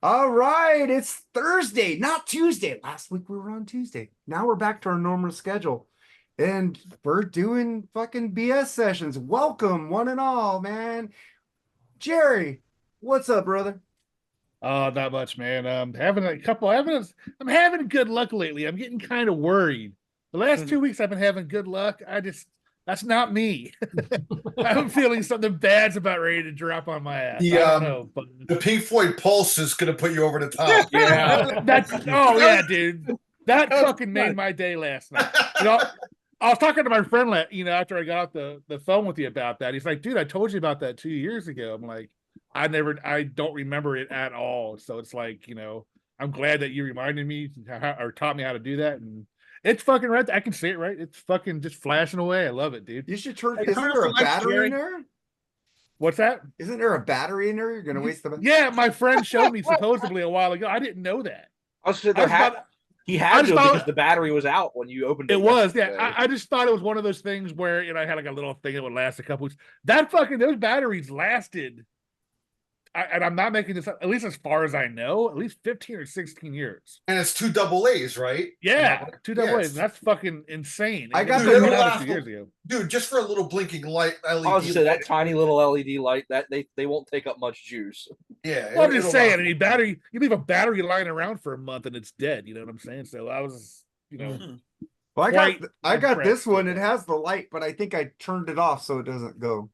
All right, it's Thursday, not Tuesday. Last week we were on Tuesday. Now we're back to our normal schedule. And we're doing fucking BS sessions. Welcome, one and all, man. Jerry, what's up, brother? Oh, not much, man. I'm having good luck lately. I'm getting kind of worried. The last 2 weeks I've been having good luck. That's not me. I'm feeling something bad's about ready to drop on my ass. The I don't know, but the Pink Floyd Pulse is gonna put you over the top. yeah, dude. That fucking made my day last night. I was talking to my friend, after I got off the phone with you about that. He's like, dude, I told you about that 2 years ago. I'm like, I don't remember it at all. So it's like, I'm glad that you reminded me or taught me how to do that. And it's fucking right. I can see it, right? It's fucking just flashing away. I love it, dude. You should turn. Isn't there a battery in there? What's that? Isn't there a battery in there? You're gonna waste the. Yeah, my friend showed me supposedly a while ago. I didn't know that. He had to because the battery was out when you opened it. It was, yeah. I just thought it was one of those things where I had like a little thing that would last a couple weeks. Those batteries lasted. And I'm not making this up, at least as far as I know, at least 15 or 16 years. And it's 2 AA's, right? Yeah, 2 AA's. That's fucking insane. I got the last 2 years ago. Dude, just for a little blinking light LED. I was say that tiny little LED light that they won't take up much juice. Yeah. Well, I'm just saying, you leave a battery lying around for a month and it's dead. You know what I'm saying? So I was, Well, I got this one. It has the light, but I think I turned it off so it doesn't go.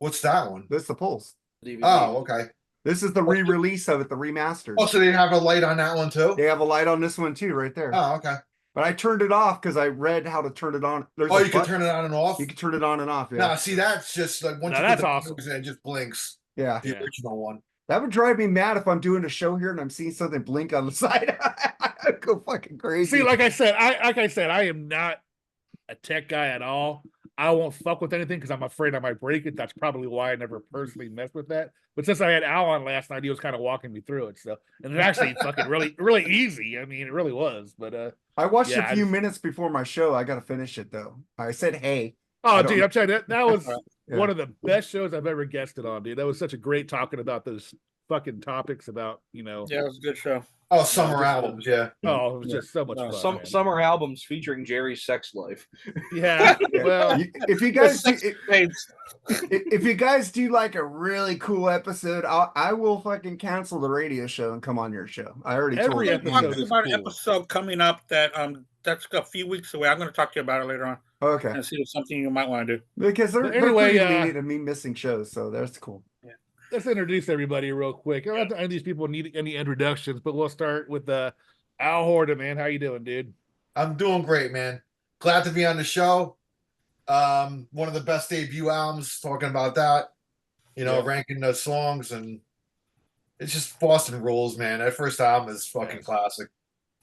What's that one? This is the Pulse. DVD. Oh, okay. This is the re-release of it, the remastered. Oh, so they have a light on that one too? They have a light on this one too, right there. Oh, okay. But I turned it off because I read how to turn it on. You can turn it on and off? You can turn it on and off, yeah. Nah, see, that's just like once you that's awesome. And it just blinks. Yeah. The original one. That would drive me mad if I'm doing a show here and I'm seeing something blink on the side. I'd go fucking crazy. See, like I said, I am not a tech guy at all. I won't fuck with anything because I'm afraid I might break it. That's probably why I never personally messed with that. But since I had Al on last night, he was kind of walking me through it. So, and it's actually fucking really, really easy. I mean, it really was. But I watched a few minutes before my show. I got to finish it though. I said, "Hey." Oh, dude, I'm telling you, that was one of the best shows I've ever guested on, dude. That was such a great talking about those fucking topics about, Yeah, it was a good show. Oh, summer albums, yeah. Oh, it was just so much fun. Summer albums featuring Jerry's sex life. Yeah. Well, if you guys do like a really cool episode, I will fucking cancel the radio show and come on your show. I already told you. There's an episode coming up that's a few weeks away. I'm going to talk to you about it later on. Okay. And see if it's something you might want to do. Because they're pretty neat to me missing shows, so that's cool. Yeah. Let's introduce everybody real quick. I don't know if these people need any introductions, but we'll start with Al Horta, man. How you doing, dude? I'm doing great, man. Glad to be on the show. One of the best debut albums, talking about that. Ranking those songs, and it's just Boston rules, man. That first album is fucking classic.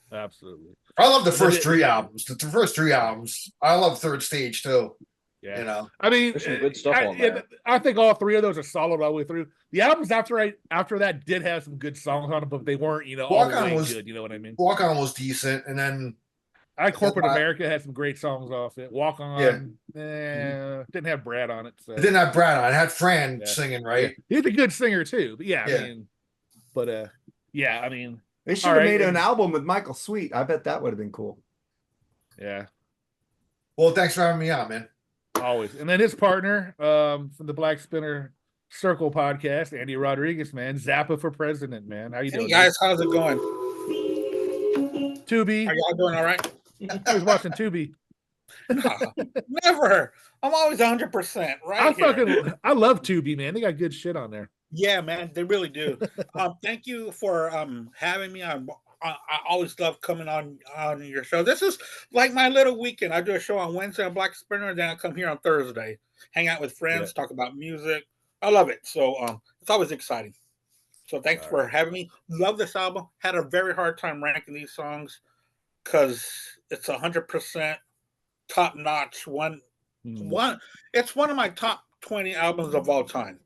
Absolutely. I love the first 3 albums. The first 3 albums. I love Third Stage too. Yeah. I mean, there's some good stuff on there. I think all 3 of those are solid all the way through. The albums after that did have some good songs on them, but they weren't, all the way good. You know what I mean? Walk On was decent, and then Corporate America had some great songs off it. Walk On, didn't have Brad on it. So. It didn't have Brad on it. It had Fran singing, right? Yeah. He's a good singer too. But I mean, they should have made an album with Michael Sweet. I bet that would have been cool. Yeah. Well, thanks for having me on, man. Always. And then his partner from the Black Spinner Circle podcast, Andy Rodriguez, man. Zappa for president, man. How you doing? Hey guys, how's it going? Tubi. Are y'all doing all right? I was watching Tubi. Never. I'm always 100%, right? I love Tubi, man. They got good shit on there. Yeah, man, they really do. Thank you for having me on. I always love coming on your show. This is like my little weekend. I do a show on Wednesday on Black Spinner, and then I come here on Thursday, hang out with friends, talk about music. I love it. So it's always exciting. So thanks for having me. Love this album. Had a very hard time ranking these songs because it's 100% top notch. It's one of my top 20 albums of all time.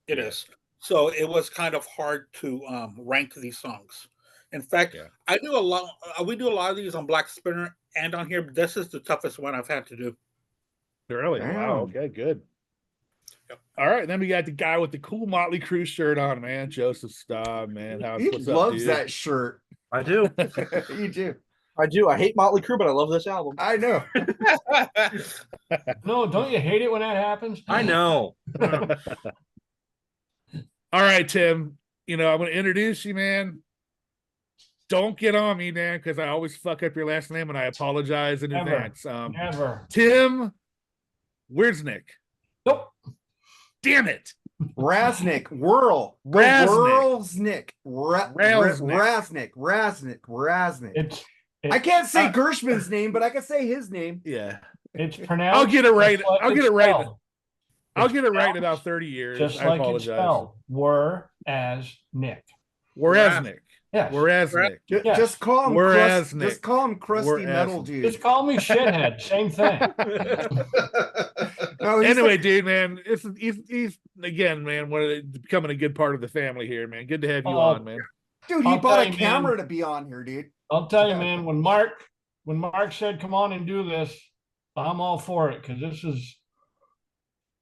It is. So it was kind of hard to rank these songs. In fact, I do a lot. We do a lot of these on Black Spinner and on here. But this is the toughest one I've had to do. Really? Wow. Okay. Good. All right, then we got the guy with the cool Motley Crue shirt on, man. Joseph Staub, man. He What's up, loves dude? that shirt. I do. You do. I do. I hate Motley Crue, but I love this album. I know. No, don't you hate it when that happens? I know. All right, Tim. I'm going to introduce you, man. Don't get on me, man, because I always fuck up your last name, and I apologize in Never. advance. Never. Tim Wierznick. Nope. Damn it. Raznick, Whirl, Raznick. Raznick. I can't say Gershman's name, but I can say his name. Yeah. It's pronounced. I'll get it right. I'll get it right. Spelled. I'll get it right in about 30 years. Just I like it's apologize. spelled. Whereas Nick. Whereasnick. Yes. Whereasnick. Yes. Just call him Whereas Just call him Crusty Metal Whereas- Dude. Just call me shithead. Same thing. No, he's Anyway, like- dude, man, he's again, man, becoming a good part of the family here, man. Good to have you Oh, on, man. dude, he I'll bought tell a you, man. camera to be on here, dude. I'll tell you, man, when Mark said, come on and do this, I'm all for it because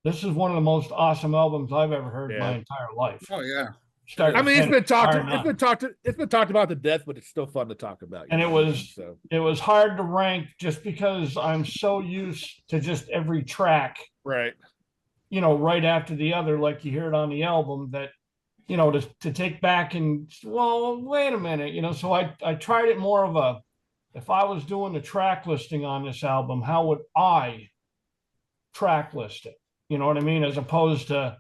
this is one of the most awesome albums I've ever heard in my Yeah. entire life. Oh yeah. Start to I mean, it's finish, been talked. bar none. It's been talked about to death, but it's still fun to talk about. And it was- so. It was hard to rank just because I'm so used to just every track, Right. right after the other, like you hear it on the album, that, to take back and, well, wait a minute, so I tried it more of if I was doing the track listing on this album, how would I track list it? You know what I mean? As opposed to,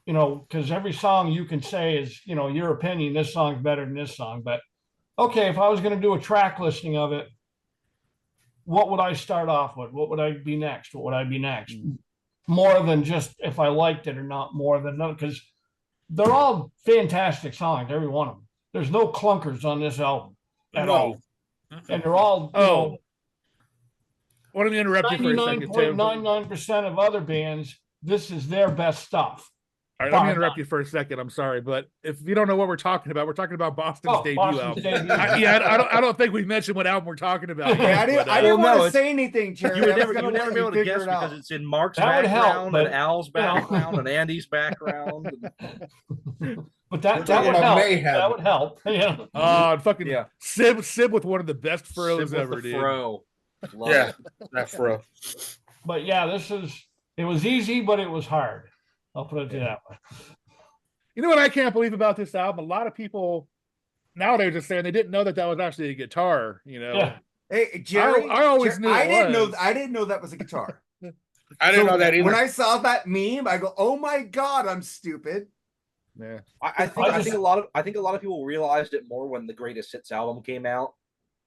because every song you can say is, your opinion, this song's better than this song. But okay, if I was going to do a track listing of it, what would I start off with? What would I be next? What would I be next? More than just if I liked it or not, more than none, because they're all fantastic songs, every one of them. There's no clunkers on this album at all. And they're all, Let me interrupt you for a second, Tim. 99.99% of other bands, this is their best stuff. All right, let me interrupt you for a second. I'm sorry, but if you don't know what we're talking about Boston's debut Boston's album. debut. I don't think we mentioned what album we're talking about. Yeah, I didn't, But, I didn't Well, no, want to say anything, Jerry. You would I was never, gonna you would let never be able to figure guess it out. because it's in Mark's That would help, background but, and Al's background and Andy's background. But that talking would about help. mayhem. That would help. Yeah. Oh, fucking Yeah. Sib with one of the best Sim froze with ever, the dude. fro. Love Yeah. it. That's real. But yeah, it was easy, but it was hard. I'll put it that way. You know what I can't believe about this album? A lot of people nowadays are saying they didn't know that was actually a guitar. Yeah. Hey, Jerry, I always knew I it didn't was. know. I didn't know that was a guitar. I didn't So know that either. When I saw that meme, I go, "Oh my god, I'm stupid." Yeah. I think a lot of people realized it more when the Greatest Hits album came out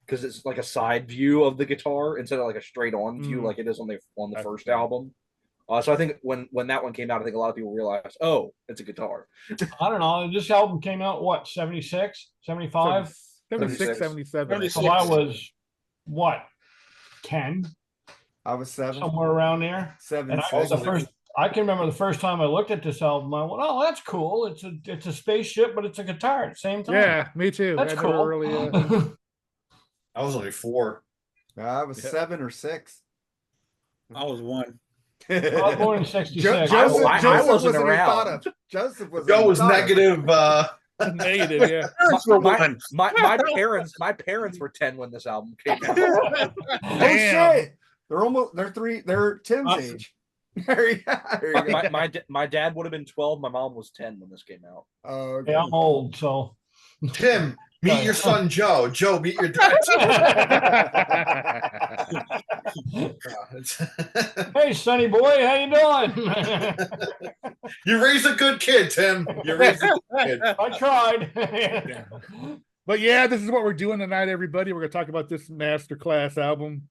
because it's like a side view of the guitar instead of like a straight on view Mm. like it is on the first album. So I think when that one came out, I think a lot of people realized, oh, it's a guitar. I don't know. This album came out, what, 76, 75? 76, 77. So I was, what, 10, I was seven. somewhere around there. Seven. And I can remember the first time I looked at this album, I went, "Oh, that's cool. It's a spaceship, but it's a guitar at the same time." Yeah, me too. That's I never cool. really, I was only 4. I was 7 or 6. I was one. I was born in '66. Joseph I wasn't wasn't even around. thought of. Joseph was. Joe was negative. negative, yeah. Parents were one. My parents were 10 when this album came out. Oh Damn. shit! They're Tim's Awesome. age. There you go. My dad would have been 12. My mom was 10 when this came out. Oh, okay. Yeah, I'm old, so Tim, meet your son Joe. Joe, meet your dad. hey, Sonny boy, how you doing? You raised a good kid, Tim. You raised a good kid. I tried. But yeah, this is what we're doing tonight, everybody. We're gonna talk about this masterclass album.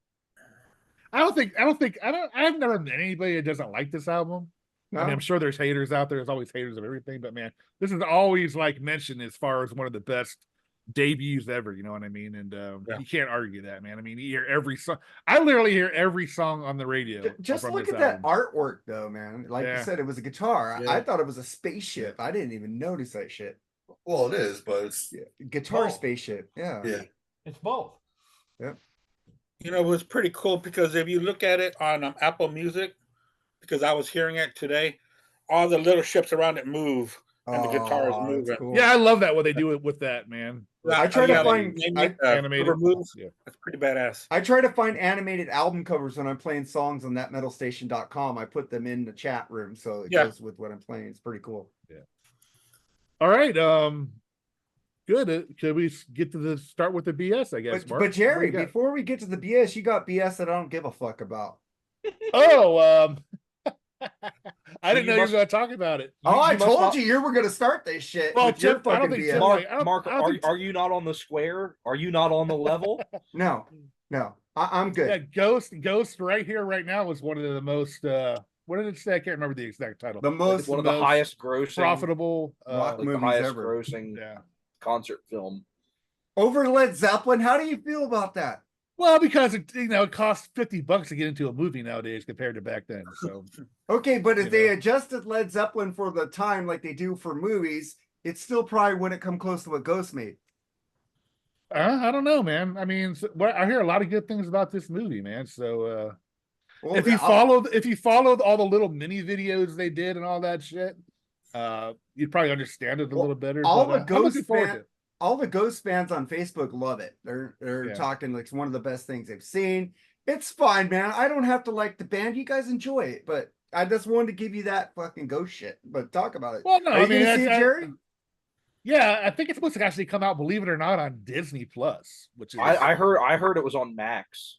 I've never met anybody that doesn't like this album. No? I mean, I'm sure there's haters out there. There's always haters of everything, but man, this is always like mentioned as far as one of the best debuts ever. You know what I mean? And you can't argue that, man. I mean, you hear every song. I literally hear every song on the radio. Just from look this at that album. artwork, though, man. Like Yeah. you said, it was a guitar. Yeah. I thought it was a spaceship. I didn't even notice that shit. Well, it is, but it's Guitar Oh. spaceship. Yeah. yeah. It's both. You know, it was pretty cool because if you look at it on Apple Music, because I was hearing it today, all the little ships around it move and the guitar is Oh, that's moving. cool. Yeah, I love that what they do it with that, man. I try to find animated. Moves. Yeah. That's pretty badass. I try to find animated album covers when I'm playing songs on thatmetalstation.com. I put them in the chat room so it goes with what I'm playing. It's pretty cool. Yeah. All right. Good. Could we get to the start with the BS? I guess. But Jerry, before we get to the BS, you got BS that I don't give a fuck about. Oh, I didn't know you were going to talk about it. I told you were going to start this shit. Well, with your Tim, I don't fucking think BS. Mark, are you not on the square? Are you not on the level? No, I'm good. Yeah, Ghost right here, right now is one of the most. What did it say? I can't remember the exact title. The most one of the highest grossing, profitable rock like movies the highest ever. grossing concert film. Over Led Zeppelin. How do you feel about that? Well, because it costs $50 to get into a movie nowadays compared to back then. So okay, but if they adjusted Led Zeppelin for the time like they do for movies, it still probably wouldn't come close to what Ghost made. I don't know, man. I mean, I hear a lot of good things about this movie, man. So well, if you followed all the little mini videos they did and all that shit, you'd probably understand it a little better. All but, all the Ghost fans on Facebook love it. They're talking like it's one of the best things they've seen. It's fine, man. I don't have to like the band. You guys enjoy it, but I just wanted to give you that fucking Ghost shit. But talk about it. Well, no, Are you gonna see it, Jerry? Yeah, I think it's supposed to actually come out, believe it or not, on Disney Plus, which is I heard it was on Max.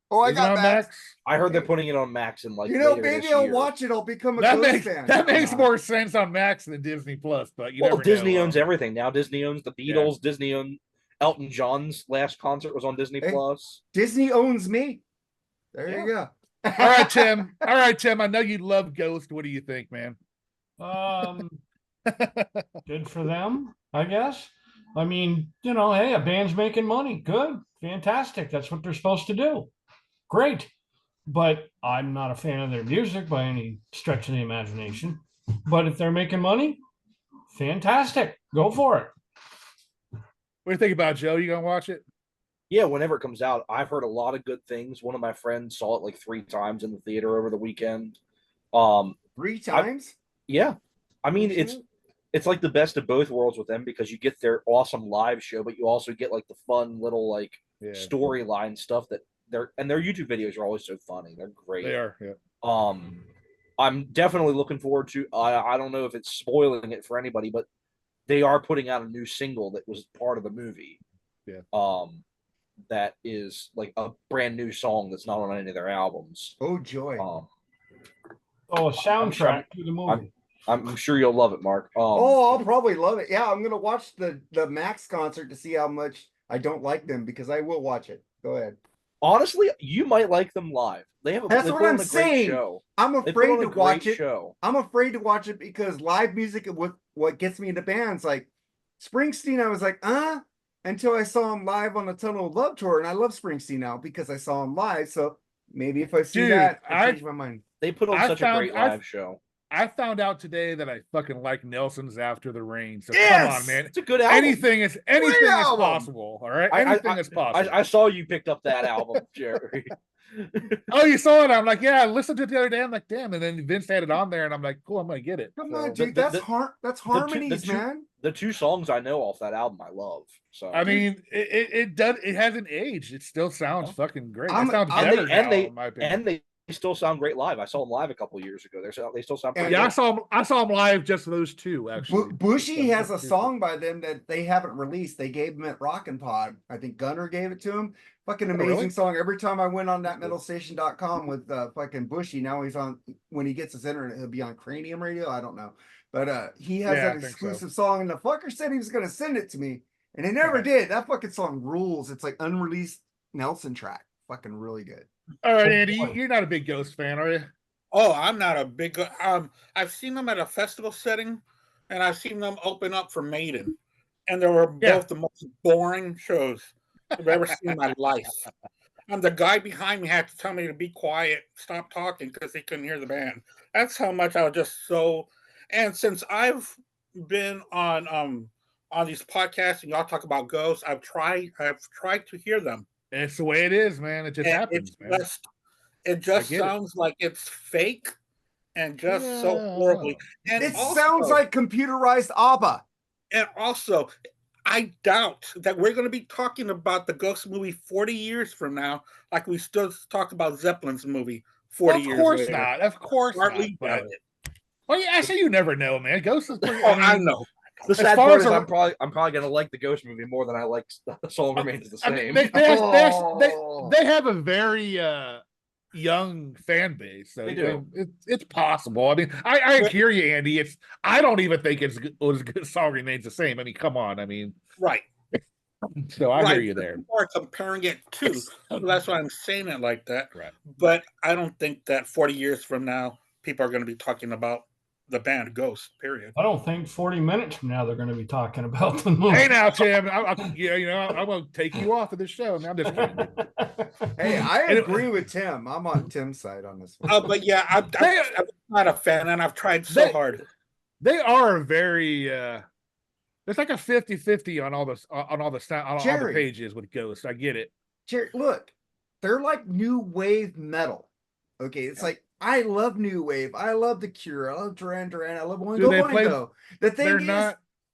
Oh, I got Max. I heard they're putting it on Max in like maybe I'll watch it. I'll become a Ghost fan. That makes more sense on Max than Disney Plus, but Disney owns everything now. Disney owns the Beatles. Yeah. Disney owns Elton John's last concert was on Disney Plus. Disney owns me. There you go. All right, Tim. I know you love Ghost. What do you think, man? Good for them, I guess. I mean, hey, a band's making money. Good. Fantastic. That's what they're supposed to do. Great. But I'm not a fan of their music by any stretch of the imagination. But if they're making money, fantastic. Go for it. What do you think about it, Joe? You gonna watch it? Yeah, whenever it comes out. I've heard a lot of good things. One of my friends saw it like 3 times in the theater over the weekend. 3 times? I mean, it's like the best of both worlds with them because you get their awesome live show, but you also get like the fun little like storyline stuff that their YouTube videos are always so funny. They're great. They are, yeah. I'm definitely looking forward to. I don't know if it's spoiling it for anybody, but they are putting out a new single that was part of the movie. Yeah. That is like a brand new song that's not on any of their albums. Oh joy! A soundtrack to the movie. I'm sure you'll love it, Mark. I'll probably love it. Yeah, I'm gonna watch the Max concert to see how much I don't like them because I will watch it. Go ahead. Honestly, you might like them live. That's what I'm saying. I'm afraid to watch it. I'm afraid to watch it because live music is what gets me into bands. Like Springsteen, I was like, until I saw him live on the Tunnel of Love tour, and I love Springsteen now because I saw him live. So maybe if I see that, I change my mind. They put on such a great live show. I found out today that I fucking like Nelson's After the Rain. So come on, man. It's a good album. Anything is possible. All right. Anything is possible. I saw you picked up that album, Jerry. Oh, you saw it? I'm like, yeah, I listened to it the other day. I'm like, damn. And then Vince had it on there, and I'm like, cool, I'm gonna get it. Come on, dude. That's harmonies, man. The 2 songs I know off that album I love. So I mean, it hasn't aged. It still sounds fucking great. It sounds better now, in my opinion. And they still sound great live. I saw them live a couple years ago. They still sound pretty good. I saw them live, just those 2 actually. Bushy has a song by them that they haven't released. They gave him at Rockin' Pod. I think Gunner gave it to him. Fucking amazing song. Every time I went on thatmetalstation.com with fucking Bushy, now he's on, when he gets his internet, he'll be on Cranium Radio. I don't know. But he has that exclusive song, and the fucker said he was gonna send it to me, and he never did. That fucking song rules. It's like unreleased Nelson track. Fucking really good. All right, Andy, you're not a big Ghost fan, are you? Oh, I'm not a big. I've seen them at a festival setting, and I've seen them open up for Maiden, and they were both the most boring shows I've ever seen in my life. And the guy behind me had to tell me to be quiet, stop talking, because he couldn't hear the band. That's how much I was just so. And since I've been on these podcasts and y'all talk about ghosts, I've tried to hear them. It's the way it is, man. It just happens, man. It just sounds like it's fake, and just so horribly. And It also, sounds like computerized ABBA. and also, I doubt that we're going to be talking about the Ghost movie 40 years from now, like we still talk about Zeppelin's movie 40 years later. Of course not. Of course not. Hardly doubt it. Well, yeah, actually, you never know, man. Ghost is pretty. Oh, I mean, I know. The As sad far part as is a- I'm probably gonna like the Ghost movie more than I like Soul Remains the I Same. mean, they have a very young fan base, so They you do. know, it's possible. I mean, I hear you, Andy. I don't even think it's as good as Song Remains the Same. I mean, come on. I mean, Right. so I right. hear you there. People are comparing it to. So that's why I'm saying it like that. Right. But I don't think that 40 years from now, people are going to be talking about the band Ghost, period. I don't think 40 minutes from now they're going to be talking about the movie. Hey now, Tim. I'm gonna take you off of this show. Now I'm just kidding. Hey, I And- agree with Tim. I'm on Tim's side on this one. But yeah, I'm not a fan, and I've tried so hard. They are very there's like a 50-50 on all the pages with Ghost. I get it. Jerry, look, they're like new wave metal. Okay, it's like I love new wave. I love The Cure. I love Duran Duran. I love Do they Oingo play- Boingo.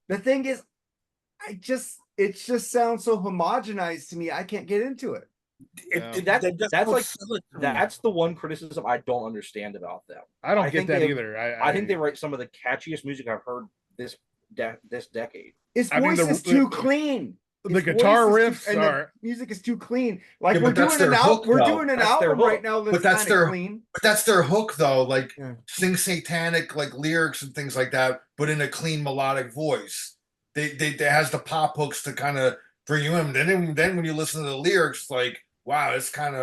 The thing is, it just sounds so homogenized to me. I can't get into it. That's the one criticism I don't understand about them. I don't I get think that they- either. I think they write some of the catchiest music I've heard this decade. His I mean, voice is too the- clean. The His guitar voice is riffs and are. the music is too clean. Like Yeah, we're but that's doing an their hook, we're though. doing an That's their album hook. right now that's But that's kind their- of clean. But that's their hook, though. Like Yeah. sing satanic like lyrics and things like that, but in a clean melodic voice. They has the pop hooks to kind of bring you in. Then when you listen to the lyrics, like wow, it's not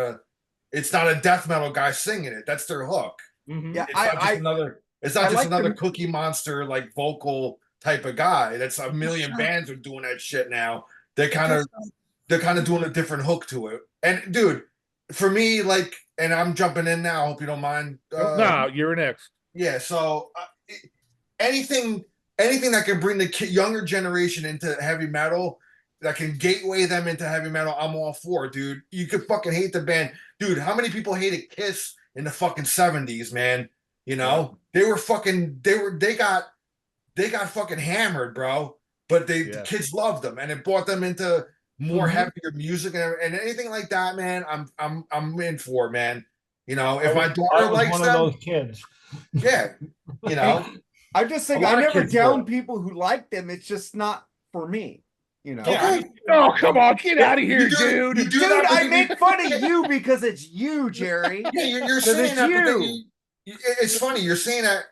a death metal guy singing it. That's their hook. Mhm. Yeah, It's not just another the- Cookie Monster like vocal type of guy. That's a million bands are doing that shit now. They're kind of doing a different hook to it. And dude, for me, like, and I'm jumping in now. I hope you don't mind. No, you're next. Yeah. So anything that can bring the younger generation into heavy metal, that can gateway them into heavy metal, I'm all for, dude. You could fucking hate the band, dude. How many people hated Kiss in the fucking 70s, man? You know, they got fucking hammered, bro. But the kids loved them, and it brought them into more heavier music and anything like that, man. I'm in for, man. You know, if my daughter likes one them, of those kids. yeah, you know. I'm just saying, A lot I of never kids down were. people who like them. It's just not for me. You know. Yeah, Okay. Oh, come on, get out of here, You do- dude. you do Dude, that, but I you- make fun of you because it's you, Jerry. Yeah, you're 'Cause saying it's that, but then you. it's funny. You're saying that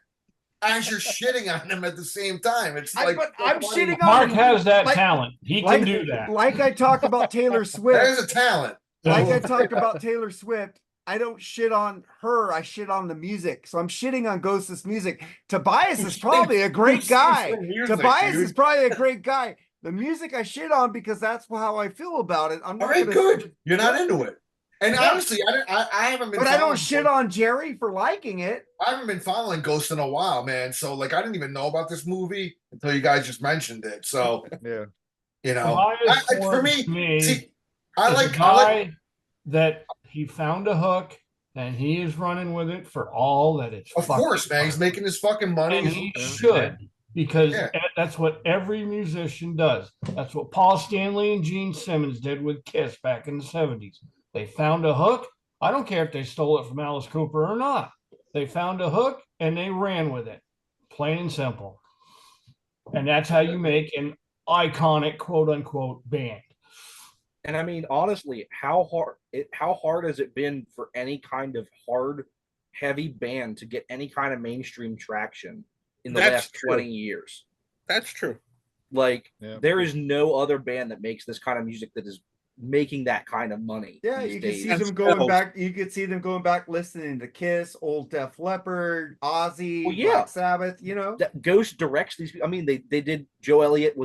as you're shitting on them at the same time. It's like but I'm funny. shitting on Mark has that like- talent. He like, can do that. Like I talk about Taylor That Swift. is a talent. Like I talked about Taylor Swift. I don't shit on her. I shit on the music. So I'm shitting on Ghost's music. Tobias is probably a great guy. Tobias is probably a great guy. The music I shit on because that's how I feel about it. I'm not All right, gonna- good. You're not into it. And honestly, I haven't been. But I don't following shit Ghost- on Jerry for liking it. I haven't been following Ghost in a while, man. So like, I didn't even know about this movie until you guys just mentioned it. So Yeah. you know, Tobias for Forge me, see, I is a like guy that he found a hook and he is running with it for all that it's. Of fucking course, man. He's worth. making his fucking money. And he should, because Yeah. that's what every musician does. That's what Paul Stanley and Gene Simmons did with Kiss back in the 70s. They found a hook. I don't care if they stole it from Alice Cooper or not. They found a hook and they ran with it. Plain and simple. And that's how you make an iconic quote unquote band. And I mean, honestly, how hard has it been for any kind of hard, heavy band to get any kind of mainstream traction in the That's last true. 20 years? That's true. Like, Yeah. there is no other band that makes this kind of music that is making that kind of money. Yeah, these you can days. see And them going sales. back. You could see them going back listening to Kiss, Old Def Leppard, Ozzy, Well, yeah. Black Sabbath. You know, That Ghost directs these. I mean, they did. Joe Elliott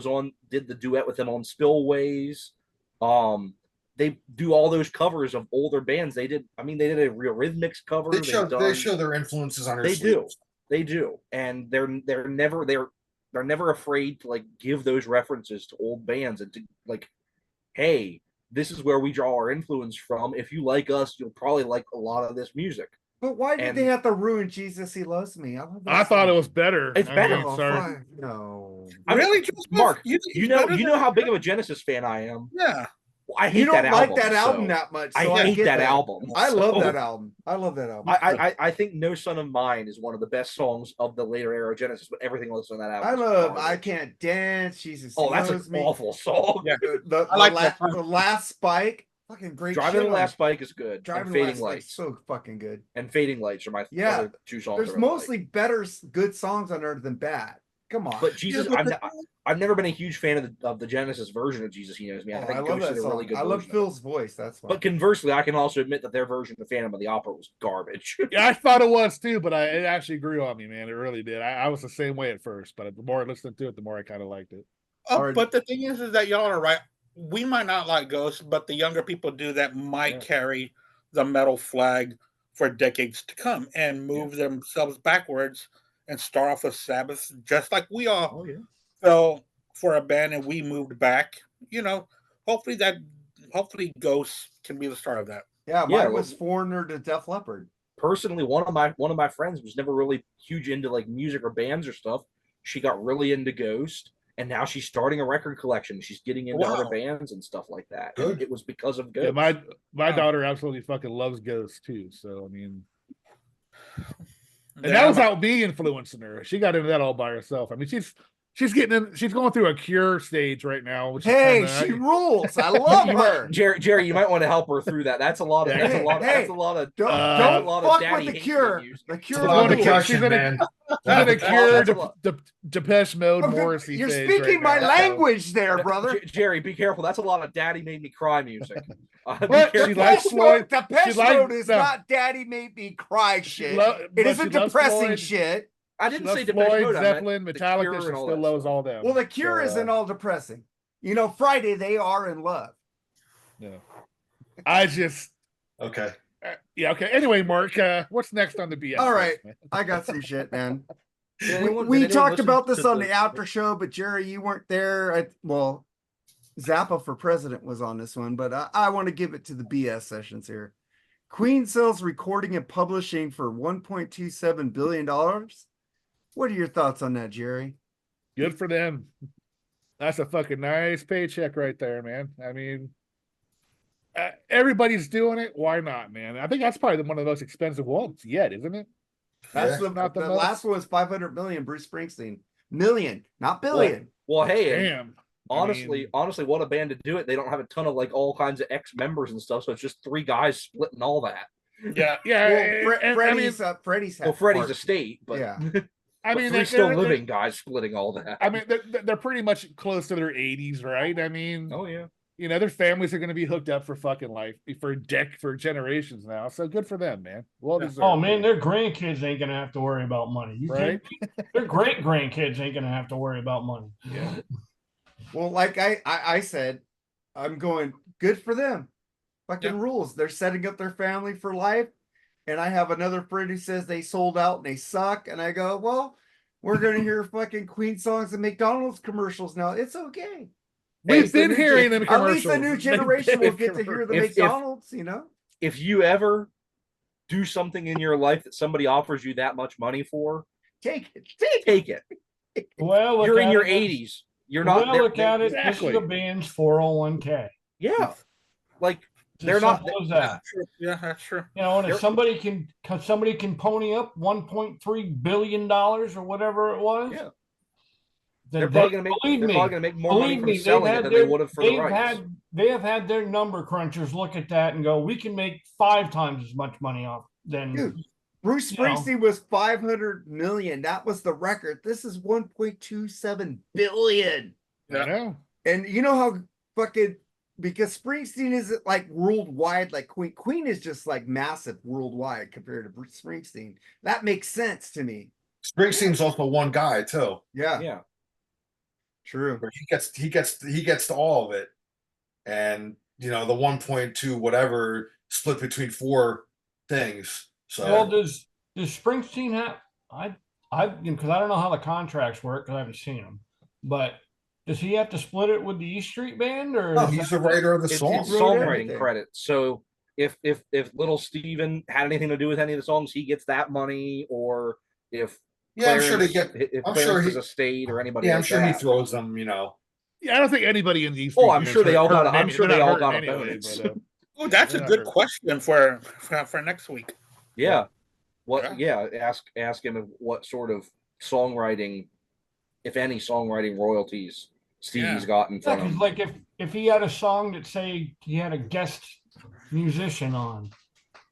did the duet with them on Spillways. They do all those covers of older bands. They did. I mean, they did a Real Rhythmics cover. They They've show their influences on their They sleeves. do, and they're never afraid to like give those references to old bands and to like, hey, this is where we draw our influence from. If you like us, you'll probably like a lot of this music. But why did And- they have to ruin Jesus? He loves me. I love that I thought song. it was better. It's I better. mean, Oh, sorry. fuck, no. I mean, Really, Joseph? Mark, think you it's know better how big of a Genesis fan I am. Yeah. I hate You don't that like album, that album so- that much. I So I hate get that album. I love so- that album. I love that album. I think No Son of Mine is one of the best songs of the later era of Genesis, but everything else on that album. I is love garbage. I Can't Dance. Jesus Oh, that's Knows an Me. awful song. Yeah. The I like that. the last spike. Fucking great Driving shit the on Last it. Bike is good. Driving And the Fading Last Spike's Lights. so fucking good. And Fading Lights are my Yeah. other two songs. There's I really mostly like. better good songs on there than bad. Come on. But Jesus, Yeah, but I've never been a huge fan of the Genesis version of Jesus He Knows Me. Oh, I think I love Ghost that did a song. really good I love version of it. Phil's voice. That's why. But conversely, I can also admit that their version of Phantom of the Opera was garbage. Yeah, I thought it was too, but it actually grew on me, man. It really did. I was the same way at first, but the more I listened to it, the more I kind of liked it. Alright. But the thing is that y'all are right. We might not like Ghost, but the younger people do that might carry the metal flag for decades to come and move themselves backwards and start off with Sabbath just like we all Oh yeah. fell for a band and we moved back. You know, hopefully Ghost can be the start of that. yeah, mine Yeah, was Foreigner to Def Leppard. Personally, one of my friends was never really huge into like music or bands or stuff. She got really into Ghost, and now she's starting a record collection. She's getting into other Wow. bands and stuff like that. Good. And it was because of Yeah, Ghost. my Wow. daughter absolutely fucking loves Ghost too. So I mean, and Then that was I'm- out me influencing her. She got into that all by herself. I mean, she's going through a cure stage right now. Which Hey, is she kinda, rules. I love You might- her. Jerry, you might want to help her through that. That's a lot of. Yeah. That's a lot of. Hey, That's a lot of. Don't, Uh, don't a lot of fuck daddy with the hate Cure. music. The It's Cure a lot of She's rules. in depression, a- man. she's in a cure, That's a lot. Depeche Mode, Morrissey. You're phase speaking right my now. language there, brother. Jerry, be careful. That's a lot of "Daddy Made Me Cry" music. Be But she careful. likes Floyd. Depeche She likes- Mode is no. not Daddy Made Me Cry shit. But It isn't she loves depressing Floyd. shit. I She didn't loves say Depeche Floyd, Mode. I meant Zeppelin, The Metallica. Cure She and all still that loves stuff. all them. Well, The Cure So, isn't all depressing. You know, Friday they are in love. Yeah. I just Okay. yeah, okay. Anyway, Mark, what's next on the BS? All right. list, man? I got some shit, man. Did We anyone talked listen about this to on the after show, but Jerry, you weren't there. Well, Zappa for President was on this one, but I want to give it to the BS sessions here. Queen sells recording and publishing for $1.27 billion. What are your thoughts on that, Jerry? Good for them. That's a fucking nice paycheck right there, man. I mean, everybody's doing it. Why not, man? I think that's probably one of the most expensive ones yet, isn't it? That's Yeah. Not the the most. last one was 500 million. Bruce Springsteen, million, not billion. Well, hey, Damn. honestly, what a band to do it. They don't have a ton of like all kinds of ex-members and stuff, so it's just three guys splitting all that. Yeah. Yeah, Well, and- Freddie's Freddie's Well, had Freddie's part. estate, but Yeah. I but mean, three still living guys splitting all that. I mean, they're pretty much close to their 80s, right? I mean, Oh yeah. you know, their families are going to be hooked up for fucking life for generations now. So good for them, man. Well deserved. Oh man, their grandkids ain't gonna have to worry about money. You Right? think their great grandkids ain't gonna have to worry about money. Yeah. Well, like I said, I'm going good for them. Fucking rules. They're setting up their family for life. And I have another friend who says they sold out and they suck. And I go, well, we're gonna hear fucking Queen songs and McDonald's commercials now. It's okay. We've the been new hearing gen- them At commercials. least the new They've generation been will get to hear the If- McDonald's, you know? If you ever do something in your life that somebody offers you that much money for, Take it. take it. Well, look You're in at your it as- 80s. You're not. Well, look at it. This Exactly. is the band's 401k. Yeah, like It's They're as not- simple as that. Yeah, that's true. You know, and They're- if somebody can pony up $1.3 billion or whatever it was, Yeah. then they're probably they- gonna make more money believe from me, selling it than they would have for the rights. they have had their number crunchers look at that and go, we can make 5 times as much money off than Dude, Bruce You know. Springsteen was 500 million. That was the record. This is 1.27 billion. I know. And you know how fucking, because Springsteen isn't like worldwide like Queen. Queen is just like massive worldwide compared to Bruce Springsteen. That makes sense to me. Springsteen's also one guy too. Yeah, Yeah, true. Where he gets to all of it, and you know the 1.2 whatever split between 4 things. So well, does Springsteen have because I don't know how the contracts work because I haven't seen them, but does he have to split it with the E Street Band or no, is he's that- the writer of the it's song. wrote songwriting everything. credit. So if little Steven had anything to do with any of the songs, he gets that money, or if Yeah, I'm sure they Clarence, get. if I'm sure Clarence's he. estate or anybody Yeah, I'm like sure he that. throws them. Yeah, I don't think anybody in these. Oh, I'm groups sure they all got. hurting I'm sure they're they not all hurting got a anyway, bonus. but, Oh, that's a they're not good hurting. question for next week. Yeah. What? Yeah. Yeah. Ask him what sort of songwriting, if any songwriting royalties Stevie's Yeah. gotten Yeah, from 'cause him. like if he had a song that say he had a guest musician on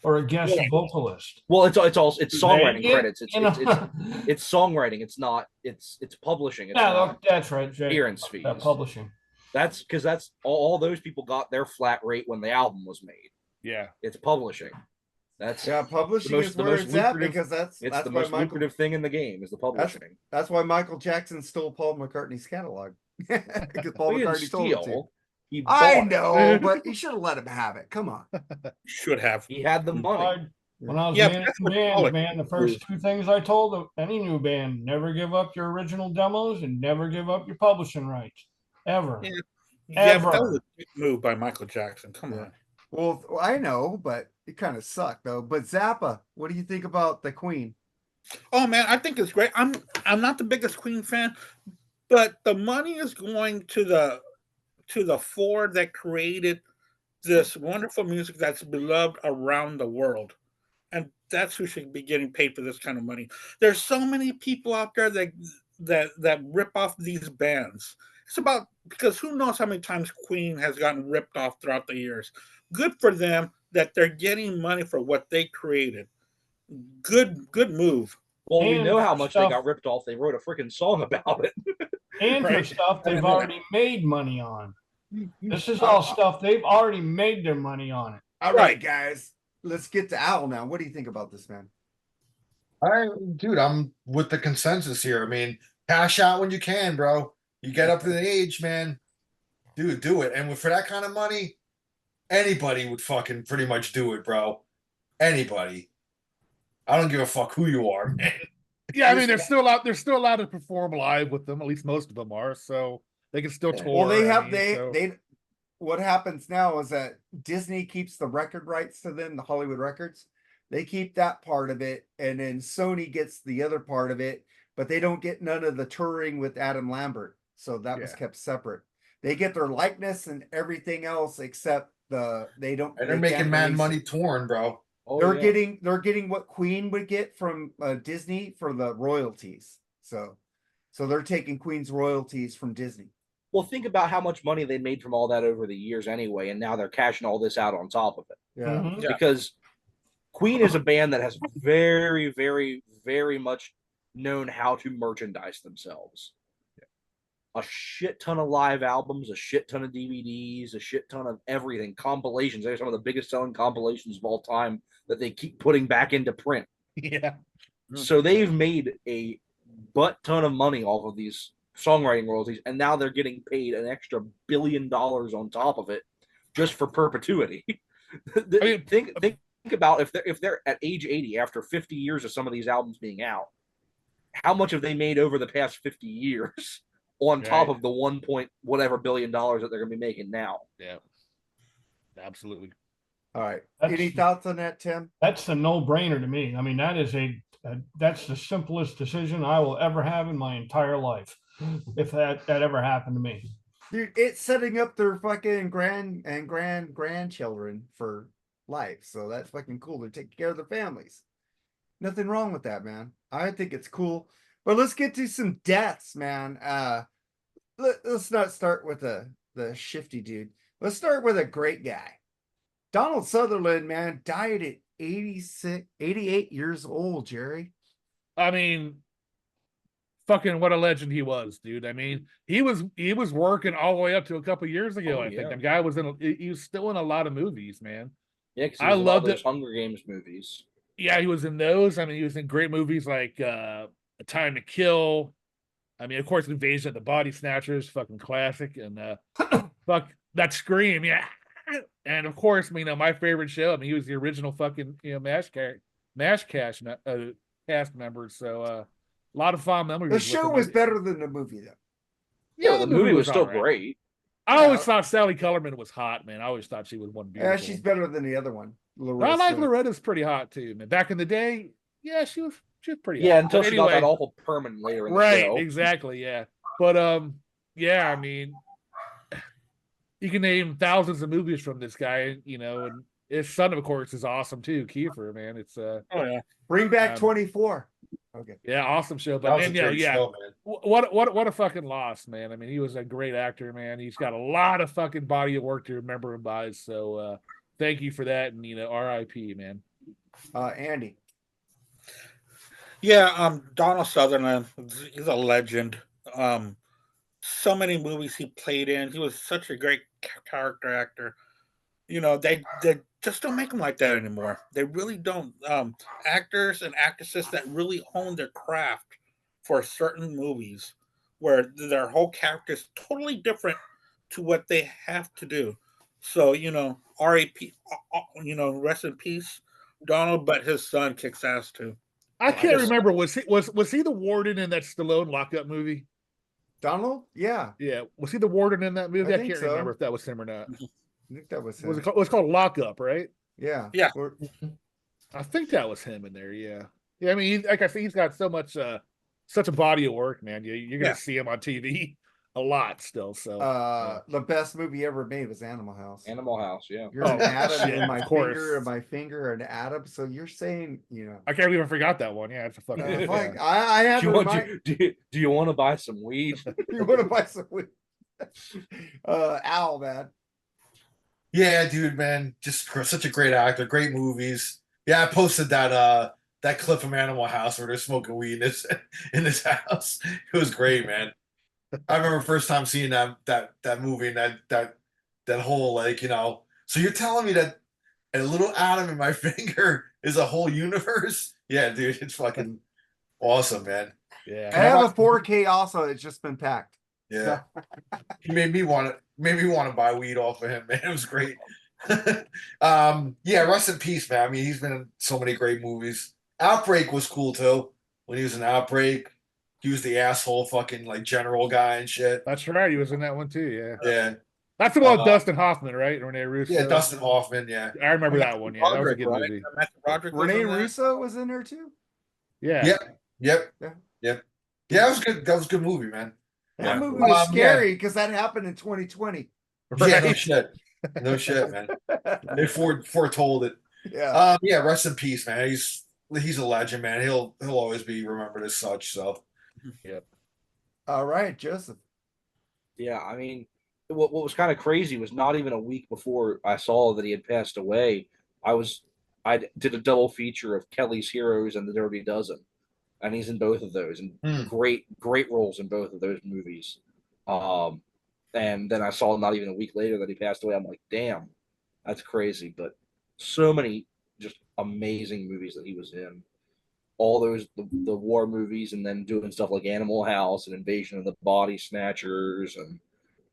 or a guest Yeah. vocalist. Well, it's songwriting They- credits. you know? It's songwriting. It's not. It's publishing. It's Yeah, not that's right, Jay. appearance fees. Publishing. That's because that's all those people got their flat rate when the album was made. Yeah. It's publishing. That's Yeah, publishing most- is the where most it's at lucrative- because it's that's the why most Michael lucrative thing in the game is the publishing. that's why Michael Jackson stole Paul McCartney's catalog. Because Paul He didn't McCartney told him to. steal. He I bought it. know, but you should have let him have it. Come on. Should have. He had the money. When I was Yeah, but managing that's what bands, college man, the first two things I told any new band: never give up your original demos and never give up your publishing rights, ever. Yeah. Yeah, but that Ever. was a big move by Michael Jackson. Come on. Well, I know, but it kind of sucked though. But Zappa, what do you think about the Queen? Oh man, I think it's great. I'm not the biggest Queen fan, but the money is going to the four that created this wonderful music that's beloved around the world. And that's who should be getting paid for this kind of money. There's so many people out there that rip off these bands. It's about, because who knows how many times Queen has gotten ripped off throughout the years. Good for them that they're getting money for what they created. Good move. Well, we And know how much they stuff- got ripped off. They wrote a freaking song about it. And for Right. stuff they've I know. already made money on. This is all stuff they've already made their money on it. All right, guys, let's get to Al now. What do you think about this, man? Dude, I'm with the consensus here. I mean, cash out when you can, bro. You get up to the age, man. Dude, do it. And for that kind of money, anybody would fucking pretty much do it, bro. Anybody. I don't give a fuck who you are, man. Yeah, I mean, they're still allowed to perform live with them. At least most of them are, so they can still tour. Well, they I have mean, so- they. What happens now is that Disney keeps the record rights to them, the Hollywood records. They keep that part of it, and then Sony gets the other part of it, but they don't get none of the touring with Adam Lambert. So that was Yeah. kept separate. They get their likeness and everything else except they don't. And they're they making can't mad release money it. torn, bro. Oh, They're yeah. getting what Queen would get from Disney for the royalties. So they're taking Queen's royalties from Disney. Well, think about how much money they made from all that over the years anyway, and now they're cashing all this out on top of it. Yeah. Mhm. Yeah. Because Queen is a band that has very, very, very much known how to merchandise themselves. A shit ton of live albums, a shit ton of DVDs, a shit ton of everything, compilations. They're some of the biggest selling compilations of all time that they keep putting back into print. Yeah. So they've made a butt ton of money off of these songwriting royalties, and now they're getting paid an extra $1 billion on top of it just for perpetuity. I mean, think about if they're at age 80 after 50 years of some of these albums being out, how much have they made over the past 50 years on top Right. of the 1 point whatever $1 billion that they're going to be making now? Yeah. Absolutely. All right. That's- Any thoughts on that, Tim? That's a no-brainer to me. I mean, that is that's the simplest decision I will ever have in my entire life. If that ever happened to me. Dude, it's setting up their fucking grandchildren for life. So that's fucking cool. They're taking care of their families. Nothing wrong with that, man. I think it's cool. But let's get to some deaths, man. Let's not start with the shifty dude. Let's start with a great guy. Donald Sutherland, man, died at 88 years old, Jerry. I mean, fucking what a legend he was, dude. I mean, he was working all the way up to a couple years ago. Oh, I think yeah. the guy he was still in a lot of movies, man. Yeah, because I loved those it. Hunger Games movies. Yeah, he was in those. I mean, he was in great movies like A Time to Kill. I mean, of course, Invasion of the Body Snatchers, fucking classic, and fuck that Scream, yeah. And of course, my favorite show. I mean, he was the original fucking cast member. So a lot of fond memories. The with show him. was better than the movie, though. Yeah, the movie was still all right. great. I always thought Sally Kellerman was hot, man. I always thought she was one beautiful. Yeah, she's better than the other one. I like Loretta's pretty hot too, man. Back in the day, yeah, she was pretty Yeah, hot. until But she got anyway, that awful permanent later in the right, show. exactly, yeah. But yeah, I mean, you can name thousands of movies from this guy, you know, and his son, of course, is awesome too. Kiefer, man, it's Oh yeah. Bring back 24. Okay. yeah, awesome show. That But was man, a yeah, great yeah. show, man. What a fucking loss, man. I mean, he was a great actor, man. He's got a lot of fucking body of work to remember him by. So thank you for that, and R.I.P. man. Andy. Yeah, Donald Sutherland, he's a legend. So many movies he played in. He was such a great character actor. They just don't make them like that anymore. They really don't. Actors and actresses that really hone their craft for certain movies, where their whole character is totally different to what they have to do. So R.A.P. Rest in peace, Donald. But his son kicks ass too. I can't remember. Was he the warden in that Stallone lockup movie? Donald? Yeah. Yeah. Was he the warden in that movie? I can't so. remember if that was him or not. I think that was him. It was called Lockup, right? Yeah. Yeah. I think that was him in there. Yeah. Yeah. I mean, like I said, he's got so much, such a body of work, man. You're gonna see him on TV a lot still. So the best movie ever made was Animal House. Animal House, yeah. You're an atom in my of course. finger, and my finger an atom. So you're saying, I can't even forgot that one. Yeah, it's a fucking. I have do you want to buy some weed? You want to buy some weed? Al, man. Yeah, dude, man, just such a great actor, great movies. Yeah, I posted that clip from Animal House where they're smoking weed in his house. It was great, man. I remember first time seeing that movie and that whole So you're telling me that a little atom in my finger is a whole universe? Yeah, dude, it's fucking awesome, man. Yeah, I have a 4K also. It's just been packed. Yeah, he made me want to buy weed off of him, man. It was great. Yeah, rest in peace, man. I mean, he's been in so many great movies. Outbreak was cool too. When he was in Outbreak, he was the asshole fucking general guy and shit. That's right. He was in that one too. Yeah. Yeah. That's the one with Dustin Hoffman, right? And Rene Russo. Yeah, Dustin Hoffman. Yeah. I remember that one. Yeah, that was a good movie. Rene Russo was in there too. Yeah. Yep. Yeah, that was good. That was a good movie, man. That movie was scary because that happened in 2020. Right? Yeah, no shit. No shit, man. They foretold it. Yeah. Yeah, rest in peace, man. He's a legend, man. He'll always be remembered as such. So. Yep. All right, Joseph. Yeah, I mean, what was kind of crazy was not even a week before I saw that he had passed away. I did a double feature of Kelly's Heroes and The Dirty Dozen, and he's in both of those, and great roles in both of those movies. And then I saw not even a week later that he passed away. I'm like, damn, that's crazy. But so many just amazing movies that he was in. All those the war movies, and then doing stuff like Animal House and Invasion of the Body Snatchers, and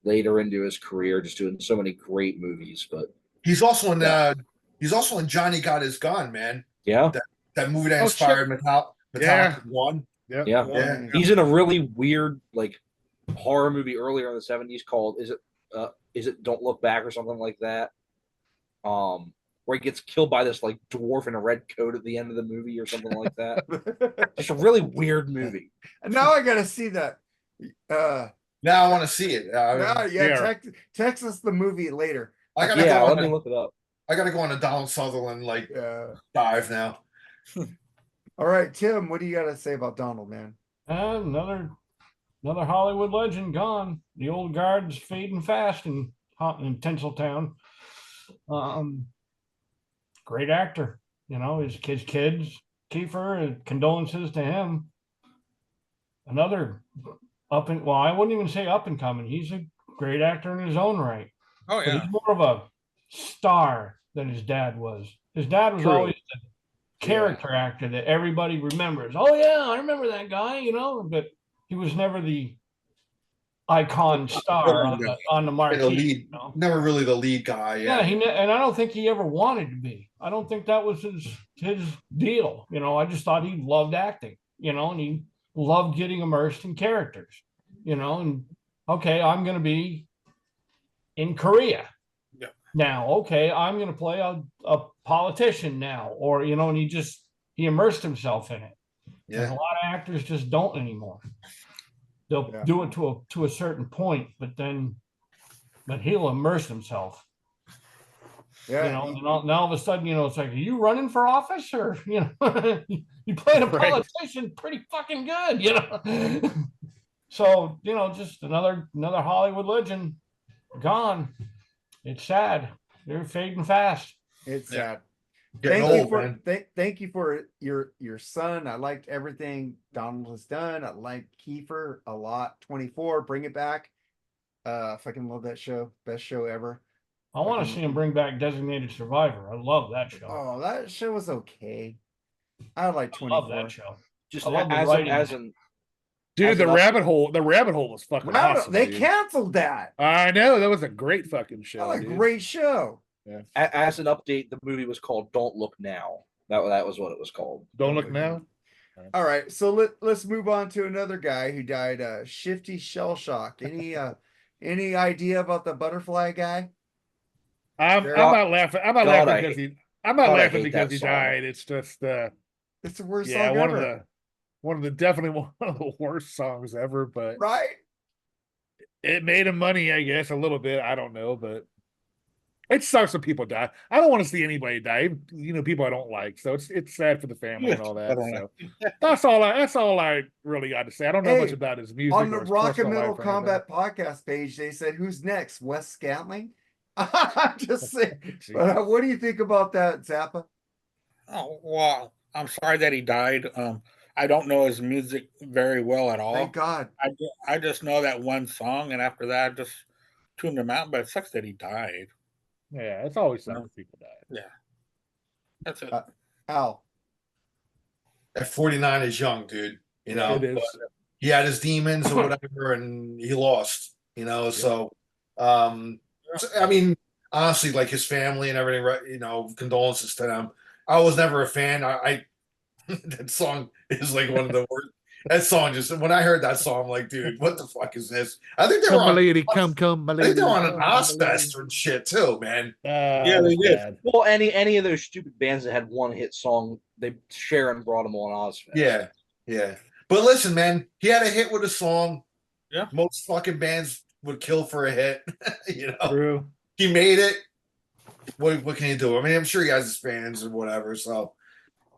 later into his career, just doing so many great movies. But he's also in Johnny Got His Gun, man. Yeah, that movie that inspired Metallica 1. Yeah. He's in a really weird horror movie earlier in the 70s called is it Don't Look Back or something like that. Where he gets killed by this dwarf in a red coat at the end of the movie or something like that. Just a really weird movie. Now I gotta see that. Now I want to see it. Text us the movie later. Let me look it up. I gotta go on a Donald Sutherland dive now. All right, Tim, what do you gotta say about Donald, man? Another Hollywood legend gone. The old guard's fading fast in Tinseltown. Great actor, his kids, Kiefer, condolences to him. Another I wouldn't even say up and coming. He's a great actor in his own right. Oh yeah. But he's more of a star than his dad was. His dad was always the character actor that everybody remembers. Oh yeah, I remember that guy, but he was never the icon star on the marquee. Never really the lead guy. Yeah, and I don't think he ever wanted to be. I don't think that was his deal. I just thought he loved acting, and he loved getting immersed in characters, and okay, I'm going to be in Korea. Yeah. Now, okay, I'm going to play a politician now, or and he immersed himself in it. Yeah. And a lot of actors just don't anymore. They'll do it to a certain point, but he'll immerse himself. Yeah. And now all of a sudden, it's like, are you running for office, or you playing a politician pretty fucking good, So just another Hollywood legend gone. It's sad. They're fading fast. It's sad. Getting Thank you old, for man. thank you for your son. I liked everything Donald has done. I like Kiefer a lot. 24, bring it back. Fucking love that show. Best show ever. I want to see him bring back Designated Survivor. I love that show. Oh, that show was okay. I like 24. Love that show. Just I love the as writing. an Dude, As the an rabbit hole was fucking Wow, awesome. they dude. canceled that. I know, that was a great fucking show. That was a dude. great show. as an update, the movie was called Don't Look Now. That was what it was called. Don't Look Now. All right, so let's move on to another guy who died. Shifty Shell Shock. Any idea about the butterfly guy? I'm not laughing. I'm not God, laughing because he that song. died. It's just It's the worst yeah, song one ever. of the definitely one of the worst songs ever, but Right? it made him money, I guess, a little bit. I don't know, but it sucks when people die. I don't want to see anybody die, people I don't like. So it's sad for the family and all that. So that's all I really got to say. I don't know much about his music. On the or his Rock and personal Metal life or anything. Combat podcast page, they said, "Who's next? Wes Scantling." I'm just saying. But what do you think about that, Zappa? Oh, well, I'm sorry that he died. I don't know his music very well at all. Thank God. I just know that one song, and after that, I just tuned him out. But it sucks that he died. Yeah, it's always sad when people die. Yeah, that's it. Al. At 49 is young, dude. It is. He had his demons or whatever, and he lost. So I mean, honestly, like his family and everything, right? Condolences to them. I was never a fan. I that song is like one of the worst. That song just when I heard that song, I'm like, dude, what the fuck is this? I think they were my on, lady, come, my I lady. think they're on an Ozfest and shit too, man. Yeah, they did. Bad. Well, any of those stupid bands that had one hit song, Sharon brought them on Ozfest. Yeah. But listen, man, he had a hit with a song. Yeah. Most fucking bands would kill for a hit. True. He made it. What can you do? I mean, I'm sure he has his fans or whatever. So,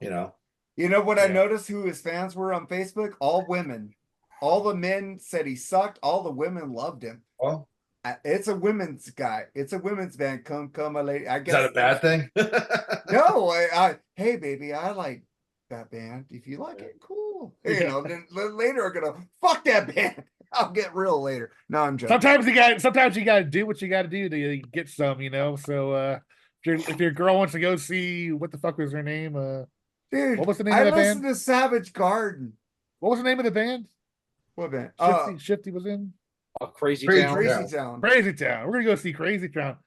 What I noticed who his fans were on Facebook? All women. All the men said he sucked. All the women loved him. Well, It's a women's guy. It's a women's band. Come, my lady. I is guess that a bad thing? No, hey baby, I like that band. If you like it, cool. Then later I'm gonna fuck that band. I'll get real later. No, I'm joking. Sometimes you gotta do what you gotta do to get some, So if your girl wants to go see what the fuck was her name? Dude, what was the name I of the listened band? to Savage Garden. What was the name of the band? What band? Shifty was in Crazy Crazy Town. Crazy Town. Crazy Town. We're gonna go see Crazy Town.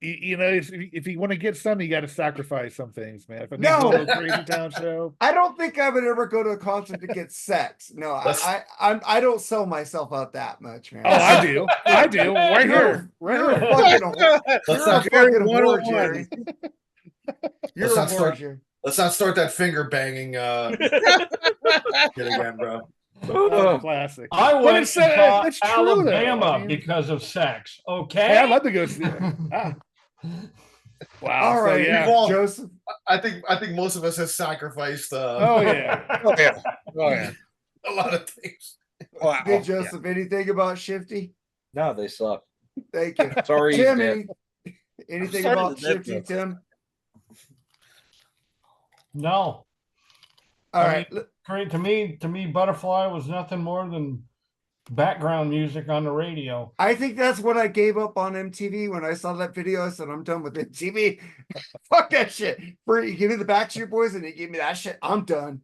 If you want to get some, you got to sacrifice some things, man. If I No. go to a Crazy Town show, I don't think I would ever go to a concert to get sex. No, I don't sell myself out that much, man. oh, I do, right here, You're a right fucking here. whore, Jerry. You're a Let's not whore, start- Jerry. Let's not start that finger banging shit again, bro. Classic. I But went it's, to it's true, though. Alabama I mean- because of sex. Hey, Okay. I'd love to go see it. Wow. All so, right, yeah. Joseph. I think most of us have sacrificed Oh yeah. Oh yeah. a lot of things. Wow. Hey, Joseph, anything about Shifty? No, they suck. Thank you. Sorry, he's Tim, dead. anything Sorry about to that, Shifty, Tim? No. All I right. Great to me, Butterfly was nothing more than background music on the radio. I think that's what I gave up on MTV when I saw that video. I said, I'm done with MTV. Fuck that shit. You give me the Backstreet Boys and you give me that shit. I'm done.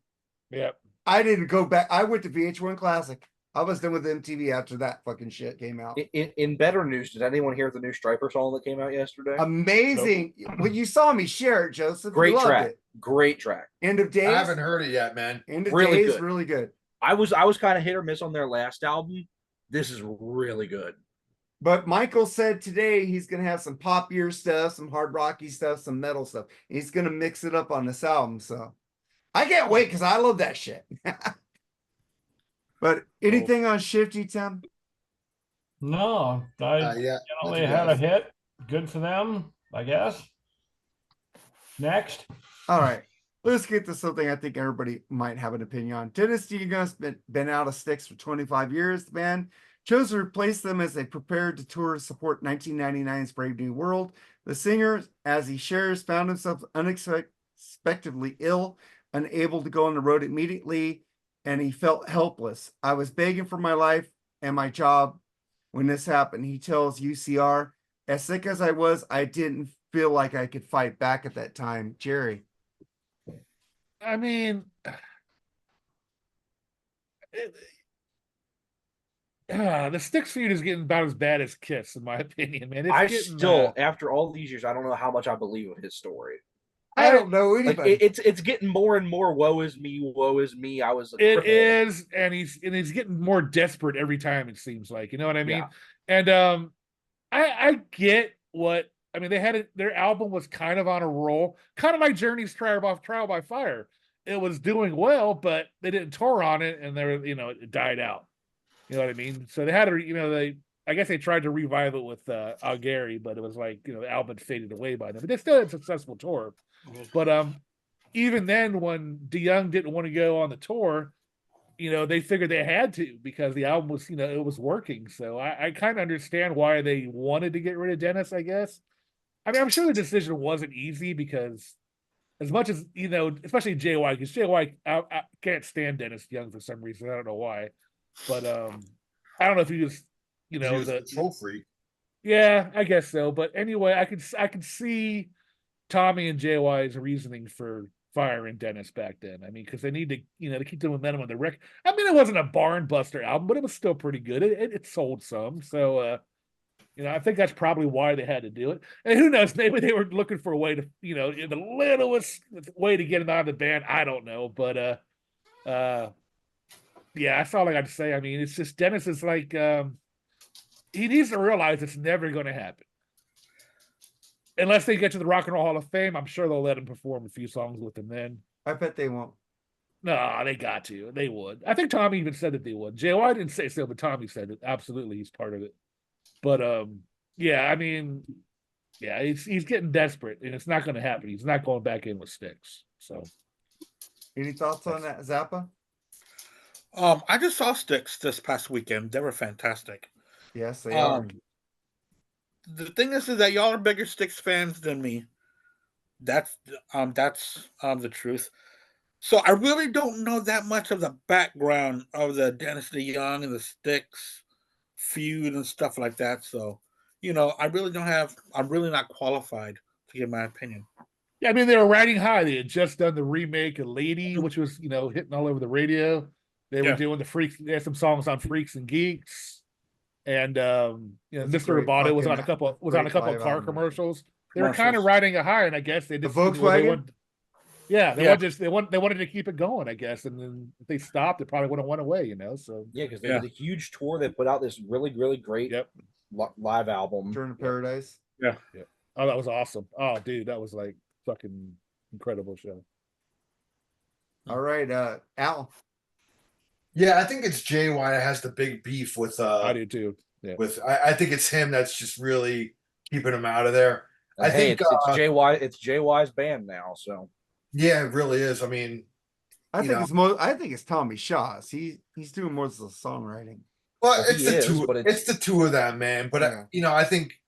Yep. I didn't go back. I went to VH1 Classic. I was done with MTV after that fucking shit came out. In better news, did anyone hear the new Striper song that came out yesterday? Amazing. When you saw me share it, Joseph, Great you loved track. it. Great track. End of Days. I haven't heard it yet, man. End of Really Days, good. really good. I was kind of hit or miss on their last album. This is really good. But Michael said today he's gonna have some poppier stuff, some hard rocky stuff, some metal stuff. He's gonna mix it up on this album. So I can't wait because I love that shit. But anything on Shifty, Tim? No, I Yeah, only had a hit. Good for them, I guess. Next. All right. Let's get to something I think everybody might have an opinion on. Dennis DeYoung's been out of Styx for 25 years. The band chose to replace them as they prepared to tour to support 1999's Brave New World. The singer, as he shares, found himself unexpectedly ill, unable to go on the road immediately, and he felt helpless. I was begging for my life and my job when this happened. He tells UCR, as sick as I was, I didn't feel like I could fight back at that time. Jerry. I mean, the Styx feud is getting about as bad as Kiss, in my opinion, man. After all these years, I don't know how much I believe of his story. I don't know anybody. Like, it's getting more and more woe is me, woe is me. I was it is, and he's getting more desperate every time, it seems like. You know what I mean? Yeah. And I get what I mean. They had their album was kind of on a roll, kind of like Journey's Trial by Fire. It was doing well, but they didn't tour on it, and it died out. You know what I mean? So they had to, I guess they tried to revive it with Gary, but it was like, the album faded away by then. But they still had a successful tour. But even then, when DeYoung didn't want to go on the tour, they figured they had to because the album was, it was working. So I kind of understand why they wanted to get rid of Dennis, I guess. I mean, I'm sure the decision wasn't easy because as much as, especially JY, because JY I can't stand Dennis Young for some reason. I don't know why. But I don't know if he was, he was the control freak. Yeah, I guess so. But anyway, I could see Tommy and JY's reasoning for firing Dennis back then. I mean, because they need to, to keep the momentum on the record. I mean, it wasn't a barn buster album, but it was still pretty good. It sold some. So, I think that's probably why they had to do it. And who knows? Maybe they were looking for a way to, the littlest way to get him out of the band. I don't know, but yeah, that's all I got to say. I mean, it's just Dennis is like he needs to realize it's never going to happen. Unless they get to the Rock and Roll Hall of Fame, I'm sure they'll let him perform a few songs with them then. I bet they won't. No, they got to. They would. I think Tommy even said that they would. JY didn't say so, but Tommy said it. Absolutely, he's part of it. But yeah, I mean, yeah, he's getting desperate, and it's not going to happen. He's not going back in with Styx. So, any thoughts on that, Zappa? I just saw Styx this past weekend. They were fantastic. Yes, they are. The thing is that y'all are bigger Styx fans than me. That's the truth. So I really don't know that much of the background of the Dennis DeYoung and the Styx feud and stuff like that. So, I'm really not qualified to give my opinion. Yeah, I mean, they were riding high. They had just done the remake of Lady, which was, hitting all over the radio. They were doing the Freaks. They had some songs on Freaks and Geeks, and Mr. Roboto was on a couple of car commercials. They were kind of riding a high, and I guess they just the Volkswagen. They wanted to keep it going, I guess, and then if they stopped, it probably would have went away, So because they did a huge tour. They put out this really, really great live album, Turn to Paradise. Yeah. Oh, that was awesome. Oh, dude, that was like fucking incredible show. All right, Al. Yeah, I think it's JY that has the big beef with. I do too. Yeah. I think it's him that's just really keeping him out of there. And I think it's JY. It's JY's band now, so. Yeah, it really is. I mean, I think it's Tommy Shaw's. He's doing most of the songwriting. Well, it's the two of them, man. But yeah. I think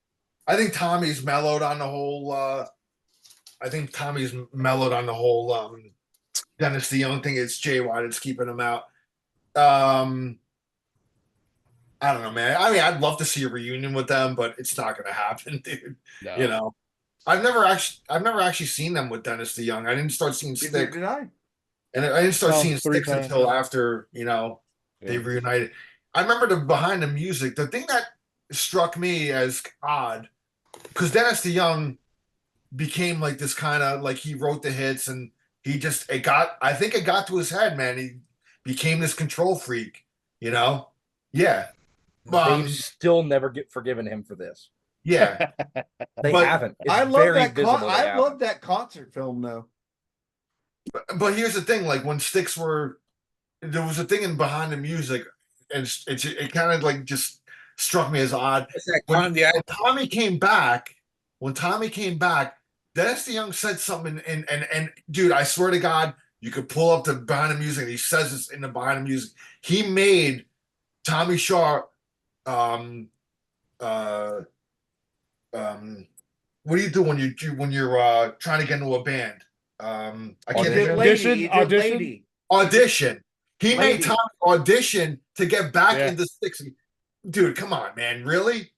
Tommy's mellowed on the whole. Dennis DeYoung thing. It's JY that's keeping him out. I don't know, man. I mean, I'd love to see a reunion with them, but it's not going to happen, dude. No. I've never actually seen them with Dennis DeYoung. I didn't start seeing Styx. Did I? And I didn't start seeing Styx until after, they reunited. I remember behind the music, the thing that struck me as odd, because Dennis DeYoung became like this kind of like he wrote the hits and I think it got to his head, man. He became this control freak, Yeah. They've still never forgiven him for this. Yeah, They But haven't. It's I love very that. visible. they I haven't. love that concert film though. but here's the thing: like when Styx were, there was a thing in behind the music, and it kind of like just struck me as odd. It's that When, Kanye. when Tommy came back, Dennis DeYoung said something, and dude, I swear to God, you could pull up the behind the music. And he says this in the behind the music. He made Tommy Shaw, uh, what do you do when you're trying to get into a band? I can't He think did of Lady. Audition? He did Audition? Lady. audition. He made Lady. Tommy audition to get back Yeah. into Styx. Dude, come on, man, really?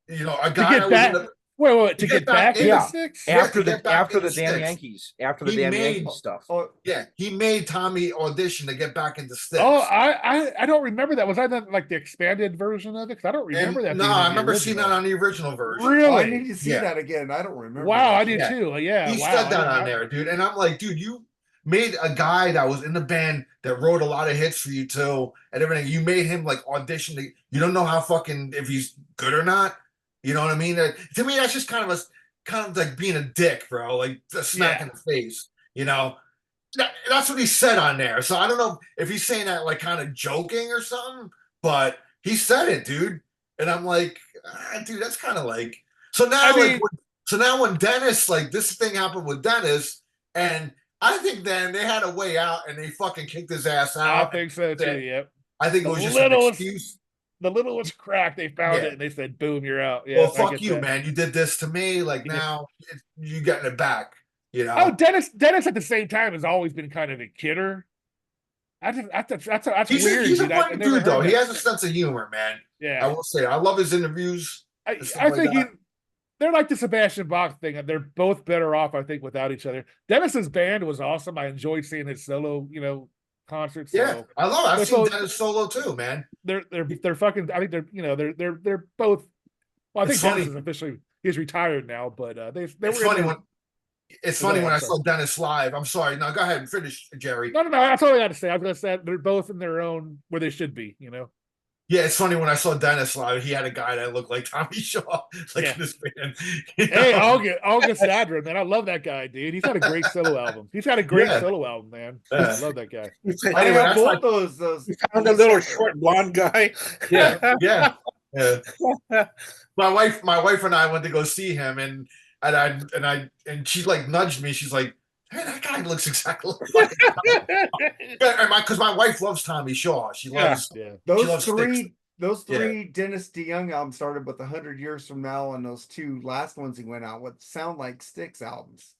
You know, a To guy get that back, was in wait, to to get get back back in- into Yeah. Six? After to get back the into damn Styx. Yankees, after He the damn made- Yankees stuff. Oh, yeah, he made Tommy audition to get back into Styx. Oh, I don't remember that. Was I not like the expanded version of it? Because I don't remember that. No, being in I the remember seeing that original. on the original version. Really? I need to see Yeah. that again. I don't remember. Wow, that I did shit. too. Yeah, He wow. said I that didn't- on there, dude. And I'm like, dude, you made a guy that was in the band that wrote a lot of hits for you too, and everything. You made him like audition. You don't know how fucking if he's good or not. You know what I mean? To me, that's just kind of like being a dick, bro. Like a smack in the face. You know, that's what he said on there. So I don't know if he's saying that like kind of joking or something, but he said it, dude. And I'm like, dude, that's kind of like. So now, I mean- so now when Dennis, like this thing happened with Dennis, and I think then they had a way out and they fucking kicked his ass I out. think so too. Yep. I think it The was just an littlest- excuse. The littlest crack, they found Yeah. it and they said, "Boom, you're out." Yeah. Well, I fuck get you, that. man. You did this to me. Like Yeah. now you getting it back. You know. Oh, Dennis at the same time has always been kind of a kidder. That's He's weird. he's a dude. I funny never dude though. heard He that. has a sense of humor, man. I Yeah. will say, I love his interviews. I stuff like think that. they're like the Sebastian Bach thing. They're both better off, I think, without each other. Dennis's band was awesome. I enjoyed seeing his solo, concerts. Yeah, So I love it. I've They're seen both- Dennis solo too, man. they're fucking. I think they're both. Well, I It's think Dennis funny. is officially he's retired now, but they It's were funny in when there. it's funny Go when ahead, I saw Dennis live. I'm sorry. No, go ahead and finish, Jerry. No, that's all I got to say. I was going to say they're both in their own where they should be. Yeah, it's funny when I saw Dennis live. He had a guy that looked like Tommy Shaw, like Yeah. in his band. You Hey, know? August Sadler, man, I love that guy, dude. He's got a great solo album. He's got a great Yeah. solo album, man. Yeah. I love that guy. I Anyway, have that's both those. You found a little short blonde guy. yeah, yeah. My wife and I went to go see him, and she like nudged me. She's like, "Hey, that guy looks exactly like." Because my wife loves Tommy Shaw. She loves. Yeah. She loves Those Yeah. three Dennis DeYoung albums started with 100 Years From Now, and those two last ones he went out with sound like Styx albums.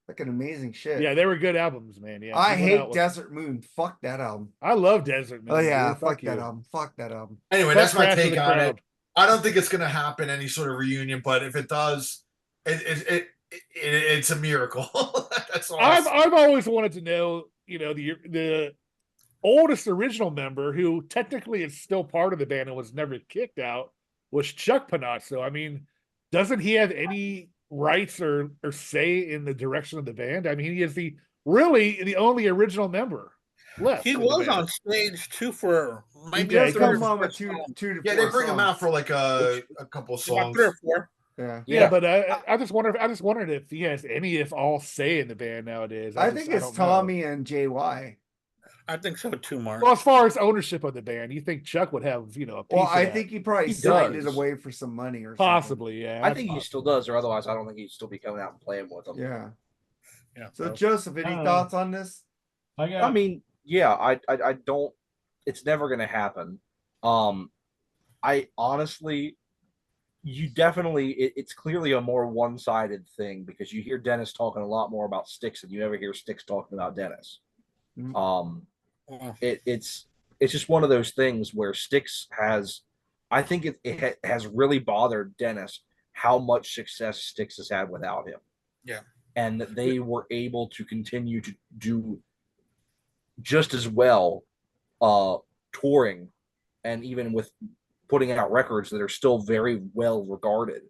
Like an amazing shit. Yeah, they were good albums, man. Yeah. I He went hate out with- Desert Moon. Fuck that album. I love Desert Moon. Oh yeah, dude. fuck you. that album. Fuck that album. Anyway, Fuck that's my Crash of take the on it. Crowd. I don't think it's going to happen any sort of reunion, but if it does, it's a miracle. That's all. I've always wanted to know, the oldest original member who technically is still part of the band and was never kicked out was Chuck Panazzo. I mean, doesn't he have any rights or say in the direction of the band? I mean, he is the only original member left. He in the was band. on stage too for He maybe Yeah, does he come comes- on with two to Yeah, four they bring him songs. out for like a couple about songs. 3 or 4. Yeah. Yeah, but I just wondered if he has any, if all, say in the band nowadays. I think it's don't know. Tommy and JY. I think so too, Mark. Well, as far as ownership of the band, you think Chuck would have, a piece Well, of I that. think he probably He signed it does. away for some money or Possibly, yeah. I that's think he possible. still does, or otherwise, I don't think he'd still be coming out and playing with them. something. Yeah. Yeah. So Joseph, any thoughts on this? I mean, yeah, I don't. It's never going to happen. I honestly, you definitely. It's clearly a more one-sided thing because you hear Dennis talking a lot more about Styx than you ever hear Styx talking about Dennis. Mhm. It's just one of those things where Styx has. I think it has really bothered Dennis how much success Styx has had without him. Yeah. And that they were able to continue to do just as well touring and even with putting out records that are still very well regarded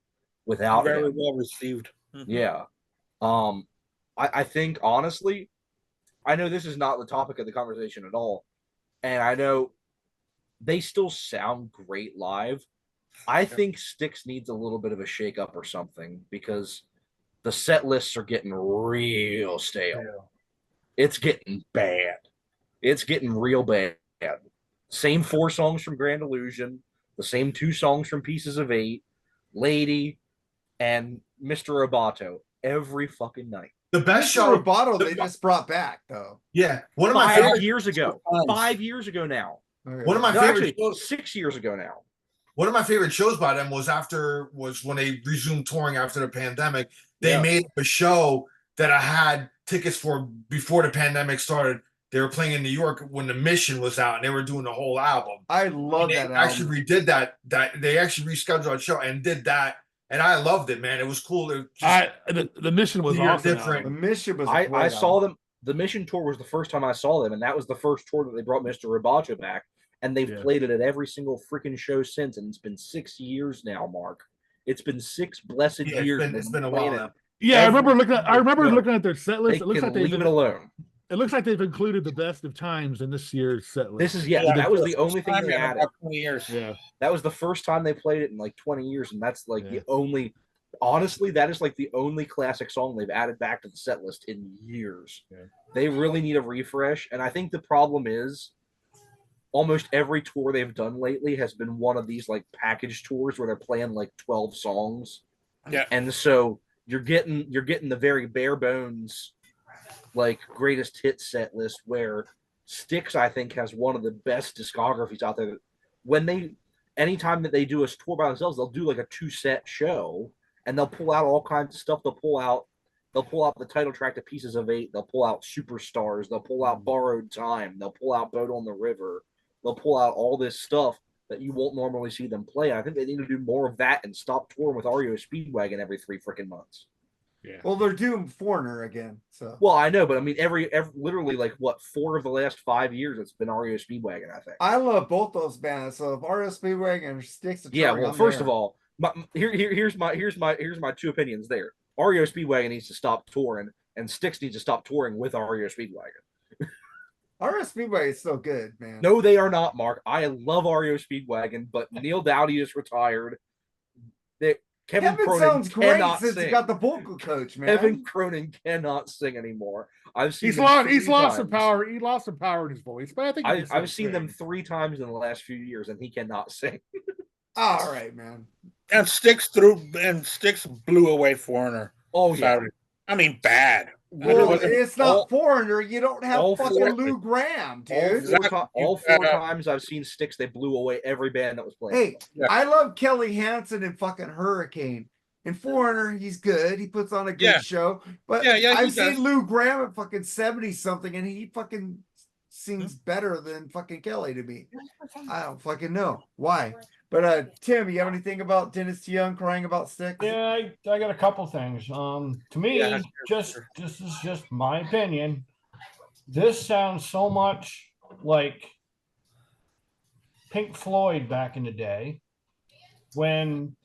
without Very him. well received. Mhm. Yeah. I think honestly, I know this is not the topic of the conversation at all. And I know they still sound great live. I think Styx needs a little bit of a shakeup or something because the set lists are getting real stale. It's getting bad. It's getting real bad. Same 4 songs from Grand Illusion, the same 2 songs from Pieces of Eight, Lady, and Mr. Roboto every fucking night. The best Mr. show. Roboto they just brought back though. Yeah, one of my 5 favorite years ago. 5 years ago now. Okay. One of my No, favorite actually, 6 years ago now. One of my favorite shows by them was when they resumed touring after the pandemic. They made a show that I had tickets for before the pandemic started. They were playing in New York when The Mission was out, and they were doing the whole album. I love that album. Actually redid that. They actually rescheduled that show and did that, and I loved it, man. It was cool. It just, the Mission was awesome. different. The Mission was. I saw them. The Mission tour was the first time I saw them, and that was the first tour that they brought Mr. Roboto back. And they've played it at every single freaking show since, and it's been 6 years now, Mark. It's been 6 blessed years. It's been a while now. Yeah, I remember looking at their set list. It It looks like leave it alone. It looks like they've included the best of times in this year's set list. This is that was the only thing they added. 20 years. Yeah, that was the first time they played it in like 20 years, and that's like the only. Honestly, that is like the only classic song they've added back to the set list in years. Yeah. They really need a refresh, and I think the problem is almost every tour they've done lately has been one of these like package tours where they're playing like 12 songs. Yeah. And so you're getting the very bare bones like greatest hit set list where Styx, I think, has one of the best discographies out there. Anytime that they do a tour by themselves, they'll do like a 2-set show and they'll pull out all kinds of stuff. They'll pull out the title track to Pieces of Eight. They'll pull out Superstars. They'll pull out Borrowed Time. They'll pull out Boat on the River. They'll pull out all this stuff that you won't normally see them play. I think they need to do more of that and stop touring with REO Speedwagon every 3 freaking months. Yeah. Well, they're doing Foreigner again. So. Well, I know, but I mean, every literally like what 4 of the last 5 years it's been REO Speedwagon. I think. I love both those bands. So if REO Speedwagon sticks to yeah, well, first of all, here's my 2 opinions there. REO Speedwagon needs to stop touring, and Styx needs to stop touring with REO Speedwagon. REO Speedwagon is so good, man. No, they are not, Mark. I love REO Speedwagon, but Neil Dowdy is retired. Kevin Cronin sounds great cannot since sing. he got the vocal coach, man. Kevin Cronin cannot sing anymore. He's lost some power. He lost some power in his voice, but I think I've seen them 3 times in the last few years, and he cannot sing. All right, man. And Styx blew away Foreigner. Oh yeah. Saturday. I mean, bad. Well, it's not Foreigner. You don't have fucking Lou Graham, dude. All 4 times I've seen Styx, they blew away every band that was playing. Hey, I love Kelly Hansen and fucking Hurricane. In Foreigner, he's good. He puts on a good show. But I've seen Lou Graham at fucking 70 something, and he fucking sings better than fucking Kelly to me. I don't fucking know why. But Tim, you have anything about Dennis DeYoung crying about Styx? Yeah, I got a couple things. To me, this is just my opinion. This sounds so much like Pink Floyd back in the day when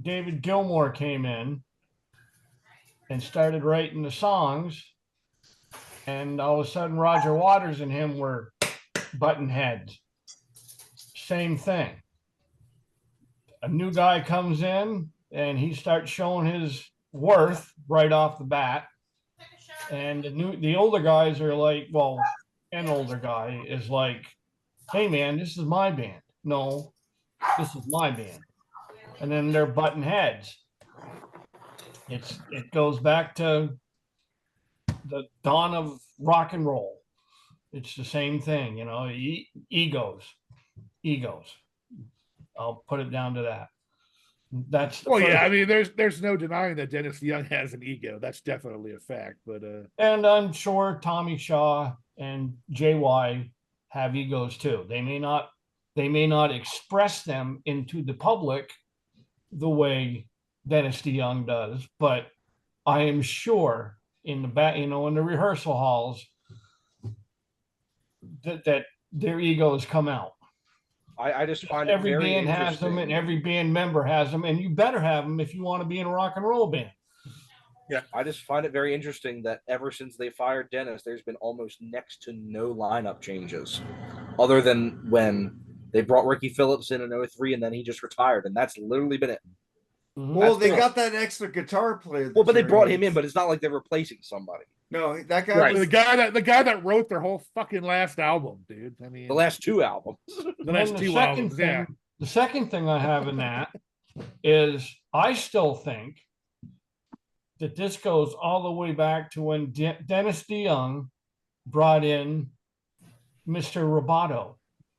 David Gilmour came in and started writing the songs, and all of a sudden Roger Waters and him were button heads. Same thing. A new guy comes in and he starts showing his worth right off the bat. And the older guys are like, well, an older guy is like, hey man, this is my band. No, this is my band. And then they're button heads. It goes back to the dawn of rock and roll. It's the same thing, you know, egos. I'll put it down to that. That's yeah. I mean, there's no denying that Dennis DeYoung has an ego. That's definitely a fact. But and I'm sure Tommy Shaw and JY have egos too. They may not express them into the public the way Dennis DeYoung does, but I am sure in the back, in the rehearsal halls, that their egos come out. I just find every band has them, and every band member has them, and you better have them if you want to be in a rock and roll band. Yeah, I just find it very interesting that ever since they fired Dennis, there's been almost next to no lineup changes, other than when They brought Ricky Phillips in 03, and then he just retired, and that's literally been it. Well, they cool. got that extra guitar player. Well, but they brought him in, but it's not like they're replacing somebody. No, that guy Right. was The guy that wrote their whole fucking last album, dude. I mean, The last 2 albums. the last 2 albums, yeah. The second thing I have in that is I still think that this goes all the way back to when Dennis DeYoung brought in Mr. Roboto.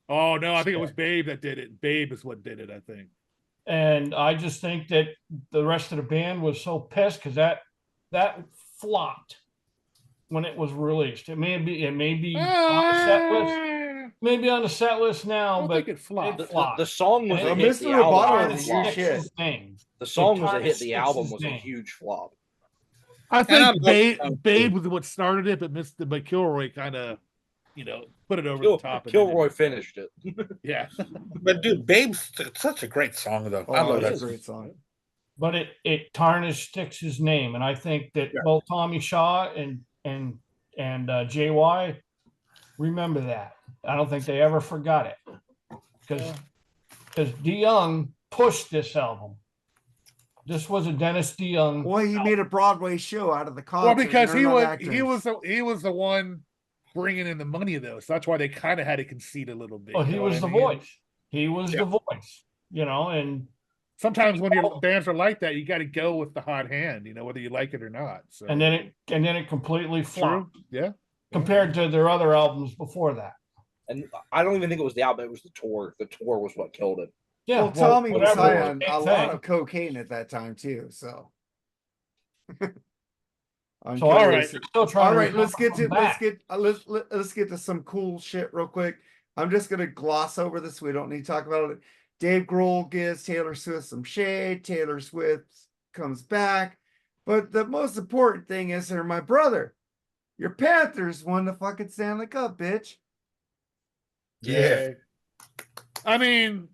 Oh no, I think it was Babe that did it. Babe is what did it, I think. And I just think that the rest of the band was so pissed because that flopped when it was released. It may be on the set list, maybe on the set list now, but it flopped. The song was a hit. Mr. The album Roboto was is a your flop. shit. The song was a hit. The Sticks album his was a name. huge flop. I think And I love- Babe was what started it, but Kilroy kind of, put it over the top. Kilroy finished it. Yeah. But dude, Babe's such a great song though. I love that. That's a great song. But it tarnished Styx's name, and I think that both Tommy Shaw and JY remember that. I don't think they ever forgot it because DeYoung pushed this album. This was a Dennis DeYoung. Well, he made a Broadway show out of the concert. Well, because and he they're was not he was the one bringing in the money though, so that's why they kind of had to concede a little bit. Well, he was the voice. He was the voice. And sometimes when your bands are like that, you got to go with the hot hand, whether you like it or not. So and then it completely flopped. Yeah. Compared to their other albums before that. And I don't even think it was the album; it was the tour. The tour was what killed it. Yeah. Well, Tommy was high on same a thing. lot of cocaine at that time too. So. So all right, still trying. All right, let's get to some cool shit real quick. I'm just gonna gloss over this. We don't need to talk about it. Dave Grohl gives Taylor Swift some shade. Taylor Swift comes back, but the most important thing is here, my brother. Your Panthers won the fucking Stanley Cup, bitch. Yeah. I mean,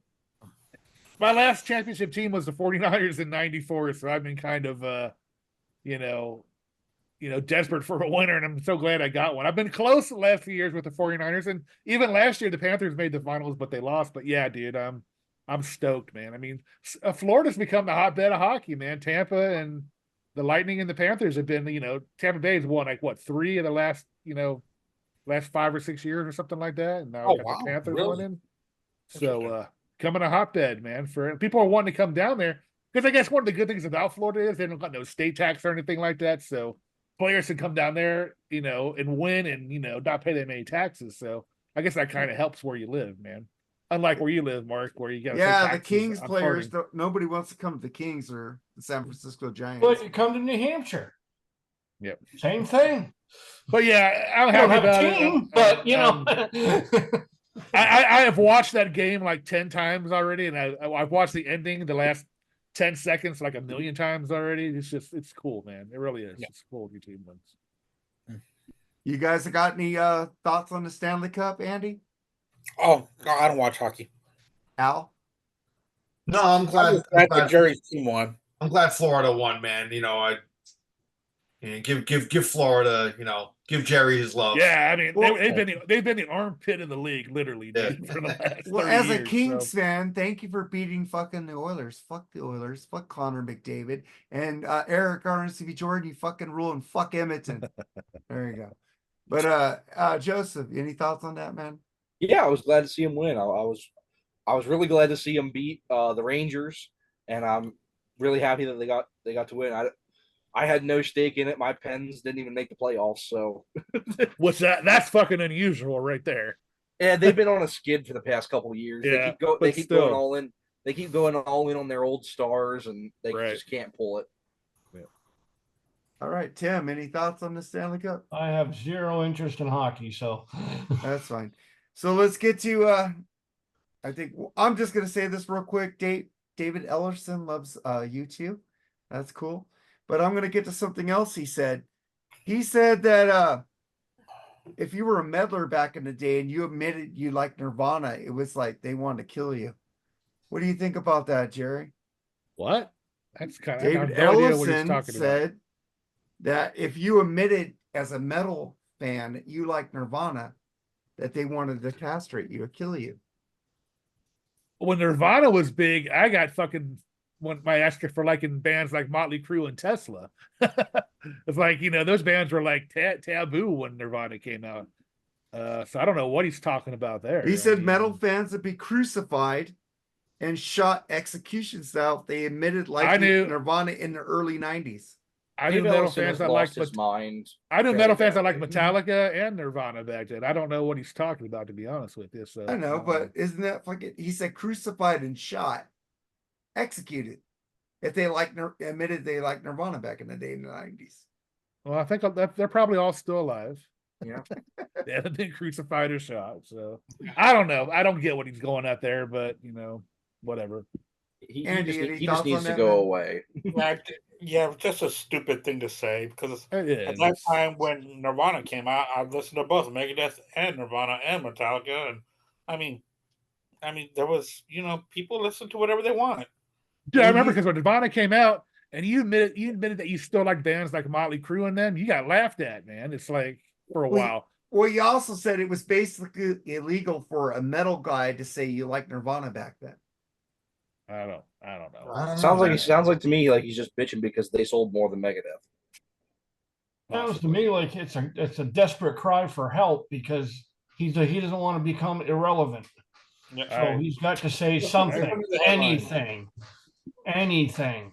my last championship team was the 49ers in 94, so I've been kind of desperate for a winner, and I'm so glad I got one. I've been close the last few years with the 49ers, and even last year the Panthers made the finals, but they lost. But yeah, dude, I'm stoked, man. I mean, Florida's become the hotbed of hockey, man. Tampa and the Lightning and the Panthers have been, Tampa Bay's won like what 3 of the last 5 or 6 years or something like that, and now the Panthers winning. So coming a hotbed, man. For people are wanting to come down there because I guess one of the good things about Florida is they don't got no state tax or anything like that. So players can come down there, and win and not pay that many taxes. So I guess that kind of helps where you live, man. Unlike where you live, Mark, where you got the Kings players. Nobody wants to come to the Kings or the San Francisco Giants. But you come to New Hampshire. Yep. Same thing. But yeah, I'm happy about it. I have watched that game like 10 times already, and I've watched the ending, the last 10 seconds, like 1,000,000 times already. It's cool, man. It really is. Yeah. It's cool if your team wins. You guys have got any thoughts on the Stanley Cup, Andy? Oh, I don't watch hockey. Al? No, I'm glad Jerry's team won. I'm glad Florida won, man. Give Florida, give Jerry his love. Yeah, I mean, they've been the armpit of the league, literally, dude, for the last 30 as years, a Kings fan, thank you for beating fucking the Oilers. Fuck the Oilers. Fuck Connor McDavid and Eric RCB Jordan. You fucking rule, and fuck Edmonton. There you go. But Joseph, any thoughts on that, man? Yeah, I was glad to see him win. I was really glad to see him beat the Rangers, and I'm really happy that they got to win. I had no stake in it. My Pens didn't even make the playoffs. So what's that? That's fucking unusual, right there. Yeah, they've been on a skid for the past couple of years. Yeah, they keep going all in. They keep going all in on their old stars, and they just can't pull it. Yeah. All right, Tim. Any thoughts on the Stanley Cup? I have zero interest in hockey, so that's fine. So let's get to. I think I'm just gonna say this real quick. David Ellerson loves you too. That's cool. But I'm going to get to something else he said. He said that if you were a meddler back in the day and you admitted you liked Nirvana, it was like they wanted to kill you. What do you think about that, Jerry? What? That's kind of David Ellison said that if you admitted as a metal fan that you liked Nirvana, that they wanted to castrate you or kill you. when Nirvana was big, I got fucking when my ass kicked for liking bands like Motley Crue and Tesla. It's like, those bands were like taboo when Nirvana came out. So I don't know what he's talking about there. He said metal fans would be crucified and shot execution style if they admitted liking Nirvana in the early 90s. I knew metal fans that liked his mind. I knew metal fans that like Metallica and Nirvana back then. I don't know what he's talking about, to be honest with you. So I know, but isn't that fucking? He said crucified and shot, executed. If they admitted they liked Nirvana back in the day in the 90s. Well, I think they're probably all still alive. Yeah, they haven't been crucified or shot. So I don't know. I don't get what he's going at there, but whatever. He just needs to go away. Yeah, just a stupid thing to say because at that time when Nirvana came out, I listened to both Megadeth and Nirvana and Metallica, and I mean, there was people listen to whatever they want. Yeah, I remember because when Nirvana came out, and you admitted that you still like bands like Motley Crue and them, you got laughed at, man. It's like for a while. Well, you also said it was basically illegal for a metal guy to say you like Nirvana back then. I don't know. Sounds like to me like he's just bitching because they sold more than Megadeth. Sounds to me like it's a desperate cry for help because he doesn't want to become irrelevant. So he's got to say something, anything. And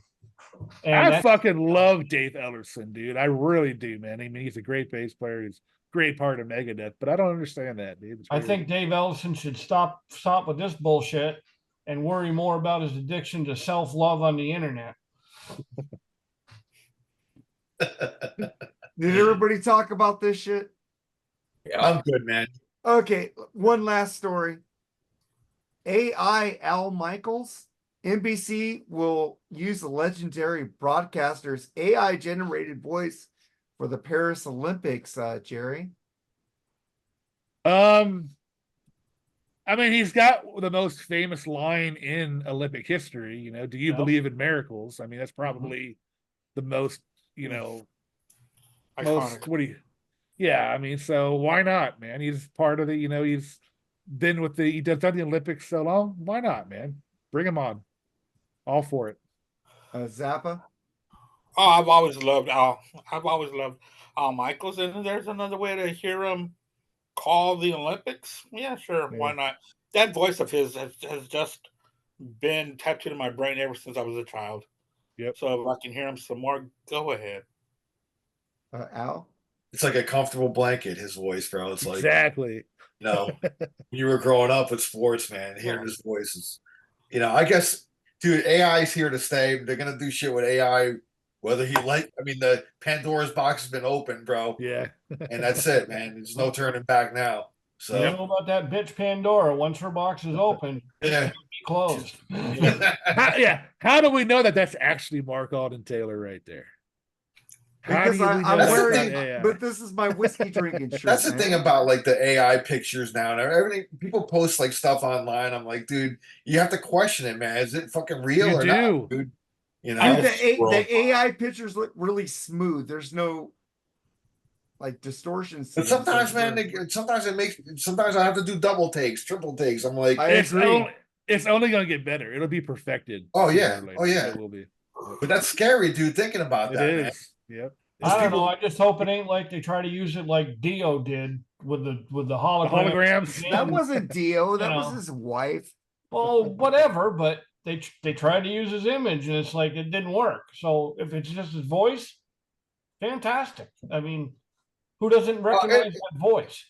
I fucking love Dave Ellerson, dude. I really do, man. I mean, he's a great bass player. He's a great part of Megadeth, but I don't understand that, dude. I think Dave Ellison should stop with this bullshit and worry more about his addiction to self-love on the internet. Did everybody talk about this shit? Yeah, I'm good, man. Okay, one last story. AI Al Michaels, NBC will use the legendary broadcaster's AI-generated voice for the Paris Olympics, Jerry. I mean, he's got the most famous line in Olympic history, do you believe in miracles? I mean, that's probably the most, iconic. Yeah, I mean, so why not, man? He's part of the, he's been with he done the Olympics so long. Why not, man? Bring him on. All for it. Zappa? Oh, I've always loved Al Michaels, and there's another way to hear him call the Olympics. Yeah, sure. Why not? That voice of his has just been tattooed in my brain ever since I was a child. Yep. So if I can hear him some more, go ahead. Al? It's like a comfortable blanket, his voice, bro. It's like exactly. When you were growing up with sports, man, hearing his voice is, I guess, dude, AI is here to stay. They're gonna do shit with AI, whether the Pandora's box has been opened, bro. Yeah. And that's it, man. There's no turning back now. So you know about that bitch Pandora? Once her box is open, yeah, be closed. How do we know that that's actually Mark Alden Taylor right there? Because I'm wearing, but this is my whiskey drinking shirt. That's the thing about like the AI pictures now and everything. People post like stuff online. I'm like, dude, you have to question it, man. Is it fucking real or not, dude? The AI pictures look really smooth. There's no like distortions. But sometimes, man, sometimes I have to do double takes, triple takes. I'm like, it's only gonna get better. It'll be perfected. Oh yeah, It will be. But that's scary, dude. Thinking about that, man. Yep. I don't know. I just hope it ain't like they try to use it like Dio did with the holograms. That wasn't Dio. That was his wife. Well, whatever. But they tried to use his image, and it's like it didn't work. So if it's just his voice, fantastic. I mean, who doesn't recognize that voice?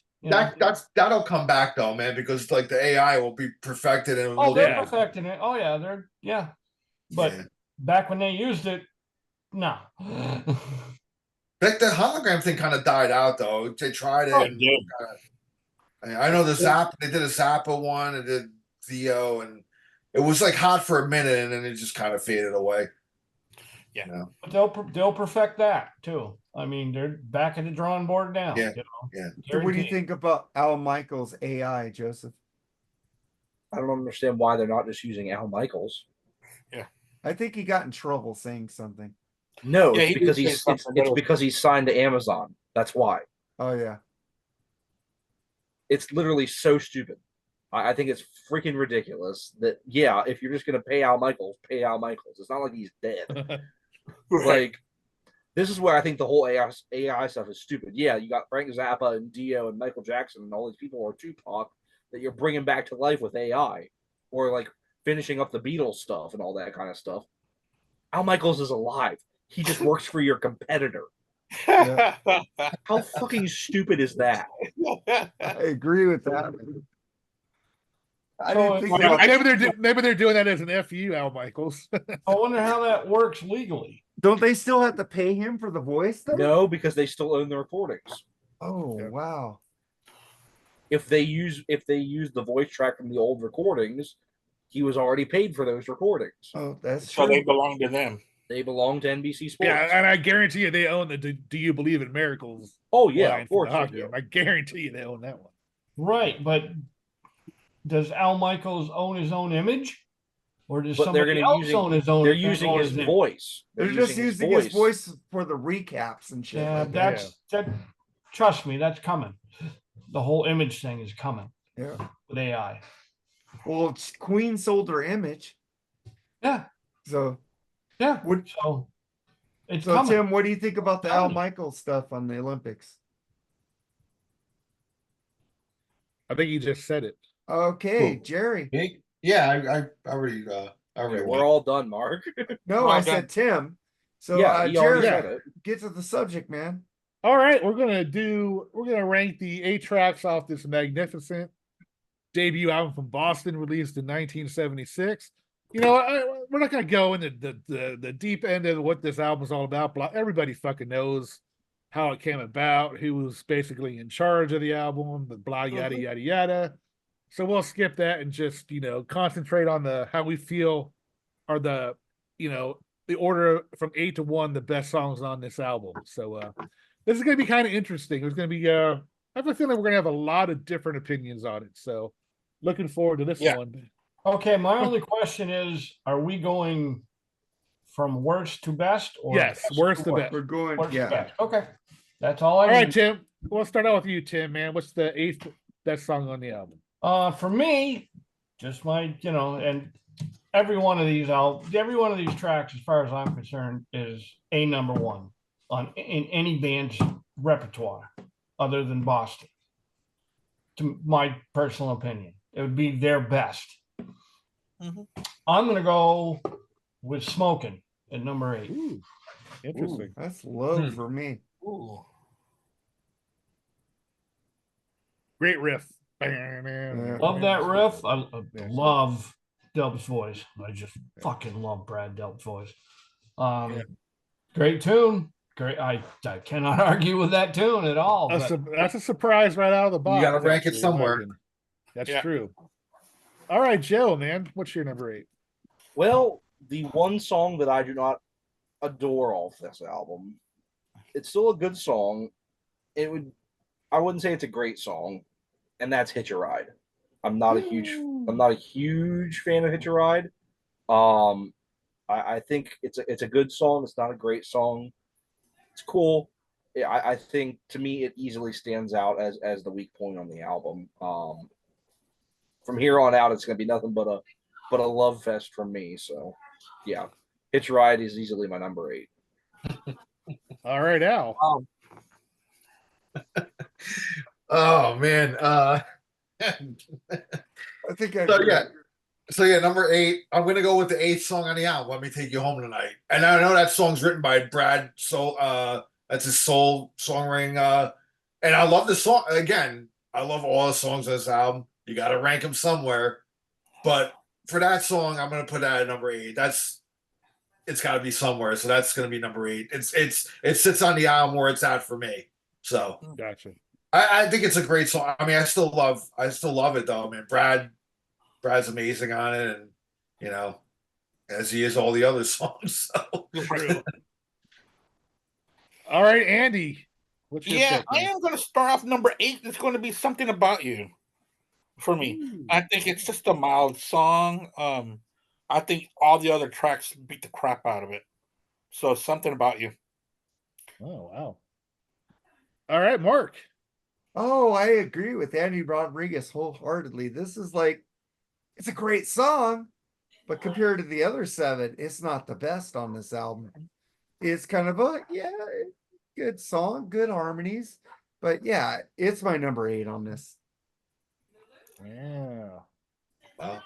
That'll come back though, man, because like the AI will be perfected and they're perfecting it. Oh yeah, But back when they used it. No. Like the hologram thing kind of died out though. They tried it. I know the Zappa. They did a Zappa one. They did Theo, and it was like hot for a minute, and then it just kind of faded away. Yeah, but they'll perfect that too. I mean, they're back at the drawing board now. Yeah, So what do you think about Al Michaels' AI, Joseph? I don't understand why they're not just using Al Michaels. Yeah, I think he got in trouble saying something. No, it's because he's signed to Amazon. That's why. Oh yeah. It's literally so stupid. I think it's freaking ridiculous that, yeah, if you're just going to pay Al Michaels, pay Al Michaels. It's not like he's dead. Like, this is where I think the whole AI stuff is stupid. Yeah, you got Frank Zappa and Dio and Michael Jackson and all these people, or Tupac, that you're bringing back to life with AI, or like finishing up the Beatles stuff and all that kind of stuff. Al Michaels is alive. He just works for your competitor. How fucking stupid is that? I agree with that. I So, didn't think Maybe they're doing that as an FU, Al Michaels. I wonder how that works legally. Don't they still have to pay him for the voice though? No, because they still own the recordings. Oh Yeah. wow. If they use the voice track from the old recordings, he was already paid for those recordings. Oh, that's So true. they belong to them. They belong to NBC Sports. Yeah, and I guarantee you they own the "Do You Believe in Miracles?" Oh yeah, line of for course the they hockey do. game. I guarantee you they own that one. Right, but does Al Michaels own his own image? Or does But they're somebody gonna else own his own? They're using own his image? voice. They're just using his voice for the recaps and shit. Yeah, like that. that. Trust me, that's coming. The whole image thing is coming Yeah. with AI. Well, Queen sold her image, Yeah, so yeah. Would- So it's so coming. Tim, what do you think about the Al Coming. Michaels stuff on the Olympics? I think you just said it. Okay, Cool. Jerry. Yeah, I already Yeah, went. we're all done, Mark. No, Well I done. said Tim. So yeah, he already Jerry, said it. get to the subject, man. All right, we're gonna rank the 8 tracks off this magnificent debut album from Boston, released in 1976. You know, we're not gonna go into the deep end of what this album's all about. Everybody fucking knows how it came about, who was basically in charge of the album, the blah yada yada yada. So we'll skip that and just concentrate on the how we feel are the the order from 8 to 1 the best songs on this album. So this is going to be kind of interesting. It's going to be I have a feeling we're going to have a lot of different opinions on it. So looking forward to this one. Okay, my only question is: are we going from worst to best, or Yes, worst to best? We're going, Worst to yeah. best. Okay, that's all I. All right, need. Tim. We'll start out with you, Tim. Man, what's the 8th best song on the album? For me, just my, and every one of these tracks, as far as I'm concerned, is a number one in any band's repertoire, other than Boston. To my personal opinion, it would be their best. I'm gonna go with "Smoking" at number 8. Ooh, interesting. That's low for me. Ooh. Great riff. Love that riff. I love Delp's voice. I just fucking love Brad Delp's voice. Great tune. Great. I cannot argue with that tune at all. That's a surprise right out of the box. You got to rank it actually, somewhere. That's Yeah. true. All right, Joe, man, what's your number 8? Well, the one song that I do not adore off this album, it's still a good song. I wouldn't say it's a great song, and that's "Hitch a Ride." I'm not a huge fan of "Hitch a Ride." I think it's a good song. It's not a great song. It's cool. I think, to me, it easily stands out as the weak point on the album. From here on out, it's going to be nothing but a love fest from me. So, yeah, "Hitch a Ride" is easily my number 8. All right, Al. Oh man. I think So yeah, number 8. I'm gonna go with the 8th song on the album. "Let Me Take You Home Tonight." And I know that song's written by Brad Soul. That's his soul songwriting. And I love the song. Again, I love all the songs on this album. You got to rank them somewhere. But for that song, I'm gonna put that at number 8. It's got to be somewhere. So that's gonna be number 8. It sits on the album where it's at for me. So Gotcha. I think it's a great song. I mean, I still love it though. I mean, Brad's amazing on it, and as he is all the other songs. So. All right, Andy. What's your pick, I man? am going to start off number 8. It's going to be "Something About You" for me. I think it's just a mild song. I think all the other tracks beat the crap out of it. So "Something About You." Oh wow. All right, Mark. Oh, I agree with Andy Rodriguez wholeheartedly. This is like, it's a great song, but compared to the other 7, it's not the best on this album. It's kind of a, yeah, good song, good harmonies. But yeah, it's my number 8 on this. Yeah. Wow.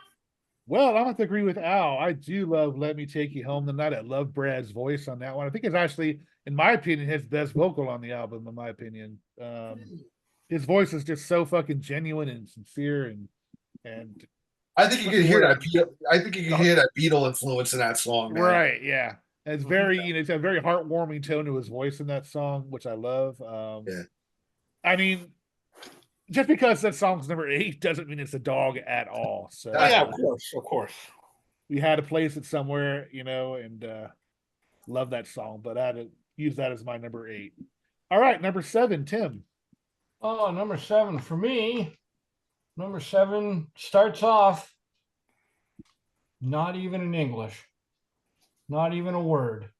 Well, I'm going to agree with Al. I do love Let Me Take You Home Tonight. I love Brad's voice on that one. I think it's actually, in my opinion, his best vocal on the album, in my opinion. His voice is just so fucking genuine and sincere, and I think you can hear that. I think you can hear that Beatle influence in that song, man. Right, yeah. It's very, it's a very heartwarming tone to his voice in that song, which I love. Yeah. I mean, just because that song's number 8 doesn't mean it's a dog at all. So yeah, of course. We had to place it somewhere, and love that song, but I had to use that as my number 8. All right, number 7, Tim. Oh, number 7 for me. Number 7 starts off not even in English, not even a word.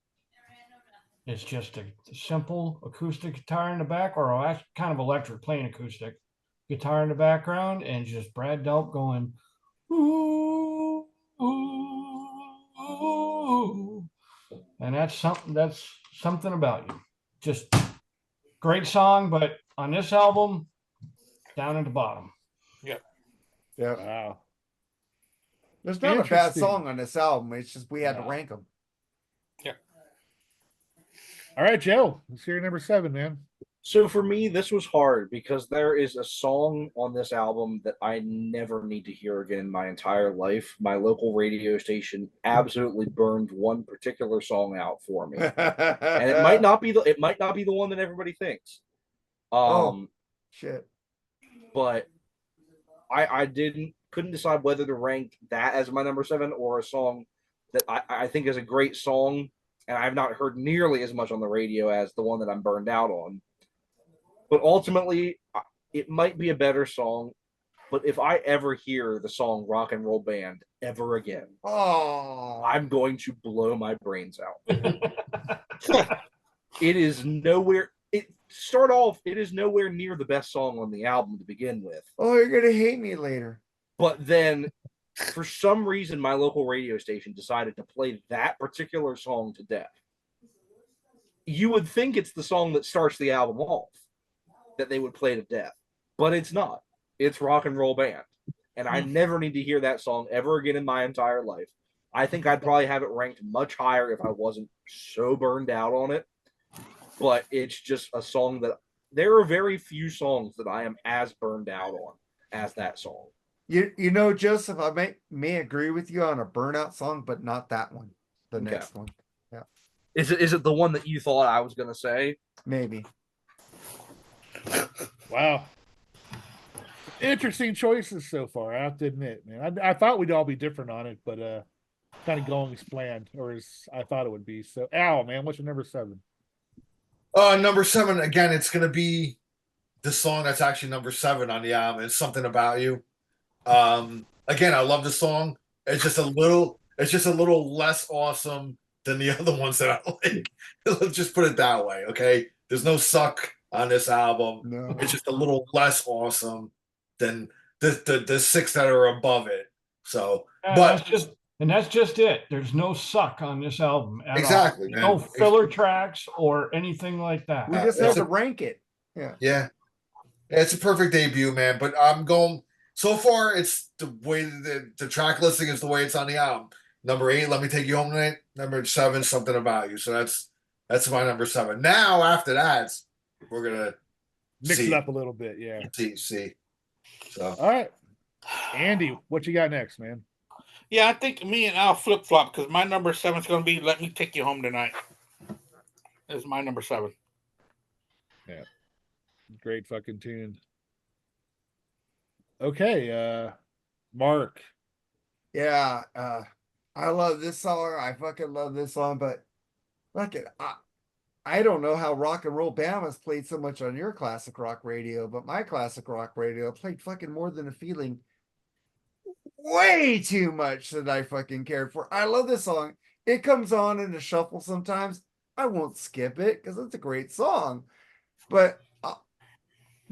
It's just a simple acoustic guitar in the back, or kind of electric, plain acoustic guitar in the background, and just Brad Delp going, ooh, ooh, ooh. And that's something about you. Just great song, but on this album, down at the bottom. Yeah. Wow. There's not a bad song on this album. It's just we had to rank them. Yeah. All right, Joe. Let's hear number 7, man. So for me, this was hard because there is a song on this album that I never need to hear again in my entire life. My local radio station absolutely burned one particular song out for me, and it might not be the one that everybody thinks. Shit. But I couldn't decide whether to rank that as my number 7 or a song that I think is a great song and I've not heard nearly as much on the radio as the one that I'm burned out on. But ultimately, it might be a better song. But if I ever hear the song Rock and Roll Band ever again, I'm going to blow my brains out. It is nowhere. It is nowhere near the best song on the album to begin with. Oh, you're gonna hate me later. But then, for some reason, my local radio station decided to play that particular song to death. You would think it's the song that starts the album off that they would play to death, but it's not. It's Rock and Roll Band, and I never need to hear that song ever again in my entire life. I think I'd probably have it ranked much higher if I wasn't so burned out on it. But it's just a song that there are very few songs that I am as burned out on as that song. You know, Joseph, I may agree with you on a burnout song, but not that one. The next one. Yeah. Is it the one that you thought I was gonna say? Maybe. Wow. Interesting choices so far, I have to admit, man. I thought we'd all be different on it, but kind of going as planned, or as I thought it would be. So Al, man, what's your number 7? Number 7, again, it's gonna be the song that's actually number 7 on the album. It's Something About You. Again, I love the song. It's just a little less awesome than the other ones that I like. Let's just put it that way, okay? There's no suck on this album. No. It's just a little less awesome than the 6 that are above it. So, but that's just it. There's no suck on this album at exactly, all. man. No filler tracks or anything like that. We just have to rank it. Yeah. It's a perfect debut, man. But I'm going so far. It's the way the track listing is the way it's on the album. Number 8, Let Me Take You Home Tonight. Number 7, Something About You. So that's my number 7. Now after that, we're gonna Mix it up a little bit, yeah. See. So all right, Andy, what you got next, man? Yeah, I think me and Al flip flop because my number 7 is going to be "Let Me Take You Home Tonight." Is my number 7. Yeah, great fucking tune. Okay, Mark. Yeah, I love this song. I fucking love this song, but fuck it, I don't know how Rock and Roll Bama's played so much on your classic rock radio, but my classic rock radio played fucking More Than a Feeling way too much that I fucking cared for. I love this song. It comes on in a shuffle sometimes. I won't skip it because it's a great song. But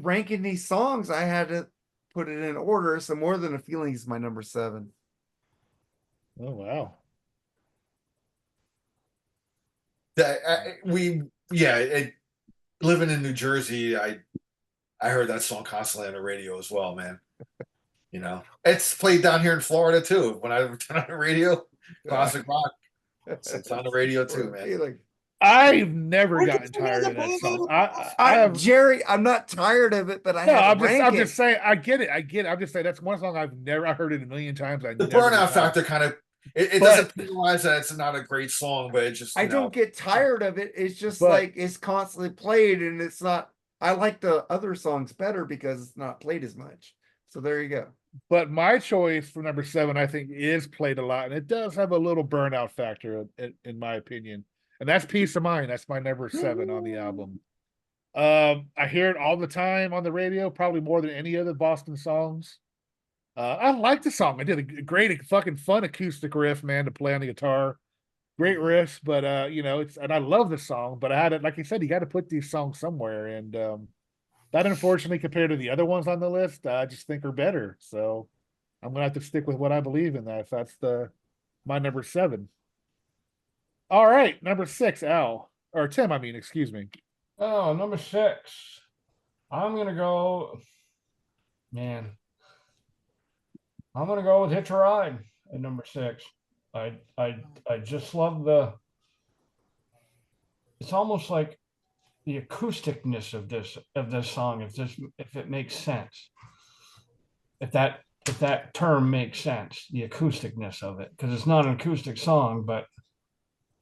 ranking these songs, I had to put it in order. So More Than a Feeling is my number 7. Oh wow. Living in New Jersey, I heard that song constantly on the radio as well, man. You know, it's played down here in Florida too. When I turn on the radio, classic rock, it's on the radio too, man. Feeling. I've never gotten tired of that song. I have Jerry, I'm not tired of it, but I no. had I'm to just rank I'm it. just saying. I get it. I'm just saying that's one song I heard it a million times. The burnout factor kind of it doesn't penalize that it's not a great song, but it just I don't get tired of it. It's just But- like it's constantly played, and it's not. I like the other songs better because it's not played as much. So there you go. But my choice for number 7, I think, is played a lot, and it does have a little burnout factor, in my opinion. And that's Peace of Mind. That's my number 7 on the album. I hear it all the time on the radio, probably more than any other Boston songs. I like the song. I did a great, fucking fun acoustic riff, man, to play on the guitar. Great riffs, but and I love the song. But I had it, like you said, you got to put these songs somewhere, and that unfortunately, compared to the other ones on the list, I just think are better. So I'm gonna have to stick with what I believe in. That's my number 7. All right, number 6, Al or Tim. I mean, excuse me. Oh, number 6. I'm gonna go, man. I'm gonna go with Hitch a Ride at number 6. I just love it's almost like the acousticness of this song, if it makes sense. If that term makes sense, the acousticness of it, because it's not an acoustic song, but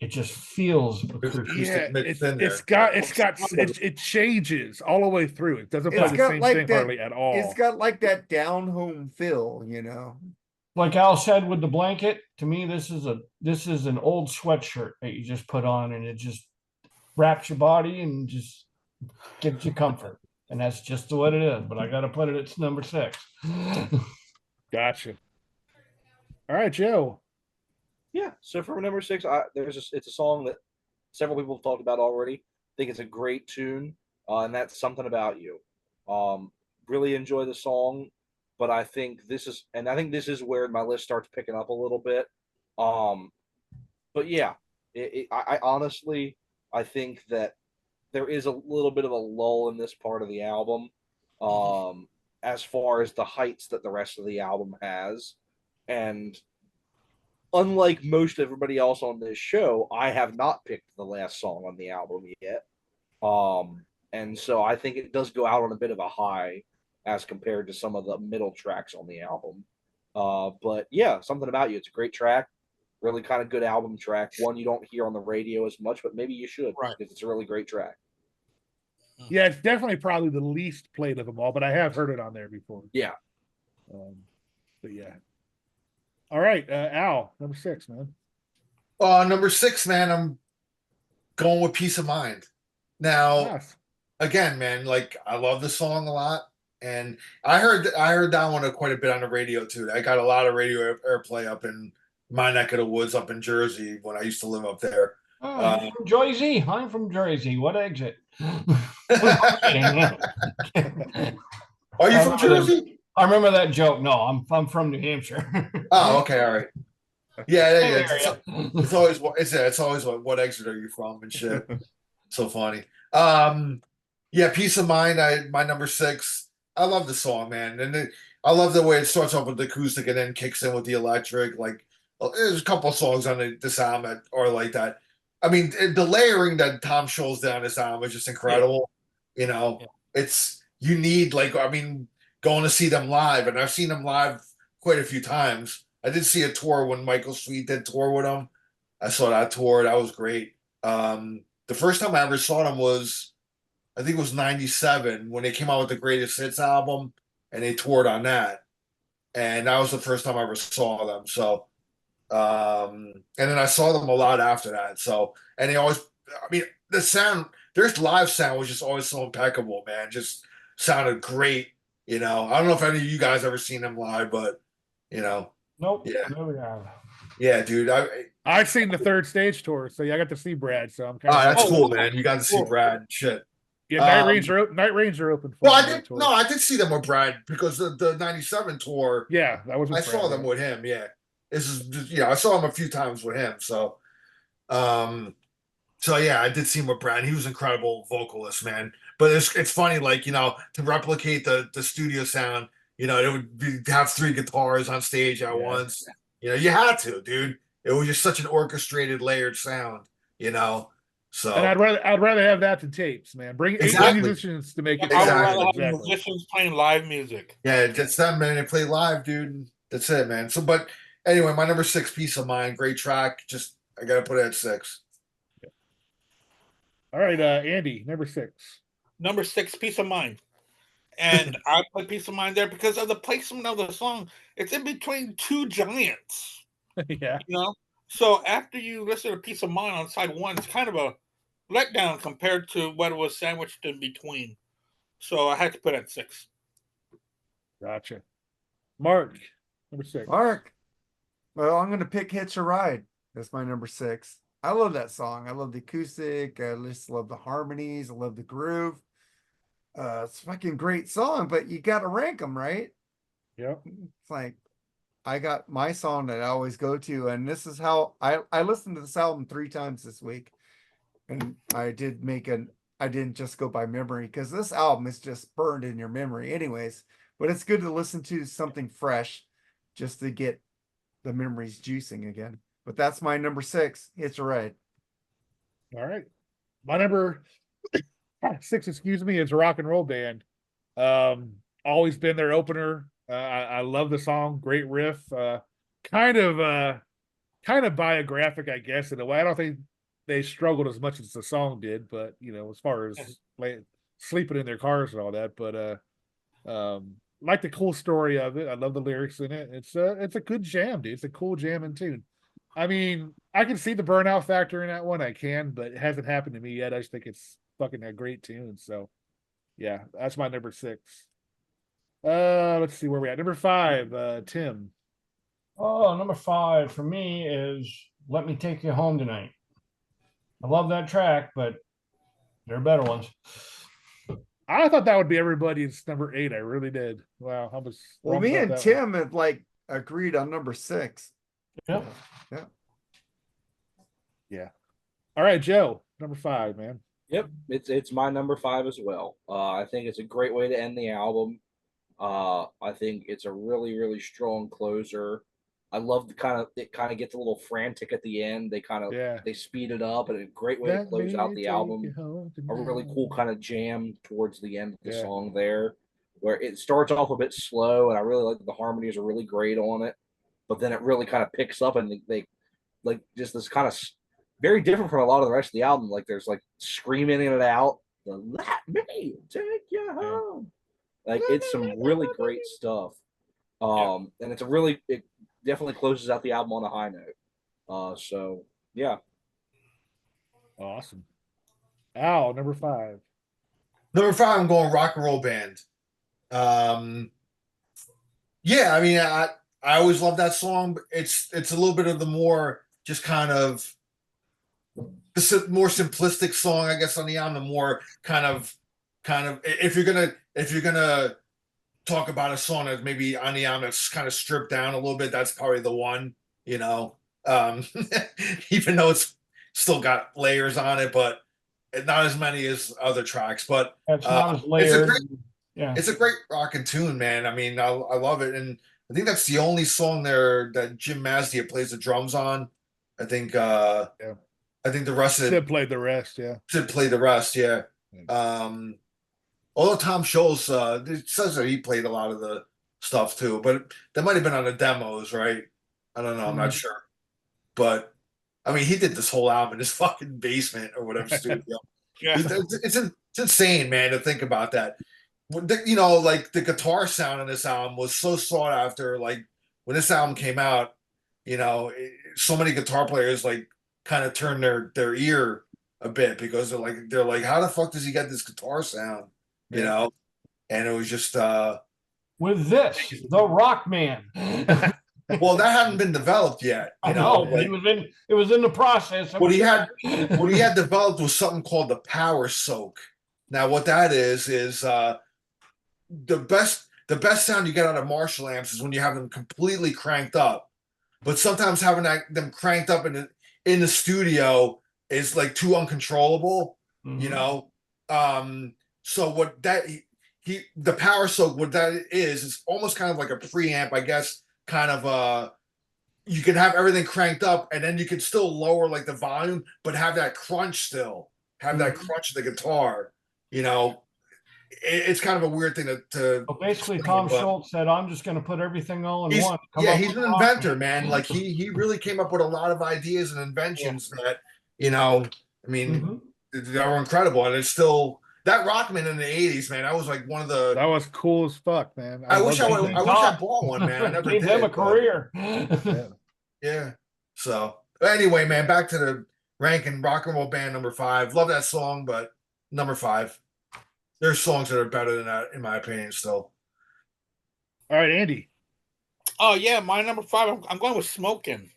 it just feels acoustic. Yeah, mix in there. it changes all the way through. It doesn't play It's the got same like thing that- hardly at all. It's got like that down home feel, Like Al said with the blanket, to me, this is an old sweatshirt that you just put on, and it just wraps your body and just gives you comfort. And that's just what it is. But I got to put it at number 6. Gotcha. All right, Joe. Yeah. So for number 6, it's a song that several people have talked about already. I think it's a great tune, and that's Something About You. Really enjoy the song, but I think this is where my list starts picking up a little bit. But yeah, I honestly, I think that there is a little bit of a lull in this part of the album, as far as the heights that the rest of the album has. And unlike most everybody else on this show, I have not picked the last song on the album yet. And so I think it does go out on a bit of a high as compared to some of the middle tracks on the album. But yeah, Something About You, it's a great track. Really kind of good album track. One you don't hear on the radio as much, but maybe you should, Right. because it's a really great track. Yeah, it's definitely probably the least played of them all, but I have heard it on there before. Yeah. But yeah. All right, Al, number 6, man. Number 6, man, I'm going with Peace of Mind. Now, Nice. again, man, like I love the song a lot, and I heard that one quite a bit on the radio too. I got a lot of radio airplay up in my neck of the woods up in Jersey when I used to live up there. Oh, you're from Jersey. I'm from Jersey. What exit? Are you from Jersey? I remember that joke. No, I'm from New Hampshire. Oh, okay, all right. Yeah. Same It's always what exit are you from and shit. So funny. Yeah, Peace of Mind. My number 6. I love the song, man, and I love the way it starts off with the acoustic and then kicks in with the electric. Like, there's a couple of songs on this album that are like that. I mean, the layering that Tom Scholz did on this album is just incredible. You know, it's you need going to see them live, and I've seen them live quite a few times. I did see a tour when Michael Sweet did tour with them. I saw that tour. That was great. The first time I ever saw them was, I think it was 97 when they came out with the Greatest Hits album and they toured on that. And that was the first time I ever saw them. So, and then I saw them a lot after that. So, and they always, the sound, their live sound was just always so impeccable, man. Just sounded great. I don't know if any of you guys ever seen them live, but Nope. Yeah. Never have. Yeah, dude. I've seen the Third Stage tour, so yeah, I got to see Brad. So I'm kind Oh, of that's cool, man. You got to see Cool. Brad and shit. Yeah, Night Rains are open for. Well, them tour. I did see them with Brad because the '97 tour. Yeah, that was. I saw them with him. Yeah, this is just, I saw him a few times with him. So, yeah, I did see him with Brad. He was an incredible vocalist, man. But it's funny, like, to replicate the studio sound. It would have 3 guitars on stage at once. You had to, dude. It was just such an orchestrated, layered sound. So. And I'd rather have that than tapes, man. Bring 8 musicians to make it. I would rather have musicians playing live music. Yeah, it's them, man. They play live, dude. That's it, man. So, but anyway, my number 6, Peace of Mind, great track. Just I gotta put it at 6. Yeah. All right, Andy, number 6. Number 6, Peace of Mind. And I put Peace of Mind there because of the placement of the song. It's in between 2 giants. Yeah. So after you listen to Peace of Mind on side 1, it's kind of a letdown compared to what was sandwiched in between. So I had to put it at 6. Gotcha. Mark, number 6. Mark. Well, I'm going to pick Hitch a Ride. That's my number 6. I love that song. I love the acoustic. I just love the harmonies. I love the groove. It's a fucking great song, but you got to rank them, right? Yep. It's like, I got my song that I always go to, and this is how I listened to this album 3 times this week. And I didn't just go by memory because this album is just burned in your memory anyways, but it's good to listen to something fresh just to get the memories juicing again. But that's my number 6, Hitch a Ride. All right. My number 6, is Rock and Roll Band. Always been their opener. I love the song, great riff. Kind of biographic, I guess, in a way. I don't think they struggled as much as the song did, but as far as sleeping in their cars and all that. But like the cool story of it. I love the lyrics in it. It's a good jam, dude. It's a cool jamming tune. I mean, I can see the burnout factor in that one. I can, but it hasn't happened to me yet. I just think it's fucking a great tune. So yeah, that's my number 6. Let's see where we at. Number 5, Tim. Oh, number 5 for me is Let Me Take You Home Tonight. I love that track, but there are better ones. I thought that would be everybody's number 8. I really did. Wow. I was well, me and Tim have agreed on number 6. Yeah. Yeah. All right, Joe, number 5, man. Yep. It's my number 5 as well. I think it's a great way to end the album. I think it's a really, really strong closer. I love it kind of gets a little frantic at the end. They speed it up, and a great way to close out the album. A really cool kind of jam towards the end of the song there, where it starts off a bit slow, and I really like the harmonies are really great on it, but then it really kind of picks up, and they like just this kind of very different from a lot of the rest of the album. Like there's like screaming it out, "Let me take you home." Like it's some really great stuff. And it definitely closes out the album on a high note. So yeah. Awesome. Al, number 5. Number 5, I'm going Rock and Roll Band. Yeah, I mean, I always love that song. But it's a little bit of the more just kind of more simplistic song, I guess, on the album. The more kind of if you're gonna talk about a song that's maybe on the album that's kind of stripped down a little bit, that's probably the one, even though it's still got layers on it, but not as many as other tracks. But it's not as layered. It's a great rockin' tune, man. I mean, I love it, and I think that's the only song there that Jim Mazdia plays the drums on. I think the rest of it. Sid played the rest, yeah. Sid played the rest, yeah. Although Tom Scholz it says that he played a lot of the stuff too, but that might have been on the demos, right? I don't know. I'm not sure. But I mean, he did this whole album in his fucking basement or whatever studio. It's insane, man, to think about that. Like the guitar sound on this album was so sought after. Like when this album came out, so many guitar players like kind of turned their ear a bit because they're like, how the fuck does he get this guitar sound? And it was just with this, the Rock Man. Well, that hadn't been developed yet. I know, but it was in the process. What he had developed was something called the Power Soak. Now, what that is the best sound you get out of Marshall amps is when you have them completely cranked up. But sometimes having them cranked up in the studio is like too uncontrollable, you know. So what that the power soak, what that is almost kind of like a preamp, I guess, kind of you can have everything cranked up and then you can still lower like the volume, but have that crunch still, have that crunch of the guitar, you know. It's kind of a weird thing to Well, basically, explain, Tom but Schultz said, "I'm just going to put everything all in one." he's an inventor, man. Like he really came up with a lot of ideas and inventions that, I mean, they were incredible, and it's still that Rockman in the '80s, man. That was like one of the. That was cool as fuck, man. I wish love I that would. thing. I wish I bought one, man. I never Gave did. him a but, career. yeah. So but anyway, man, back to the ranking rock and roll band number 5. Love that song, but number 5. There's songs that are better than that, in my opinion, still. All right, Andy. Oh yeah, my number 5. I'm going with "Smoking"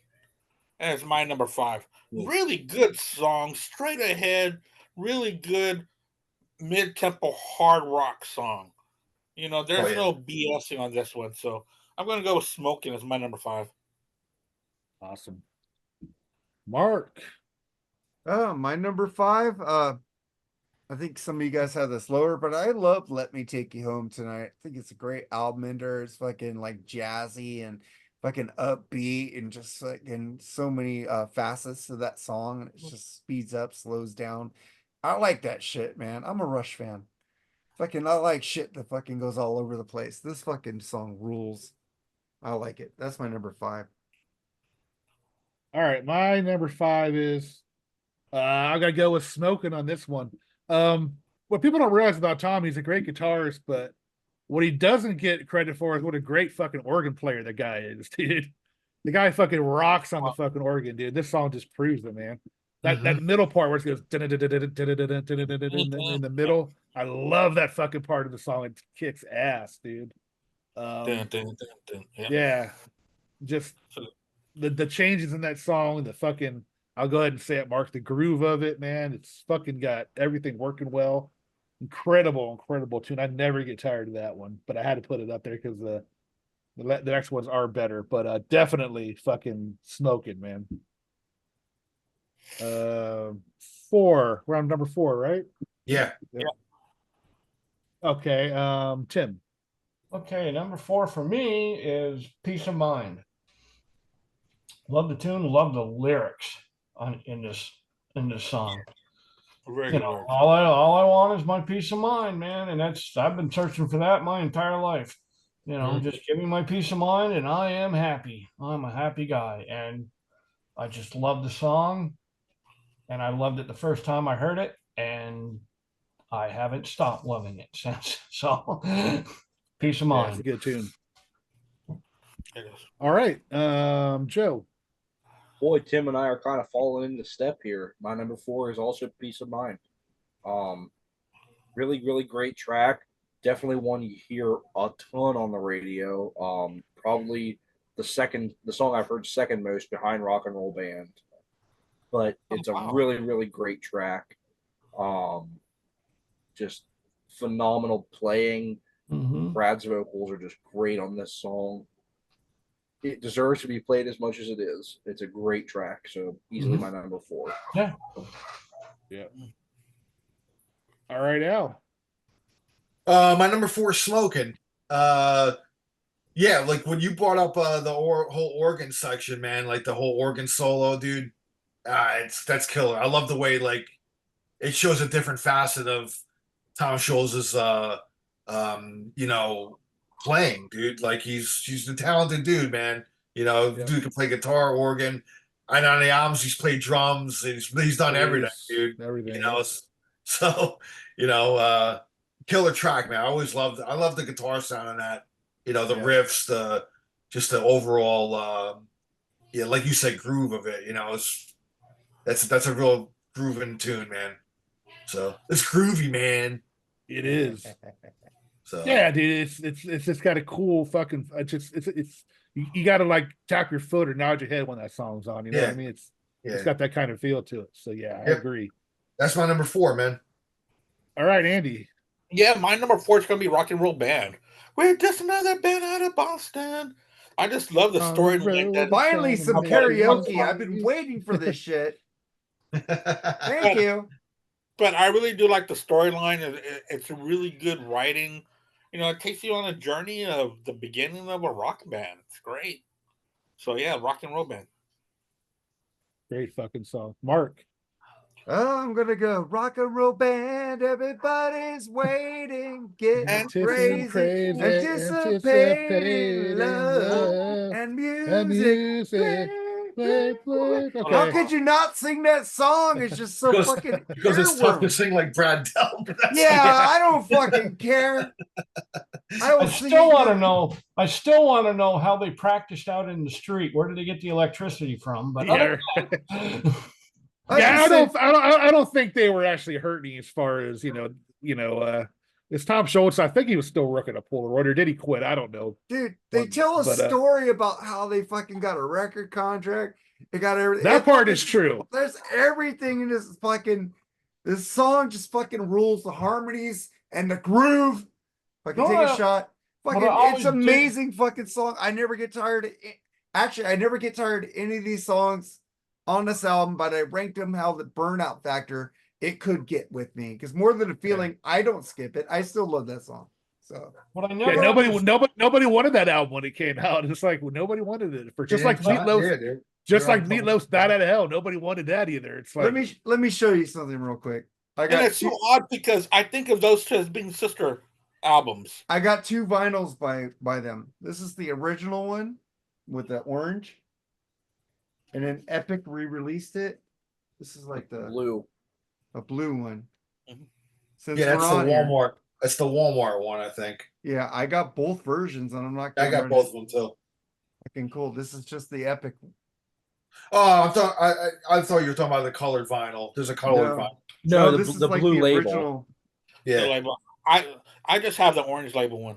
as my number 5. Really good song, straight ahead, really good mid-tempo hard rock song. There's no BSing on this one, so I'm going to go with "Smoking" as my number 5. Awesome. Mark. My number 5. I think some of you guys have this lower, but I love "Let Me Take You Home Tonight." I think it's a great album ender. It's fucking like jazzy and fucking upbeat and just fucking so many facets to that song. And it just speeds up, slows down. I like that shit, man. I'm a Rush fan. Fucking I like shit that fucking goes all over the place. This fucking song rules. I like it. That's my number 5. All right, my number 5 is I gotta go with "Smoking" on this one. What people don't realize about Tom, he's a great guitarist, but what he doesn't get credit for is what a great fucking organ player the guy is, dude. The guy fucking rocks on the fucking organ, dude. This song just proves it, man. That middle part where it goes in the middle, I love that fucking part of the song. It kicks ass, dude. Yeah, just the changes in that song, the fucking, I'll go ahead and say it, Mark, the groove of it, man. It's fucking got everything working well. Incredible tune. I never get tired of that one, but I had to put it up there because the next ones are better. But definitely fucking "Smoking," man. 4. We're on number 4, right? Yeah. Okay. Tim. Okay, number 4 for me is "Peace of Mind." Love the tune, love the lyrics in this song. All I want is my peace of mind, man, and I've been searching for that my entire life. Just give me my peace of mind, and I am happy. I'm a happy guy, and I just love the song, and I loved it the first time I heard it, and I haven't stopped loving it since. So, peace of mind. It's a good tune. All right, Joe. Boy, Tim and I are kind of falling into step here. My number 4 is also "Peace of Mind." Really great track. Definitely one you hear a ton on the radio. Probably the song I've heard second most behind "Rock and Roll Band," but it's a really great track. Just phenomenal playing. Brad's vocals are just great on this song. It deserves to be played as much as it is. It's a great track, so easily my number 4. Yeah. All right, Al. My number 4 is "Smoking." Yeah, like when you brought up the whole organ section, man, like the whole organ solo, dude. That's killer. I love the way like it shows a different facet of Tom Scholz's playing, dude. Like he's a talented dude, man. Dude can play guitar, organ. And on the albums he's played drums. He's done everything, dude. Everything. So killer track, man. I love the guitar sound on that. The riffs, the overall like you said, groove of it. That's a real grooving tune, man. So it's groovy, man. It is. So yeah, dude, it's just got a cool fucking. It's you got to like tap your foot or nod your head when that song's on. You know what I mean? It's got that kind of feel to it. So yeah, I agree. That's my number 4, man. All right, Andy. Yeah, my number 4 is gonna be Rock and Roll Band. We're just another band out of Boston. I just love the storyline. That Finally, some I'm like, karaoke. I've been waiting for this shit. Thank you. but I really do like the storyline. It's a really good writing. It takes you on a journey of the beginning of a rock band. It's great. So yeah, Rock and Roll Band. Great fucking song. Mark. Oh, I'm gonna go rock and roll band. Everybody's waiting, getting crazy, anticipating love and music. How could you not sing that song? It's just so fucking because it's tough to earworm. sing like Brad Delp. Yeah, I don't fucking care. I still want to know. I still want to know how they practiced out in the street. Where did they get the electricity from? But Yeah, I don't think they were actually hurting as far as it's Tom Schultz. I think he was still working a Polaroid, or did he quit? I don't know. Dude, they tell a story about how they fucking got a record contract. They got everything. That part is true. There's everything in this song just fucking rules. The harmonies and the groove. Fucking take a shot. Fucking, it's amazing fucking song. I never get tired of it. Actually, I never get tired of any of these songs on this album, but I ranked them how the burnout factor it could get with me. Because more than a feeling, I don't skip it. I still love that song. So nobody wanted that album when it came out. It's like nobody wanted it for just like Meatloaf. Just like Meatloaf's Bad Out of Hell. Nobody wanted that either. It's like let me show you something real quick. And it's so odd because I think of those two as being sister albums. I got 2 vinyls by them. This is the original one with the orange, and then Epic re-released it. This is like the blue one. Mm-hmm. Yeah, that's the Walmart. That's the Walmart one, I think. Yeah, I got both versions, and I'm not. I got both of them too. Fucking cool. This is just the Epic. Oh, I thought you were talking about the colored vinyl. There's a colored vinyl. No, this is the like blue label. Original. Yeah, the label. I just have the orange label one.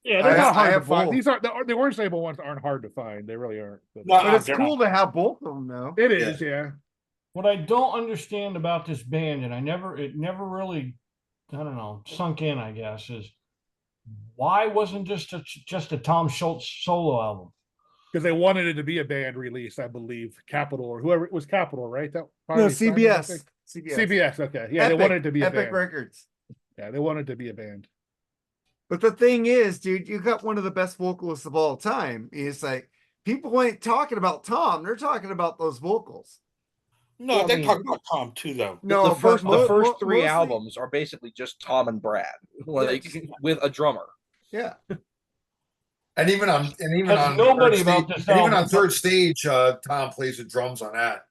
Yeah, they're not hard to find. These are the orange label ones aren't hard to find. They really aren't. But it's cool to have both of them, though. It is, yeah. What I don't understand about this band, and it never really, I don't know, sunk in, I guess, is why wasn't just a Tom Schultz solo album? Because they wanted it to be a band release, I believe. Capitol or whoever it was, Capitol, right? No, CBS. CBS. Okay, yeah, Epic, they wanted it to be a band. Epic Records. Yeah, they wanted it to be a band. But the thing is, dude, you got one of the best vocalists of all time. It's like people ain't talking about Tom; they're talking about those vocals. No, they talk about Tom too, though. No, the first 3 albums are basically just Tom and Brad, like with a drummer. Yeah. And even on Third Stage, Tom plays the drums on that.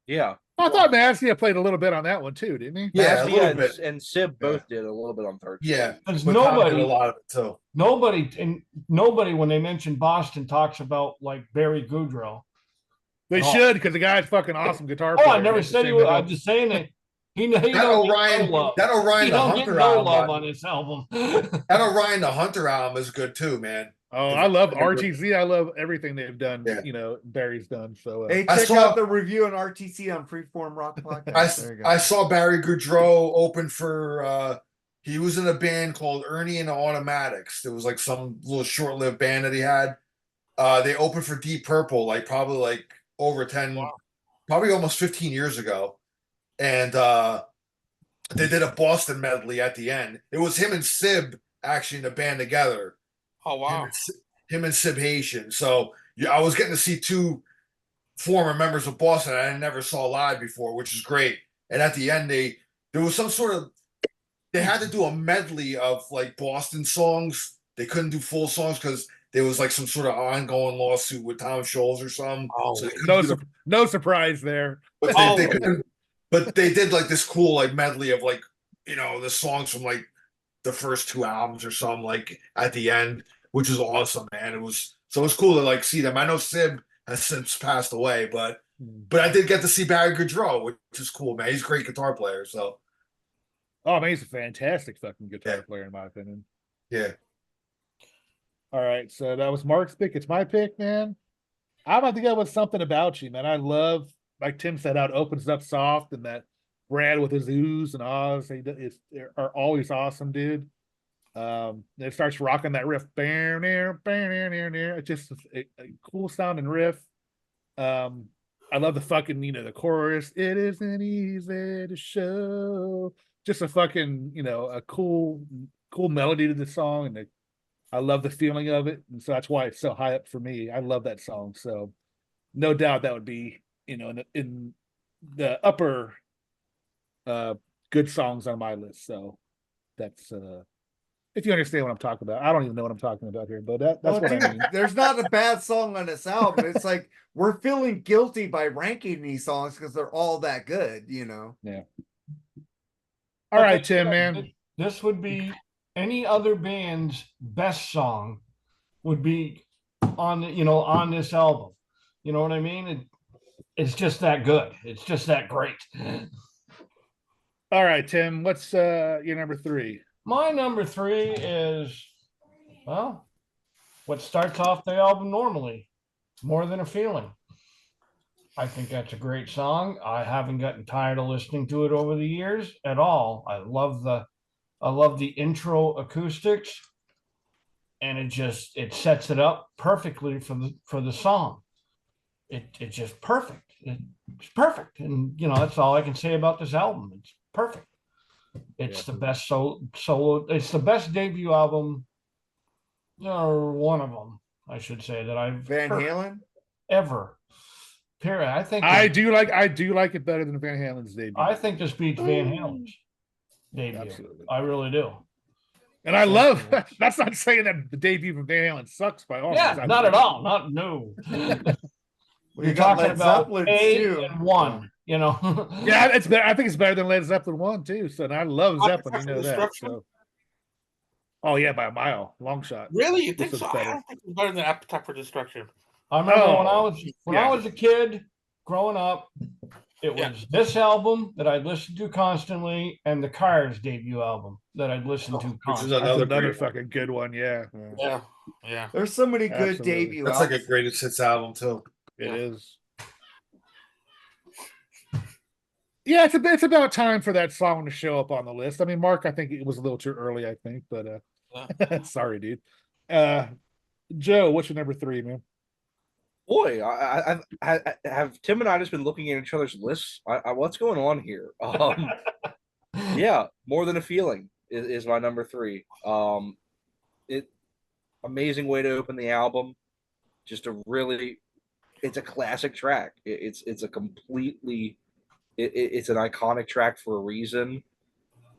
Yeah. I thought Massia played a little bit on that one too, didn't he? Yeah, Massia and Sib both did a little bit on Third Stage. Yeah, because nobody a lot of it too. Nobody when they mention Boston talks about like Barry Goudreau. They should, because the guy's fucking awesome guitar player. I never said he was. I'm just saying that that Orion the Hunter album on this album. That Orion the Hunter album is good too, man. Oh, I love RTC. I love everything they've done. Yeah. Barry's done. So hey, check out the review on RTC on Freeform Rock Podcast. I saw Barry Goudreau open for. He was in a band called Ernie and the Automatics. It was like some little short-lived band that he had. They opened for Deep Purple, probably over 10, probably almost 15 years ago, and they did a Boston medley at the end. It was him and Sib actually in the band together. Oh wow! Him and Sib Haitian. So I was getting to see 2 former members of Boston I never saw live before, which is great. And at the end, there was some sort of they had to do a medley of Boston songs. They couldn't do full songs because there was some sort of ongoing lawsuit with Tom Scholz or something. Oh, so no surprise there. But they couldn't. But they did this cool medley of the songs from the first 2 albums or something at the end, which is awesome, man. It was cool to see them. I know Sib has since passed away, but I did get to see Barry Goudreau, which is cool, man. He's a great guitar player. So, oh man, he's a fantastic fucking guitar player in my opinion. Yeah. All right, so that was Mark's pick. It's my pick, man. I'm about to go with Something About You, man. I love, like Tim said, how it opens up soft and that Brad with his oohs and ahs are always awesome, dude. It starts rocking that riff. It's just a cool sounding riff. I love the fucking, the chorus. It isn't easy to show. Just a fucking, a cool melody to the song, and I love the feeling of it, and so that's why it's so high up for me. I love that song, so no doubt that would be, in the upper good songs on my list. So that's if you understand what I'm talking about. I don't even know what I'm talking about here, but that's what I mean. There's not a bad song on this album. It's like we're feeling guilty by ranking these songs because they're all that good, Yeah. All right, Tim, man. This would be any other band's best song would be on this album. You know what I mean? It's just that good. It's just that great. All right, Tim, what's your number 3? My number 3 is, well, what starts off the album normally, More Than a Feeling. I think that's a great song. I haven't gotten tired of listening to it over the years at all. I love the intro acoustics, and it sets it up perfectly for the song. It's just perfect. It's perfect, and that's all I can say about this album. It's perfect. It's the best solo. It's the best debut album, or one of them, I should say, that I've Van Halen ever. Period. I do like it better than Van Halen's debut. I think this beats Van Halen's debut. Absolutely. I really do. And I love that's not saying that the debut of Van Halen sucks by all means. Yeah, not at all. Not no. Well, you're talking about A and 1, Yeah, it's better. I think it's better than Led Zeppelin 1 too. So, and I love Zeppelin, you know that. So. Oh yeah, by a mile, long shot. Really, you think so? I don't think it's better than Appetite for Destruction. I remember when I was a kid growing up, it was this album that I'd listen to constantly, and the Cars debut album that I'd listen to constantly. Which is another fucking good one, yeah. There's so many good Absolutely. debut That's albums. like a greatest hits album too. It is. Yeah, it's about time for that song to show up on the list. I mean, Mark, I think it was a little too early, I think, but sorry, dude. Joe, what's your number 3, man? Boy, I have Tim and I just been looking at each other's lists. What's going on here? Yeah, More Than a Feeling is my number 3. Amazing way to open the album. Just it's a classic track. It's a completely, it's an iconic track for a reason.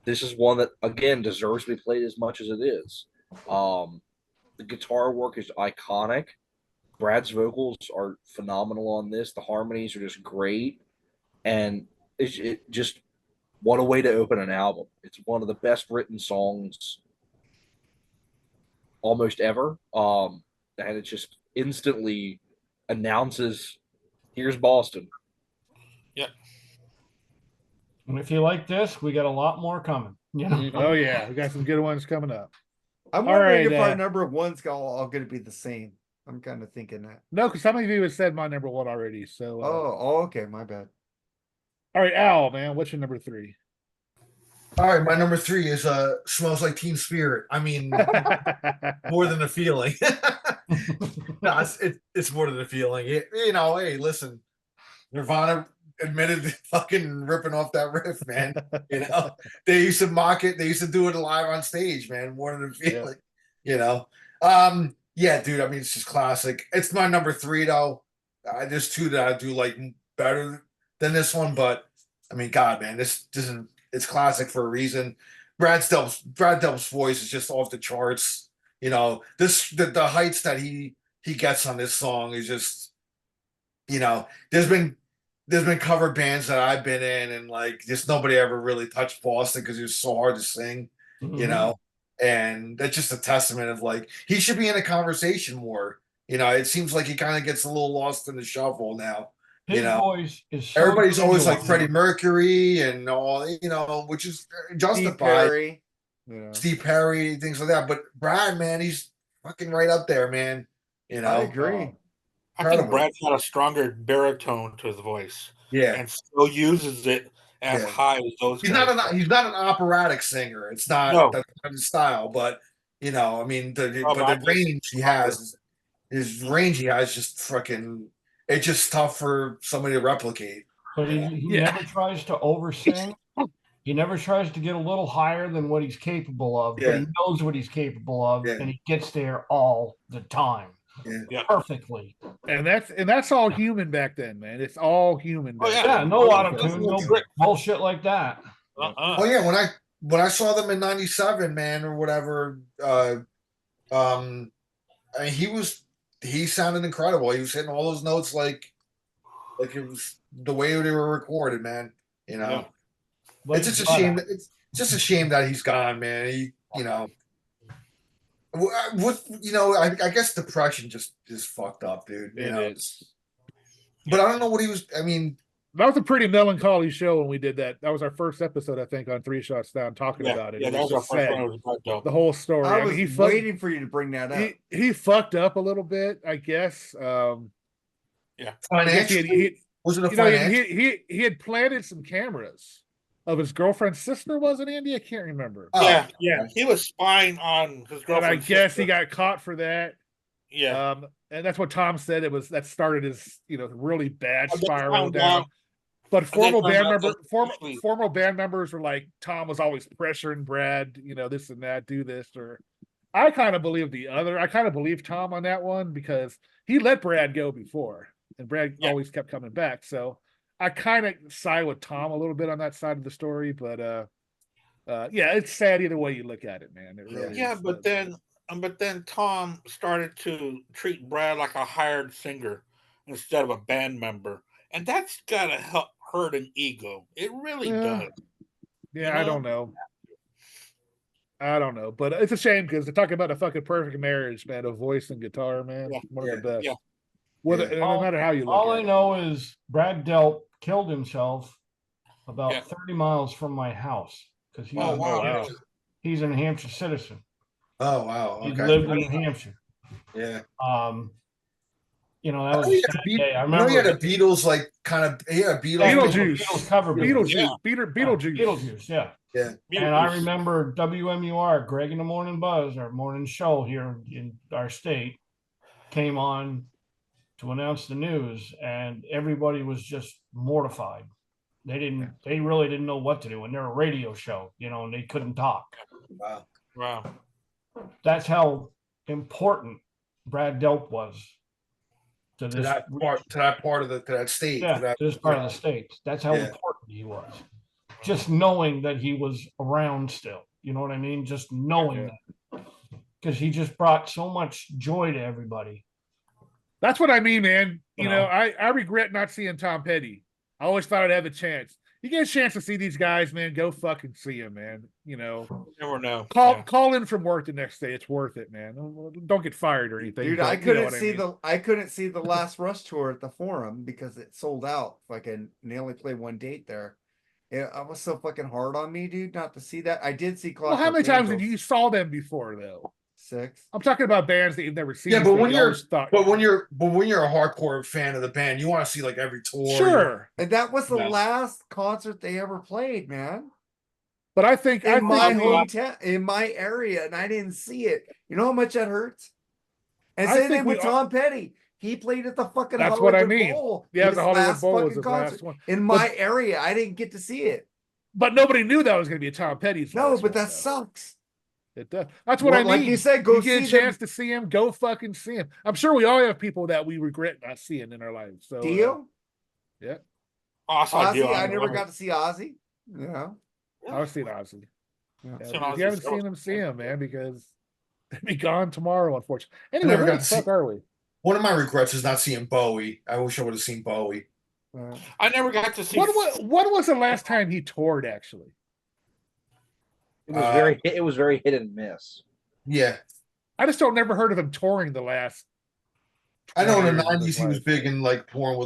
This is one that again deserves to be played as much as it is. The guitar work is iconic. Brad's vocals are phenomenal on this. The harmonies are just great, and it just what a way to open an album. It's one of the best written songs almost ever, and it just instantly announces, "Here's Boston." Yeah. And if you like this, we got a lot more coming. Oh yeah, we got some good ones coming up. I'm wondering if our number 1's all going to be the same. I'm kind of thinking that. No, because some of you have said my number 1 already. So. Okay, my bad. All right, Al, man, what's your number 3? All right, my number 3 is Smells Like Teen Spirit. I mean, More Than a Feeling. No, it's more than a feeling. Hey, listen, Nirvana admitted to fucking ripping off that riff, man. They used to mock it. They used to do it live on stage, man. More Than a Feeling. Yeah, dude. I mean, it's just classic. It's my number 3, though. There's 2 that I do like better than this one, but I mean, God, man, this isn't. It's classic for a reason. Brad Delp's voice is just off the charts. The heights that he gets on this song is just, there's been cover bands that I've been in, and like just nobody ever really touched Boston because he was so hard to sing, and that's just a testament of like he should be in a conversation more. It seems like he kind of gets a little lost in the shuffle now. His voice is so everybody's always like Freddie Mercury and all, which is justified. Steve Perry, things like that. But Brad, man, he's fucking right up there, man. I agree. I think Brad's got a stronger baritone to his voice. Yeah. And still uses it as Yeah. high as those. He's guys. he's not an operatic singer. It's not No. that's not his style, but I mean Oh, the range he has, his range he has just fucking it's just tough for somebody to replicate. But he Yeah. never tries to oversing. He never tries to get a little higher than what he's capable of, but Yeah. he knows what he's capable of, Yeah. and he gets there all the time. Yeah. Perfectly. And that's all human back then, man. It's all human. Oh, back yeah. Yeah, then. no Oh, auto that's tune, no no trick. bullshit like that. Oh yeah, when I saw them in '97, man, or whatever, I mean, he sounded incredible. He was hitting all those notes like it was the way they were recorded, man. But It's just a he's shame. better. It's just a shame that he's gone, man. I guess depression just is fucked up, dude. It is. But I don't know what he was. I mean, That was a pretty melancholy show when we did that. That was our first episode, I think, on Three Shots Down, talking about it. Yeah, It that was our just first sad. one. It was about dope. The whole story. I was mean, waiting for you to bring that up. He fucked up a little bit, I guess. I guess financially, was it a you know, financial? he had planted some cameras of his girlfriend's sister, wasn't Andy? I can't remember. Oh. Yeah. He was spying on his And girlfriend. I guess he got caught for that. Yeah. And that's what Tom said. That started his really bad And they spiral found down. out- But they found out former band members were like, Tom was always pressuring Brad, this and that, do this. Or I kind of believe I kind of believe Tom on that one because he let Brad go before, and Brad always kept coming back. So I kind of side with Tom a little bit on that side of the story. But it's sad either way you look at it, man. It really is. But then Tom started to treat Brad like a hired singer instead of a band member, and that's gotta hurt an ego. It really does. Yeah, I don't know. But it's a shame because they're talking about a fucking perfect marriage, man. Of voice and guitar, man. One of the best. Yeah. No matter how you look All at I it. know is Brad Delp killed himself about Yeah. 30 miles from my house because he's, Oh, wow. Wow. he's a New Hampshire citizen. Oh wow. He Okay. lived in New Hampshire. Yeah. That was a sad day. I remember he had a Beatles Beatles. Beetlejuice cover band. Beetlejuice. Yeah. Yeah. And I remember WMUR, Greg in the Morning Buzz, our morning show here in our state, came on to announce the news, and everybody was just mortified. They really didn't know what to do, and they're a radio show, and they couldn't talk. Wow. That's how important Brad Delp was to this that part of that state. to this part of the state. That's how important he was. Just knowing that he was around still, you know what I mean? Just knowing that, because he just brought so much joy to everybody. That's what I mean, man. I regret not seeing Tom Petty. I always thought I'd have a chance. You get a chance to see these guys, man. Go fucking see them, man. Never know. Call in from work the next day. It's worth it, man. Don't get fired or anything. Dude, but I couldn't see I the last Rush tour at the Forum because it sold out. And they only played one date there. It was so fucking hard on me, dude, not to see that. I did see Well, how many times did you saw them before, though? 6. I'm talking about bands that you've never seen. Yeah, but when you're a hardcore fan of the band, you want to see every tour. Sure. And that was the last concert they ever played, man. But I think in my hometown, in my area, and I didn't see it. You know how much that hurts? And same thing with Tom Petty. He played at the fucking That's Hollywood what I mean. Bowl. Yeah, the Hollywood Bowl was his last one. In my area, I didn't get to see it. But nobody knew that was going to be a Tom Petty's. No, but that sucks. It does. That's what I mean. Like you said, you get a chance to see him, go fucking see him. I'm sure we all have people that we regret not seeing in our lives. So, Dio? Yeah. Ozzy, I never got to see Ozzy. Yeah. I've seen Ozzy. Yeah. If you haven't seen him, see him, man, because they'll be gone tomorrow, unfortunately. Anyway, never where got the to fuck are we? One of my regrets is not seeing Bowie. I wish I would have seen Bowie. I never got to see. What was the last time he toured? Actually, it was very hit and miss. Yeah, I just don't never heard of him touring the last. I know in the '90s he was big in touring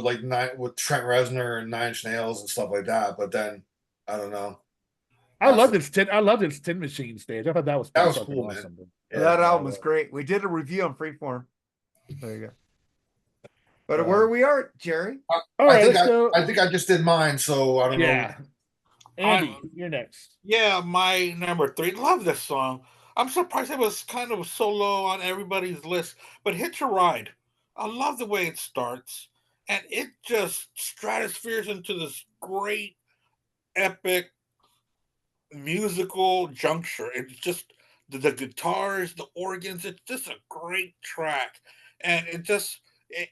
with Trent Reznor and Nine Inch Nails and stuff like that. But then I don't know. I loved its Tin Machine stage. I thought that was cool, awesome. man. Yeah, that album was great. We did a review on Freeform. There you go. But where we are, Jerry? All right, I think I just did mine, so I don't know. Andy, you're next. Yeah, my number 3. Love this song. I'm surprised it was kind of so low on everybody's list, but Hitch a Ride. I love the way it starts, and it just stratospheres into this great, epic musical juncture. It's just the guitars, the organs. It's just a great track, and it just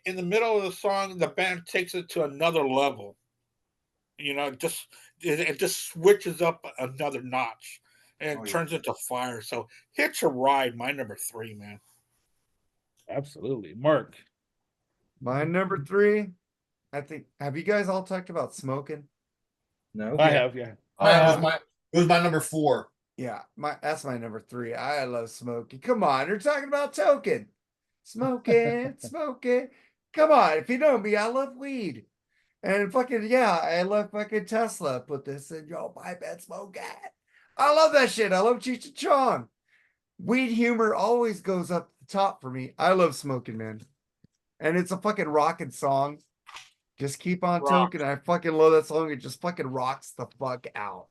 in the middle of the song, the band takes it to another level. It just switches up another notch and turns into fire. So Hitch a Ride, my number 3, man. Absolutely. Mark. My number 3, I think, have you guys all talked about smoking? No. I have, yeah. It was my number 4. Yeah, that's my number 3. I love smoking. Come on, you're talking about token. Smoking, smoking. Come on, if you know me, I love weed. And fucking, yeah, I love fucking Tesla. Put this in your pipe and smoke it. I love that shit. I love Cheech and Chong. Weed humor always goes up the top for me. I love smoking, man. And it's a fucking rocking song. Just keep on toking. I fucking love that song. It just fucking rocks the fuck out.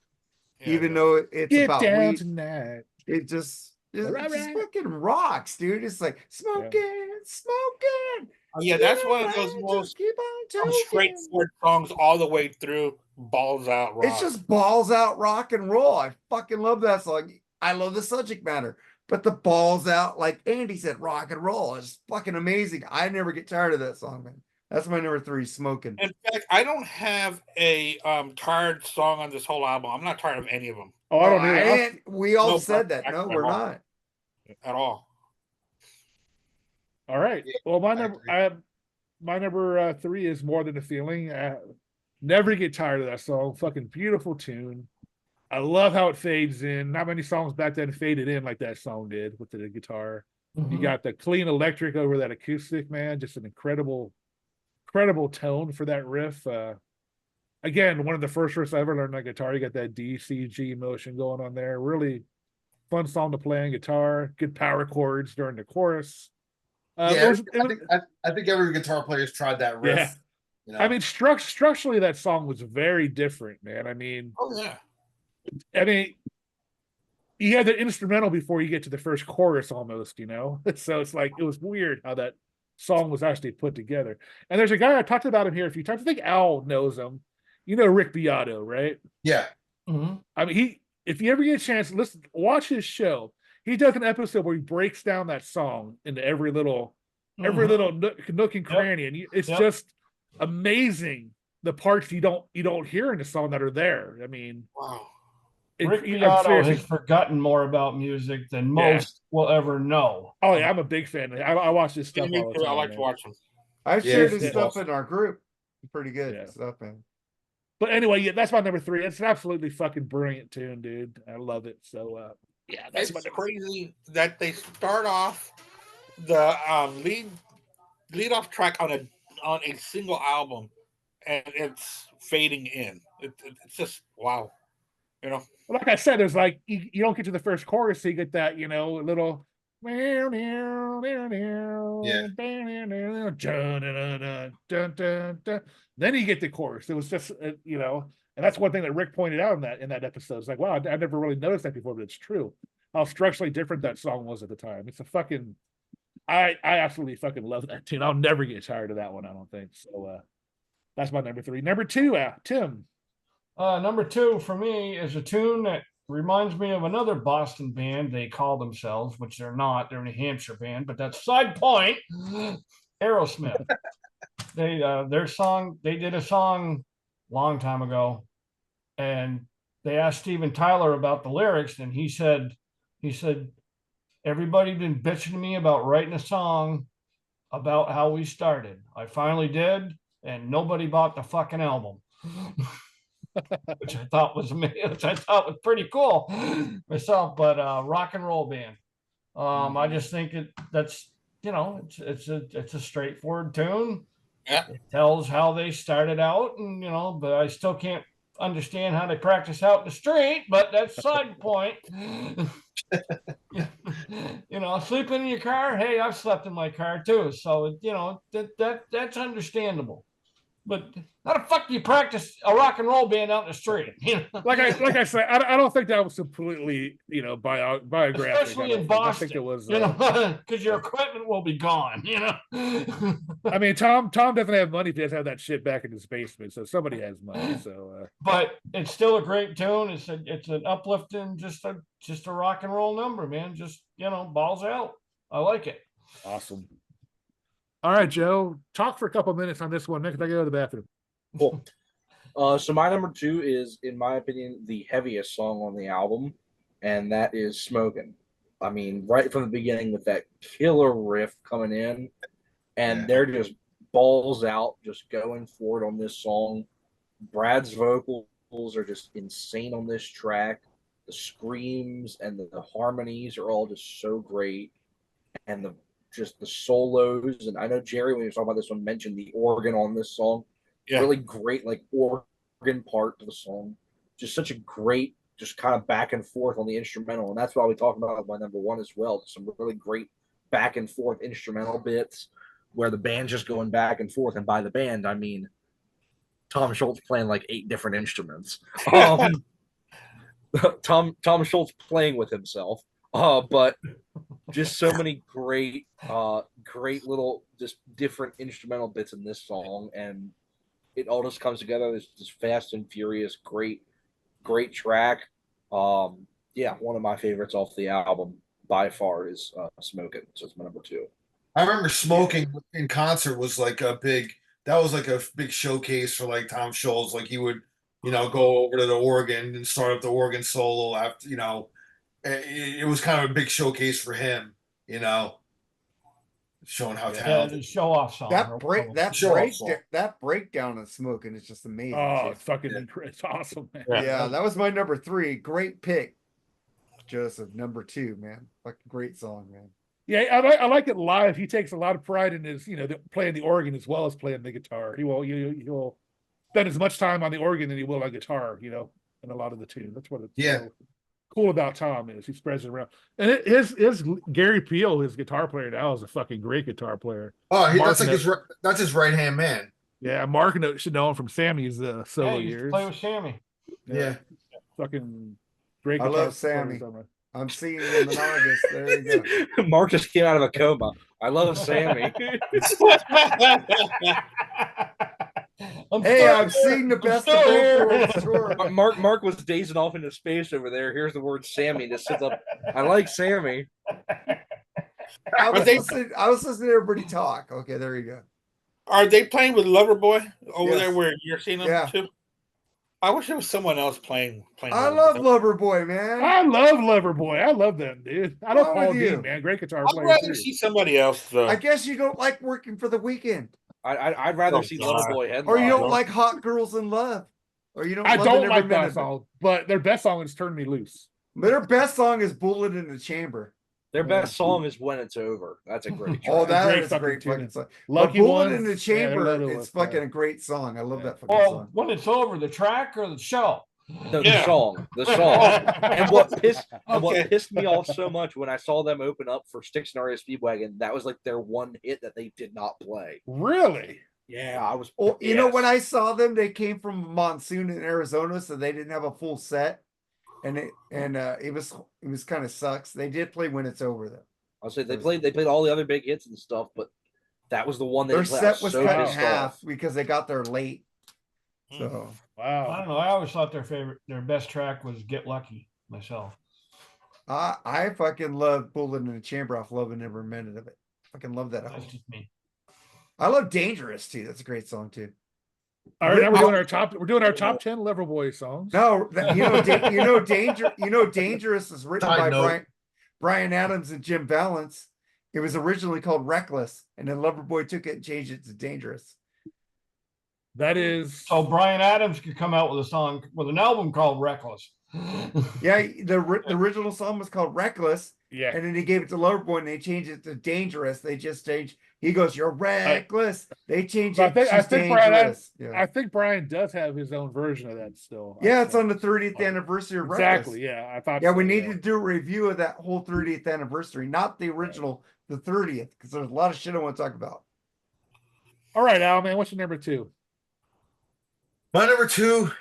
Yeah, Even though it's Get about down weed, tonight. it just Right. fucking rocks, dude. It's like smoking, smoking. yeah, that's one of those most keep on toking. straightforward songs all the way through. Balls out rock. It's just balls out rock and roll. I fucking love that song. I love the subject matter, but the balls out, like Andy said, rock and roll is fucking amazing. I never get tired of that song, man. That's my number 3, smoking. In fact, I don't have a tired song on this whole album. I'm not tired of any of them. Oh, I don't know. We all No, said that. No, we're not. At all. All right. Well, my number 3 is More Than a Feeling. Never get tired of that song. Fucking beautiful tune. I love how it fades in. Not many songs back then faded in like that song did with the guitar. Mhm. You got the clean electric over that acoustic, man. Just an incredible tone for that riff. Again, one of the first riffs I ever learned on guitar. You got that D, C, G motion going on there. Really fun song to play on guitar. Good power chords during the chorus. I think every guitar player's tried that riff. Yeah. You know? I mean, structurally, that song was very different, man. I mean, you had the instrumental before you get to the first chorus almost, so it's like it was weird how that song was actually put together. And there's a guy I talked about him here a few times. I think Al knows him. Rick Beato, right? Yeah. Mm-hmm. I mean, if you ever get a chance, watch his show. He does an episode where he breaks down that song into every little nook and cranny, and it's just amazing the parts you don't hear in the song that are there. I mean, wow. Rick Beato has forgotten more about music than most will ever know. Oh yeah, I'm a big fan. I watch this stuff all the time. I like to watch him. I've shared his stuff in our group. Pretty good stuff, man. But anyway, that's my number 3. It's an absolutely fucking brilliant tune, dude. I love it. So that's it's crazy that they start off the lead off track on a single album, and it's fading in. It's just wow. Like I said, there's like you don't get to the first chorus, so you get that little then you get the chorus. It was just and that's one thing that Rick pointed out in that episode. It's like, wow, I never really noticed that before, but it's true how structurally different that song was at the time. It's a fucking I absolutely fucking love that tune. I'll never get tired of that one, I don't think. So that's my number 3. Number 2, Tim. Number 2 for me is a tune that reminds me of another Boston band. They call themselves, which they're not. They're a New Hampshire band, but that's side point. Aerosmith. They did a song long time ago, and they asked Steven Tyler about the lyrics, and he said, everybody's been bitching to me about writing a song about how we started. I finally did, and nobody bought the fucking album. Which I thought was amazing, which I thought was pretty cool myself. But rock and roll band. I just think that's it's a straightforward tune. Yeah. It tells how they started out, and but I still can't understand how they practice out in the street. But that's side point. Sleeping in your car. Hey, I've slept in my car too. So that's understandable. But how the fuck do you practice a rock and roll band out in the street? You know? Like I said, I don't think that was completely, biographic. Especially in I Boston, think it was, because your equipment will be gone. I mean, Tom doesn't have money. He doesn't have that shit back in his basement, so somebody has money. So, but it's still a great tune. It's an uplifting, just a rock and roll number, man. Just balls out. I like it. awesome. All right, Joe, talk for a couple minutes on this one. Next, I go to the bathroom. Cool. So my number 2 is, in my opinion, the heaviest song on the album, and that is "Smokin'." I mean, right from the beginning with that killer riff coming in, and they're just balls out, just going for it on this song. Brad's vocals are just insane on this track. The screams and the harmonies are all just so great, and the solos. And I know Jerry, when you were talking about this one, mentioned the organ on this song. Yeah. Really great, like organ part to the song. Just such a great, just kind of back and forth on the instrumental, and that's why we talk about my number 1 as well. Some really great back and forth instrumental bits where the band's just going back and forth. And by the band, I mean Tom Schultz playing like 8 different instruments. Tom Schultz playing with himself. But just so many great little just different instrumental bits in this song, and it all just comes together. This fast and furious, great track. One of my favorites off the album by far is "Smokin'." So it's my number 2. I remember "Smoking" in concert was like a big showcase for like Tom Schultz. Like he would, go over to the organ and start up the organ solo after, it was kind of a big showcase for him, showing how talented. Show off song. That breakdown of "Smoking" is just amazing. Oh, it's fucking it's awesome, man. Yeah, that was my number 3. Great pick, Joseph. Number 2, man. Fucking great song, man. Yeah, I like it live. He takes a lot of pride in his, playing the organ as well as playing the guitar. He will spend as much time on the organ than he will on guitar, in a lot of the tunes. That's what it's so cool about Tom is he spreads it around. And his Gary Peel, his guitar player now, is a fucking great guitar player. Oh, that's his right hand man. Yeah, Mark should know him from Sammy's solo years. Play with Sammy. Yeah. Fucking great. I love Sammy. I'm seeing him in August. There you go. Mark just came out of a coma. I love Sammy. I'm seeing the best of both worlds tour. Mark was dazing off into space over there. Here's the word Sammy. Just sits up. I like Sammy. I was listening to everybody talk. Okay, there you go. Are they playing with Loverboy over there where you're seeing them too? I wish there was someone else playing. I love Loverboy, man. I love Loverboy. I love them, dude. I love Paul Dean, man. Great guitar player. I'd rather see somebody else, though. I guess you don't like Working for the Weekend. I'd rather see Loverboy headline. Or you don't like Hot Girls in Love. Or you don't. I don't like that song, but their best song is "Turn Me Loose." But their best song is "Bullet in the Chamber." Their best song is "When It's Over." That's a great track. Oh, that is a great fucking song. Lucky Bullet in the Chamber, it's fucking a great song. I love that fucking song. When It's Over, the track or the show? The song. And what pissed me off so much when I saw them open up for Styx and REO Speedwagon, that was like their one hit that they did not play. Really? Yeah, I was. Oh, when I saw them, they came from a monsoon in Arizona, so they didn't have a full set, and it was kind of sucks. They did play When It's Over though. I'll say they played all the other big hits and stuff, but that was the one that their set was cut in half because they got there late. So wow, I don't know. I always thought their best track was "Get Lucky" myself. I fucking love "Bullet in the Chamber" off "Loving Every Minute of It." Fucking love that album. That's just me. I love "Dangerous" too. That's a great song too. All right, now we're doing our top 10 Loverboy songs. No, "Dangerous" is written by Brian Adams and Jim Valance. It was originally called "Reckless," and then Loverboy took it and changed it to "Dangerous." That is so Brian Adams could come out with a song with an album called "Reckless." Yeah, the original song was called "Reckless." Yeah, and then he gave it to Loverboy, and they changed it to "Dangerous." They just changed. He goes, "You're reckless." They changed it. I think Brian does have his own version of that still. Yeah, it's on the 30th anniversary of Reckless. Exactly. Yeah, I thought. Yeah, we need to do a review of that whole 30th anniversary, not the original, the 30th, because there's a lot of shit I want to talk about. All right, Al, man, what's your number 2? My number two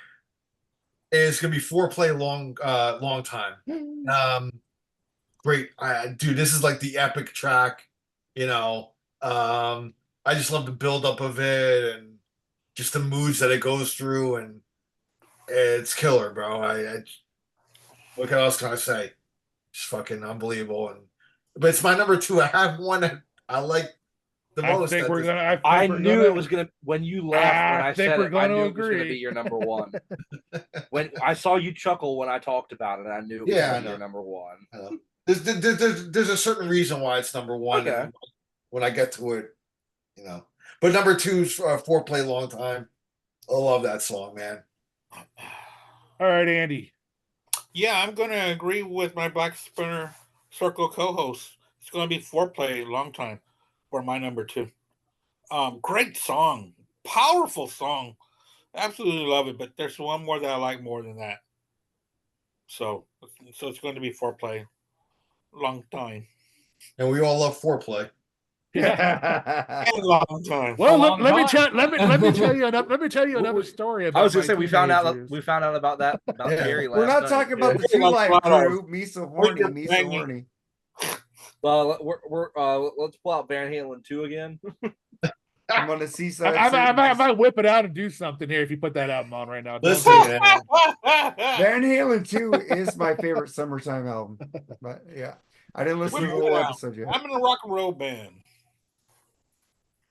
is gonna be Foreplay Long Time. Great, dude. This is like the epic track. You know, I just love the buildup of it and just the moods that it goes through, and it's killer, bro. What else can I say? Just fucking unbelievable. And but it's my number two. I have one that I like the I most. think we're gonna. I, think I we're knew gonna, it was gonna when you laughed when I think said we're it. I gonna knew it was gonna agree. be your number one. When I saw you chuckle when I talked about it, I knew it was Yeah, gonna I be know. your number one. There's a certain reason why it's number one, Okay. and when I get to it, you know. But number two is Foreplay Long Time. I love that song, man. All right, Andy. Yeah, I'm going to agree with my Black Spinner Circle co-host. It's going to be Foreplay Long Time for my number two. Great song, powerful song. Absolutely love it. But there's one more that I like more than that. So it's going to be Foreplay Long Time. And we all love Foreplay. Yeah. And Long Time. Well, long let me time. tell you another story about. I was gonna my say we found out teenagers. about that about Yeah. Terry last We're not night. talking about the Yeah. Two Live Like crew. Me so horny, We're me so banging. horny. Well, we're let's pull out Van Halen 2 again. I'm gonna see some. I might whip it out and do something here if you put that album on right now. Don't Listen, do it. man. Van Halen 2 is my favorite summertime album. But yeah, I didn't listen to the whole episode yet. I'm in a rock and roll band.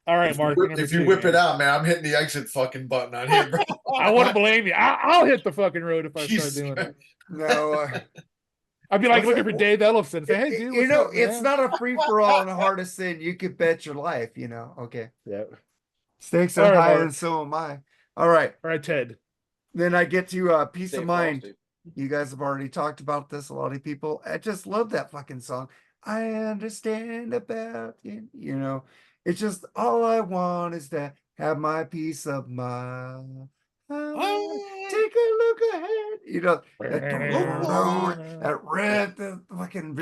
All right, Mark. If you whip it out, man, I'm hitting the exit fucking button on here, bro. I wouldn't blame you. I'll hit the fucking road if I start Jesus doing Christ. it. No, I'd be like What's looking that? for Dave Ellefson. Say, hey, dude, you what's know, up, it's man? not a free for all and hard to sin. You could bet your life. Okay. Yeah. Stakes All are right, high, Mark. and so am I. All right. All right, Ted. Then I get to Peace Stay of Mind. frosty. You guys have already talked about this. A lot of people. I just love that fucking song. I understand about you. It's just all I want is to have my peace of mind. Take a look ahead. That red, the fucking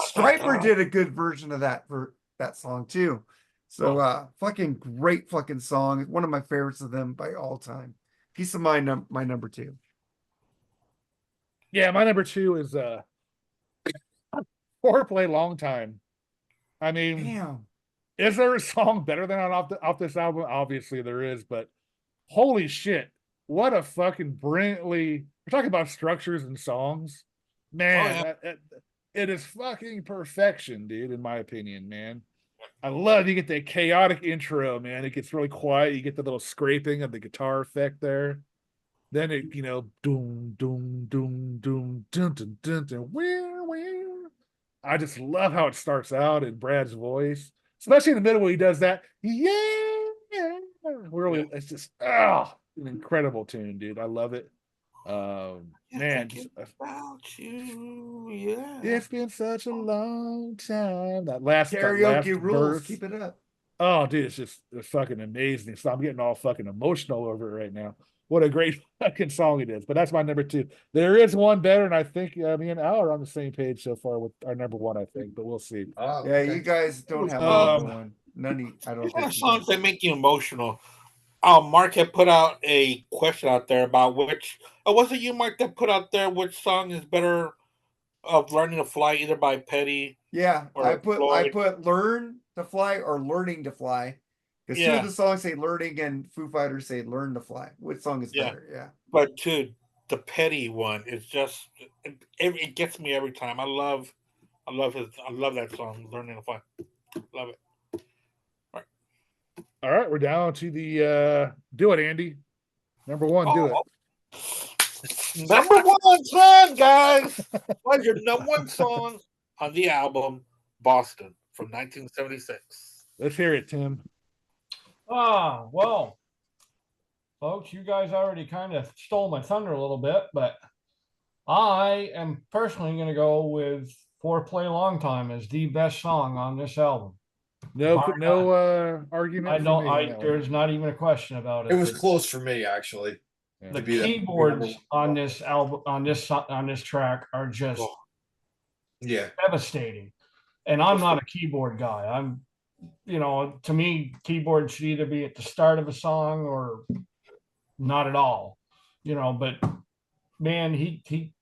Striper did a good version of that for that song too. So fucking great fucking song. One of my favorites of them by all time. Peace of Mind, my number two. Yeah, my number two is Foreplay Long Time. I mean, Damn. is there a song better than off this album? Obviously there is, but holy shit, what a fucking brilliantly, we're talking about structures and songs. Man, it is fucking perfection, dude, in my opinion, man. I love you get that chaotic intro, man. It gets really quiet. You get the little scraping of the guitar effect there. Then it, doom, doom, doom, doom, dun, dun, dun, dun, where. I just love how it starts out in Brad's voice, especially in the middle where he does that. Yeah, really, it's just an incredible tune, dude. I love it. Man, About you, yeah. it's been such a long time. That last Karaoke rules. verse. Keep it up. Oh, dude, it's fucking amazing. So I'm getting all fucking emotional over it right now. What a great fucking song it is. But that's my number two. There is one better, and I think me and Al are on the same page so far with our number one, I think, but we'll see. Oh, Yeah, okay. you guys don't have number one. I don't What kind think of you songs do. that make you emotional? Mark had put out a question out there about which. Was it you, Mark, that put out there which song is better of Learning to Fly, either by Petty? Yeah, Or I put Floyd. Learn to Fly or Learning to Fly. Because two Yeah. of the songs say learning and Foo Fighters say learn to fly. Which song is better? Yeah. But dude, the Petty one is just it gets me every time. I love that song, Learning to Fly. Love it. All right, we're down to the do it, Andy. Number one, do it. Number one song, guys. What is your number one song on the album Boston from 1976? Let's hear it, Tim. Well, folks, you guys already kind of stole my thunder a little bit, but I am personally going to go with Foreplay Long Time as the best song on this album. No argument. There's not even a question about it. It was close for me, actually. The keyboards on this album, on this track, are just devastating. And I'm not a keyboard guy. To me, keyboard should either be at the start of a song or not at all, but man, he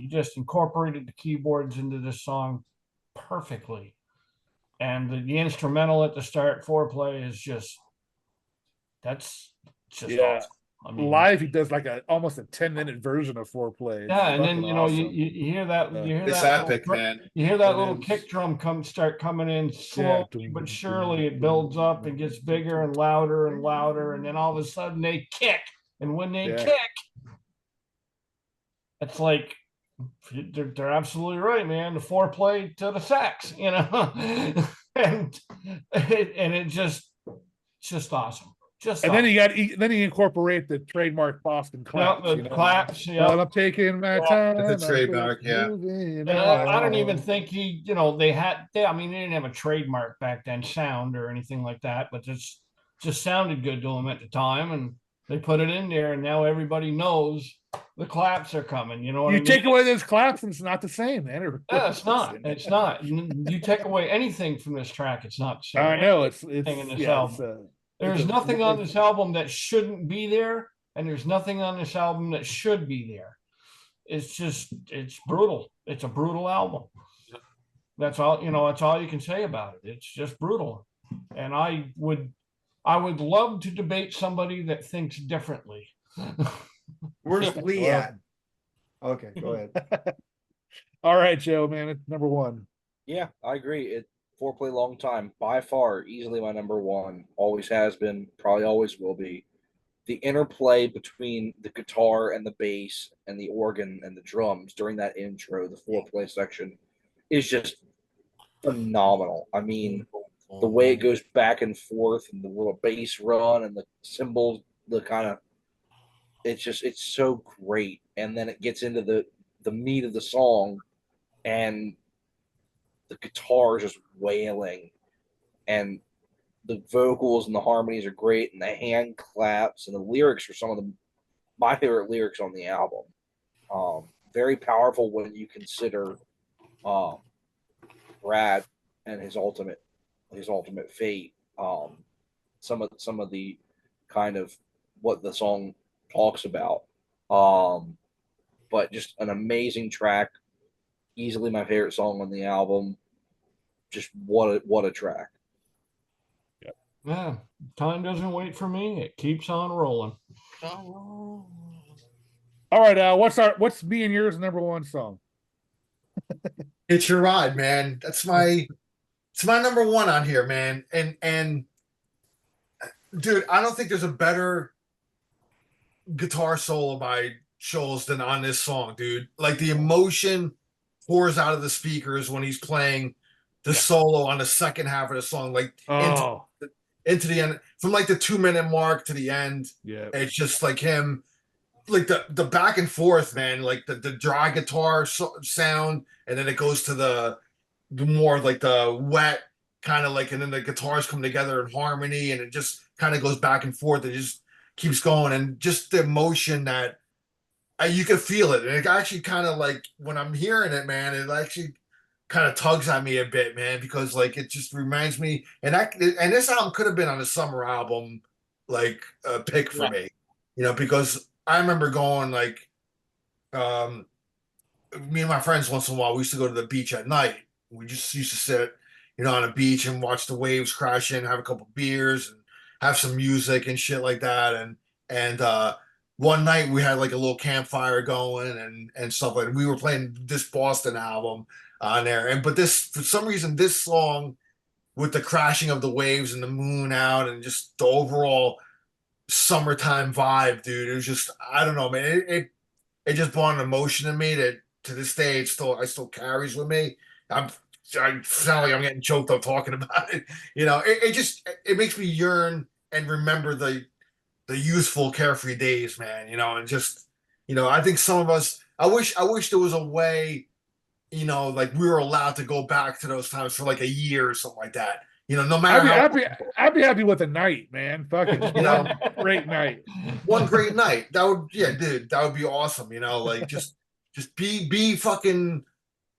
just incorporated the keyboards into this song perfectly. And the instrumental at the start, Foreplay, is that's just Yeah. awesome. I mean, Live, he does like almost a 10-minute version of Foreplay. It's yeah, and then fucking awesome. you hear that It's epic, man. You hear that And little then- kick drum start coming in slowly but surely. It builds up and gets bigger and louder, and then all of a sudden they kick. And when they Yeah. kick, it's like they're absolutely right, man. The Foreplay to the sax, and it's just awesome. And then he incorporate the trademark Boston claps. the claps. Yeah, Well, I'm taking my time. It's a trademark, yeah. And I don't even think they had. I mean, they didn't have a trademark back then, sound or anything like that, but just sounded good to them at the time, and they put it in there, and now everybody knows the claps are coming. You know what I You mean? take away those claps, and it's not the same, man. Yeah, it's not. It's not. You take away anything from this track, it's not the same. I know it's Anything in this yeah, album. There's nothing on this album that shouldn't be there, and there's nothing on this album that should be there. It's brutal. It's a brutal album. That's all, that's all you can say about it. It's just brutal. And I would love to debate somebody that thinks differently. Where's Lee at? Okay, go ahead. All right, Joe, man, it's number one. Yeah, I agree. It Foreplay long time, by far, easily my number one. Always has been, probably always will be. The interplay between the guitar and the bass and the organ and the drums during that intro, the Foreplay section, is just phenomenal. I mean, the way it goes back and forth and the little bass run and the cymbals, it's so great. And then it gets into the meat of the song, and the guitar is just wailing, and the vocals and the harmonies are great, and the hand claps and the lyrics are some of my favorite lyrics on the album. Very powerful when you consider Brad and his ultimate fate. Some of the kind of what the song talks about. But just an amazing track. Easily my favorite song on the album. Just what a track. Yeah, time doesn't wait for me. It keeps on rolling. All right, Al, what's me and yours number one song? It's Your Ride, man. It's my number one on here, man. And dude, I don't think there's a better guitar solo by Scholes than on this song, dude. Like the emotion pours out of the speakers when he's playing the solo on the second half of the song, like into the end, from like the 2-minute mark to the end. Yeah, it's just like him, like the back and forth, man. Like the dry guitar sound, and then it goes to the more like the wet kind of like, and then the guitars come together in harmony, and it just kind of goes back and forth. It just keeps going, and just the emotion that you can feel it. And it actually kind of like when I'm hearing it, man, it actually kind of tugs on me a bit, man, because like it just reminds me, and this album could have been on a summer album, like a pick for me, because I remember going like, me and my friends once in a while, we used to go to the beach at night. We just used to sit, on a beach and watch the waves crash in, have a couple beers, and have some music and shit like that. And one night we had like a little campfire going and stuff like that. We were playing this Boston album on there, but for some reason, this song with the crashing of the waves and the moon out and just the overall summertime vibe, dude, it was just, I don't know, man. It just brought an emotion in me that to this day it still carries with me. I sound like I'm getting choked up talking about it. It makes me yearn and remember the youthful, carefree days, man. And just, I think some of us, I wish there was a way, like we were allowed to go back to those times for like a year or something like that. No matter I'd be happy with a night, man. Fucking great night. One great night. Dude, that would be awesome. Like just be fucking,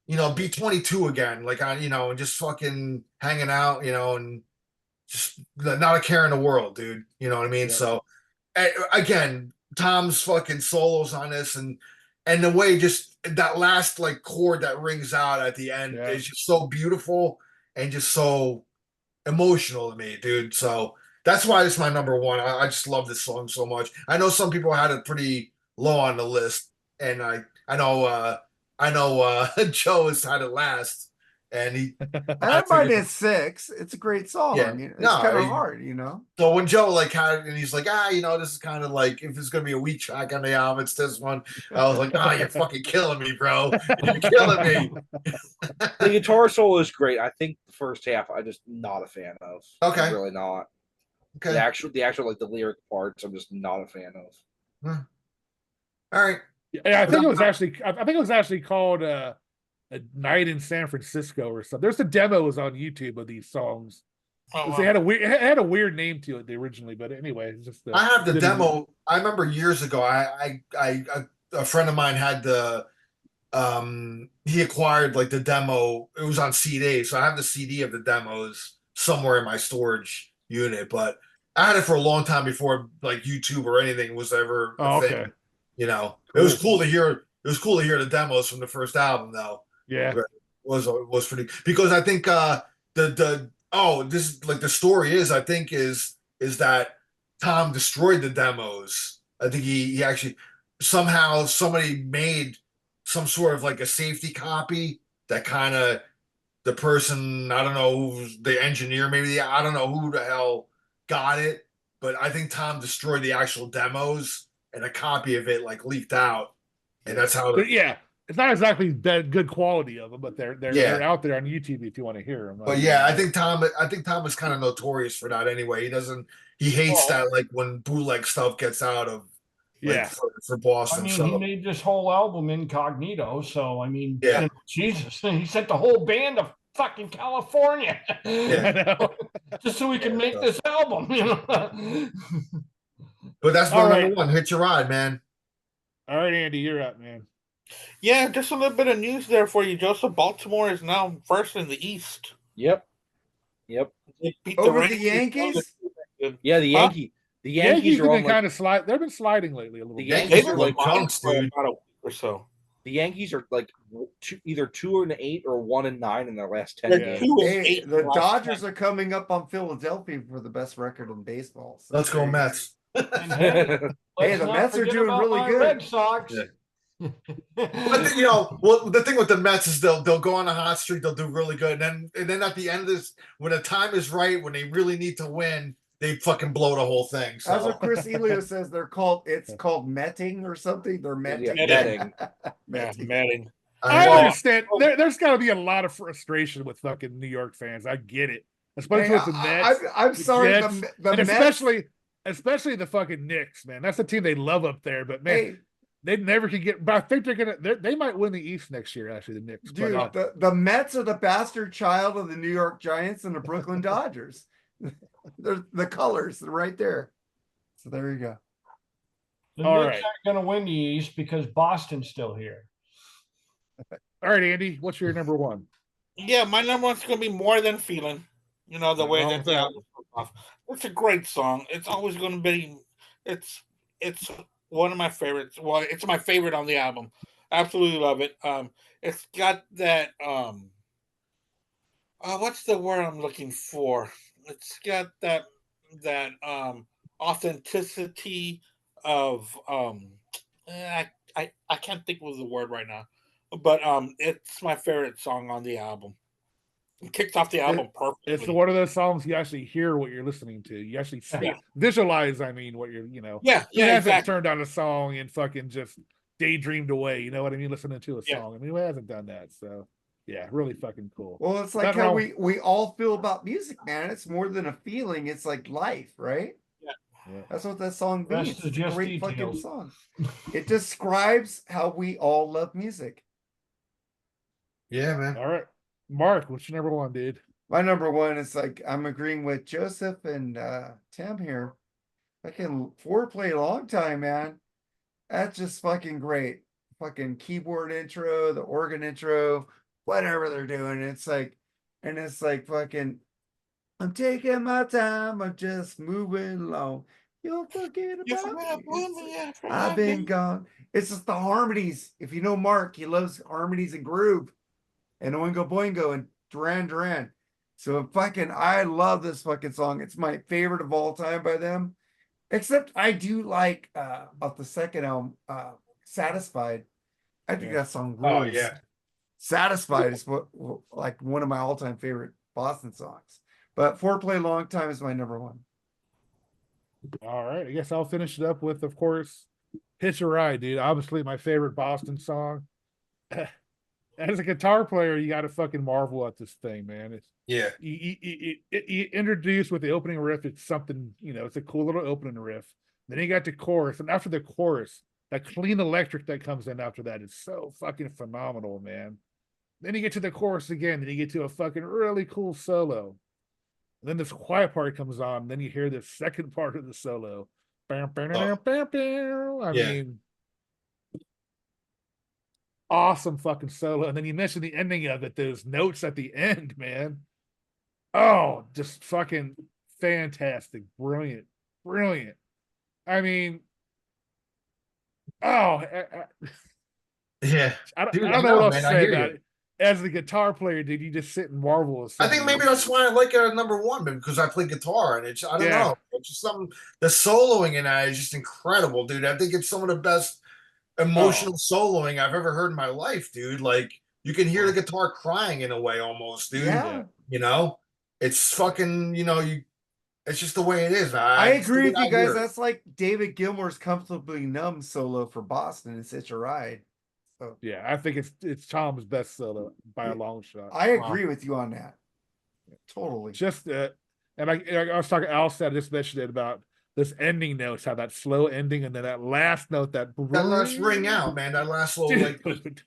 be 22 again, like and just fucking hanging out, and just not a care in the world, dude. You know what I mean? Yeah. So, again, Tom's fucking solos on this, and the way just that last like chord that rings out at the end is just so beautiful and just so emotional to me, dude. So that's why it's my number one. I just love this song so much. I know some people had it pretty low on the list, and I know Joe has had it last, and he I have mine at 6. It's a great song. Yeah. It's No, kind of hard, you know. So when Joe like had it, and he's like, this is kind of like if it's gonna be a weak track on the album, it's this one. I was like, you're fucking killing me, bro. You're killing me. The guitar solo is great. I think the first half I'm just not a fan of. Okay. I'm really not. Okay. The actual like the lyric parts, I'm just not a fan of. All right. Yeah, I think it was actually called A Night in San Francisco or something. There's the demos on YouTube of these songs. Oh, wow. They had a weird name to it originally, but anyway, it's just I have the demo. I remember years ago, a friend of mine had the he acquired like the demo. It was on CD, so I have the CD of the demos somewhere in my storage unit. But I had it for a long time before like YouTube or anything was ever a thing. Okay. You know, it was cool to hear. It was cool to hear the demos from the first album, though. Yeah, it was pretty because I think this like the story is I think is that Tom destroyed the demos. I think he actually somehow somebody made some sort of like a safety copy that kind of the person, I don't know who's the engineer, maybe I don't know who the hell got it, but I think Tom destroyed the actual demos and a copy of it like leaked out, and that's how. It's not exactly that good quality of them, but they're out there on YouTube if you want to hear them. But yeah, I think Tom is kind of notorious for that anyway. He hates that like when bootleg stuff gets out of for Boston. I mean, he made this whole album incognito, so I mean, yeah. Jesus, he sent the whole band to fucking California, just so he could make this album, you know. But that's my number one. Hit your ride, man. All right, Andy, you're up, man. Yeah, just a little bit of news there for you, Joseph. Baltimore is now first in the East. Yep. They beat Over the Yankees? Yeah, the Yankees. The Yankees have been kind of slide. They've been sliding lately a little bit. The Yankees are like punks, dude. About a week or so. The Yankees are like either 2-8 or 1-9 in their last 10 games. Hey, the Dodgers are coming up on Philadelphia for the best record in baseball. So let's go Mets. Hey, the Mets are doing really good. Red Sox. Yeah. But you know, well, the thing with the Mets is they'll go on a hot streak, they'll do really good, and then at the end of this, when the time is right, when they really need to win, they fucking blow the whole thing. So. That's what Chris Elio says. It's called metting or something. They're metting. Metting. I understand. There's got to be a lot of frustration with fucking New York fans. I get it, especially with the Mets. I'm sorry, Jets, the and Mets, especially the fucking Knicks, man. That's the team they love up there. But man, they never can get. But I think they might win the East next year. Actually, the Knicks. Dude, the Mets are the bastard child of the New York Giants and the Brooklyn Dodgers. They're the colors. They're right there. So there you go. The Knicks aren't going to win the East because Boston's still here. All right, Andy, what's your number one? Yeah, my number one's going to be More Than Feeling. You know, the way that the album goes off. It's a great song. It's always going to be. It's one of my favorites. Well, it's my favorite on the album. Absolutely love it. It's got that. What's the word I'm looking for? It's got that authenticity of I can't think of the word right now, but it's my favorite song on the album. It kicks off the album perfectly. It's one of those songs you actually hear what you're listening to. You actually visualize. I mean, what you're you haven't turned on a song and fucking just daydreamed away. You know what I mean? Listening to a song. I mean, who hasn't done that? So. Yeah, really fucking cool. Well, it's like how we all feel about music, man. It's more than a feeling. It's like life, right? Yeah. That's what that song means. It's a great fucking song. It describes how we all love music. Yeah, man. All right. Mark, what's your number one, dude? My number one is like I'm agreeing with Joseph and Tim here. Fucking Foreplay Long Time, man. That's just fucking great. Fucking keyboard intro, the organ intro. Whatever they're doing, it's like fucking, I'm taking my time, I'm just moving along. You'll forget You about forgot me. about me, yeah, I've been gone. It's just the harmonies. If you know Mark, he loves harmonies and groove, and Oingo Boingo and Duran Duran. So fucking, I love this fucking song. It's my favorite of all time by them. Except I do like about the second album, Satisfied. I think that song Oh rules. yeah. Satisfied is like one of my all-time favorite Boston songs. But Foreplay Long Time is my number one. All right, I guess I'll finish it up with, of course, Hitch a Ride, dude. Obviously, my favorite Boston song. As a guitar player, you got to fucking marvel at this thing, man. It's Yeah. you introduce with the opening riff. It's something, it's a cool little opening riff. Then you got the chorus, and after the chorus, that clean electric that comes in after that is so fucking phenomenal, man. Then you get to the chorus again, then you get to a fucking really cool solo. And then this quiet part comes on, and then you hear the second part of the solo. I Yeah. mean, awesome fucking solo. And then you mentioned the ending of it, those notes at the end, man. Oh, just fucking fantastic. Brilliant. Brilliant. I mean, oh, Yeah. Dude, I I don't know what know, else man. to I say hear about you. it. As the guitar player, dude, you just sit and marvel at I think maybe that's why I like it at number one, man, because I play guitar and I don't Yeah. know. It's just something, the soloing in that is just incredible, dude. I think it's some of the best emotional soloing I've ever heard in my life, dude. Like you can hear the guitar crying in a way almost, dude. Yeah. You know, it's fucking, it's just the way it is. I agree with you I guys. hear it. That's like David Gilmour's Comfortably Numb solo for Boston. It's Hitch a Ride. So Yeah, I think it's Tom's best solo by a long shot. I agree with you on that. Totally. Just and I was talking. Al said, I just mentioned it about this ending notes, how that slow ending, and then that last note, that last ring out, man. That last little like dude.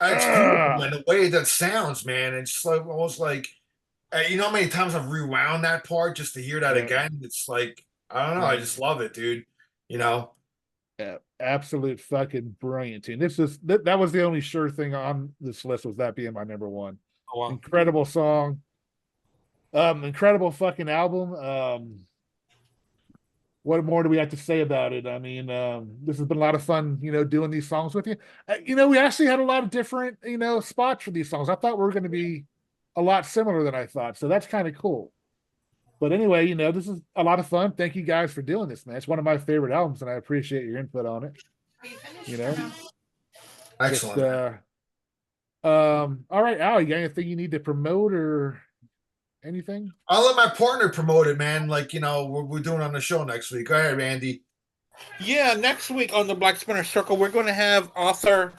it's beautiful, man. The way that sounds, man. It's like almost like you know how many times I've rewound that part just to hear that Yeah. again. It's like I don't know. I just love it, dude. You know. Yeah, absolute fucking brilliant tune. That was the only sure thing on this list, was that being my number one. Oh, wow. Incredible song. Incredible fucking album. What more do we have to say about it? I mean, this has been a lot of fun, doing these songs with you. We actually had a lot of different, spots for these songs. I thought we were going to be a lot similar than I thought, so that's kind of cool. But anyway, this is a lot of fun. Thank you guys for doing this, man. It's one of my favorite albums, and I appreciate your input on it. Excellent. Just, all right, Al, you got anything you need to promote or anything? I'll let my partner promote it, man. Like we're doing on the show next week. Go ahead, Randy. Yeah, next week on the Black Spinner Circle, we're going to have author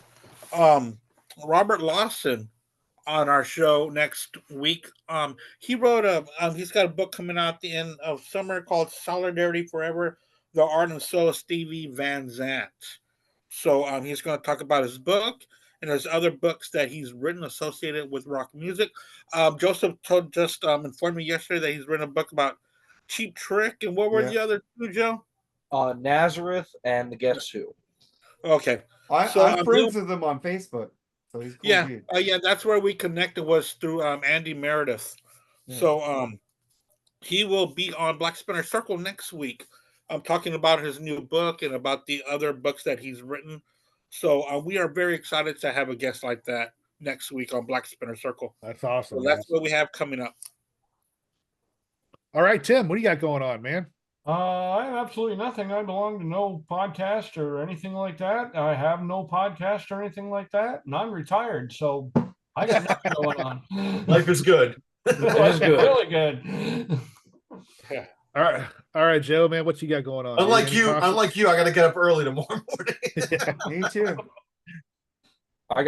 Robert Lawson on our show next week. He wrote he's got a book coming out at the end of summer called Solidarity Forever: The Art and Soul of Stevie Van Zandt. So he's going to talk about his book, and there's other books that he's written associated with rock music. Joseph just informed me yesterday that he's written a book about Cheap Trick, and what were the other two, Joe? Nazareth and the Guess Who. Okay. I'm friends with him on Facebook. So he's cool. Yeah, that's where we connected, was through Andy Meredith. Yeah. So he will be on Black Spinner Circle next week. I'm talking about his new book and about the other books that he's written. So we are very excited to have a guest like that next week on Black Spinner Circle. That's awesome. So that's what we have coming up. All right, Tim, what do you got going on, man? I have absolutely nothing. I belong to no podcast or anything like that. I have no podcast or anything like that, and I'm retired, so I got nothing going on. Life is good. Life is good. Really good. Yeah. All right, Joe, man, what you got going on? Unlike you, I got to get up early tomorrow morning. Yeah, me too. I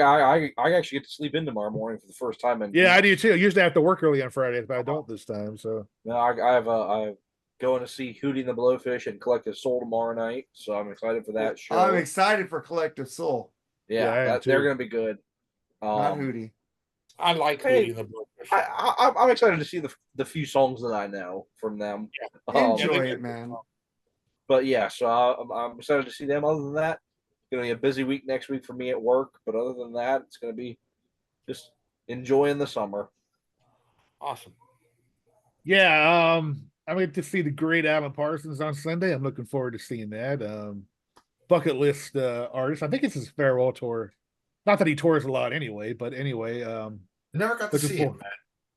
actually get to sleep in tomorrow morning for the first time. I do too. Usually I have to work early on Fridays, but I don't this time. So no, I going to see Hootie and the Blowfish and Collective Soul tomorrow night, so I'm excited for that show. I'm excited for Collective Soul. Yeah, they're going to be good. Not Hootie. I like Hootie and the Blowfish. I'm excited to see the few songs that I know from them. Yeah. Enjoy it, man. But yeah, so I'm excited to see them. Other than that, it's going to be a busy week next week for me at work. But other than that, it's going to be just enjoying the summer. Awesome. Yeah, I'm going to see the great Alan Parsons on Sunday. I'm looking forward to seeing that. Bucket list artist. I think it's his farewell tour. Not that he tours a lot anyway, but anyway. Never got to see him, man.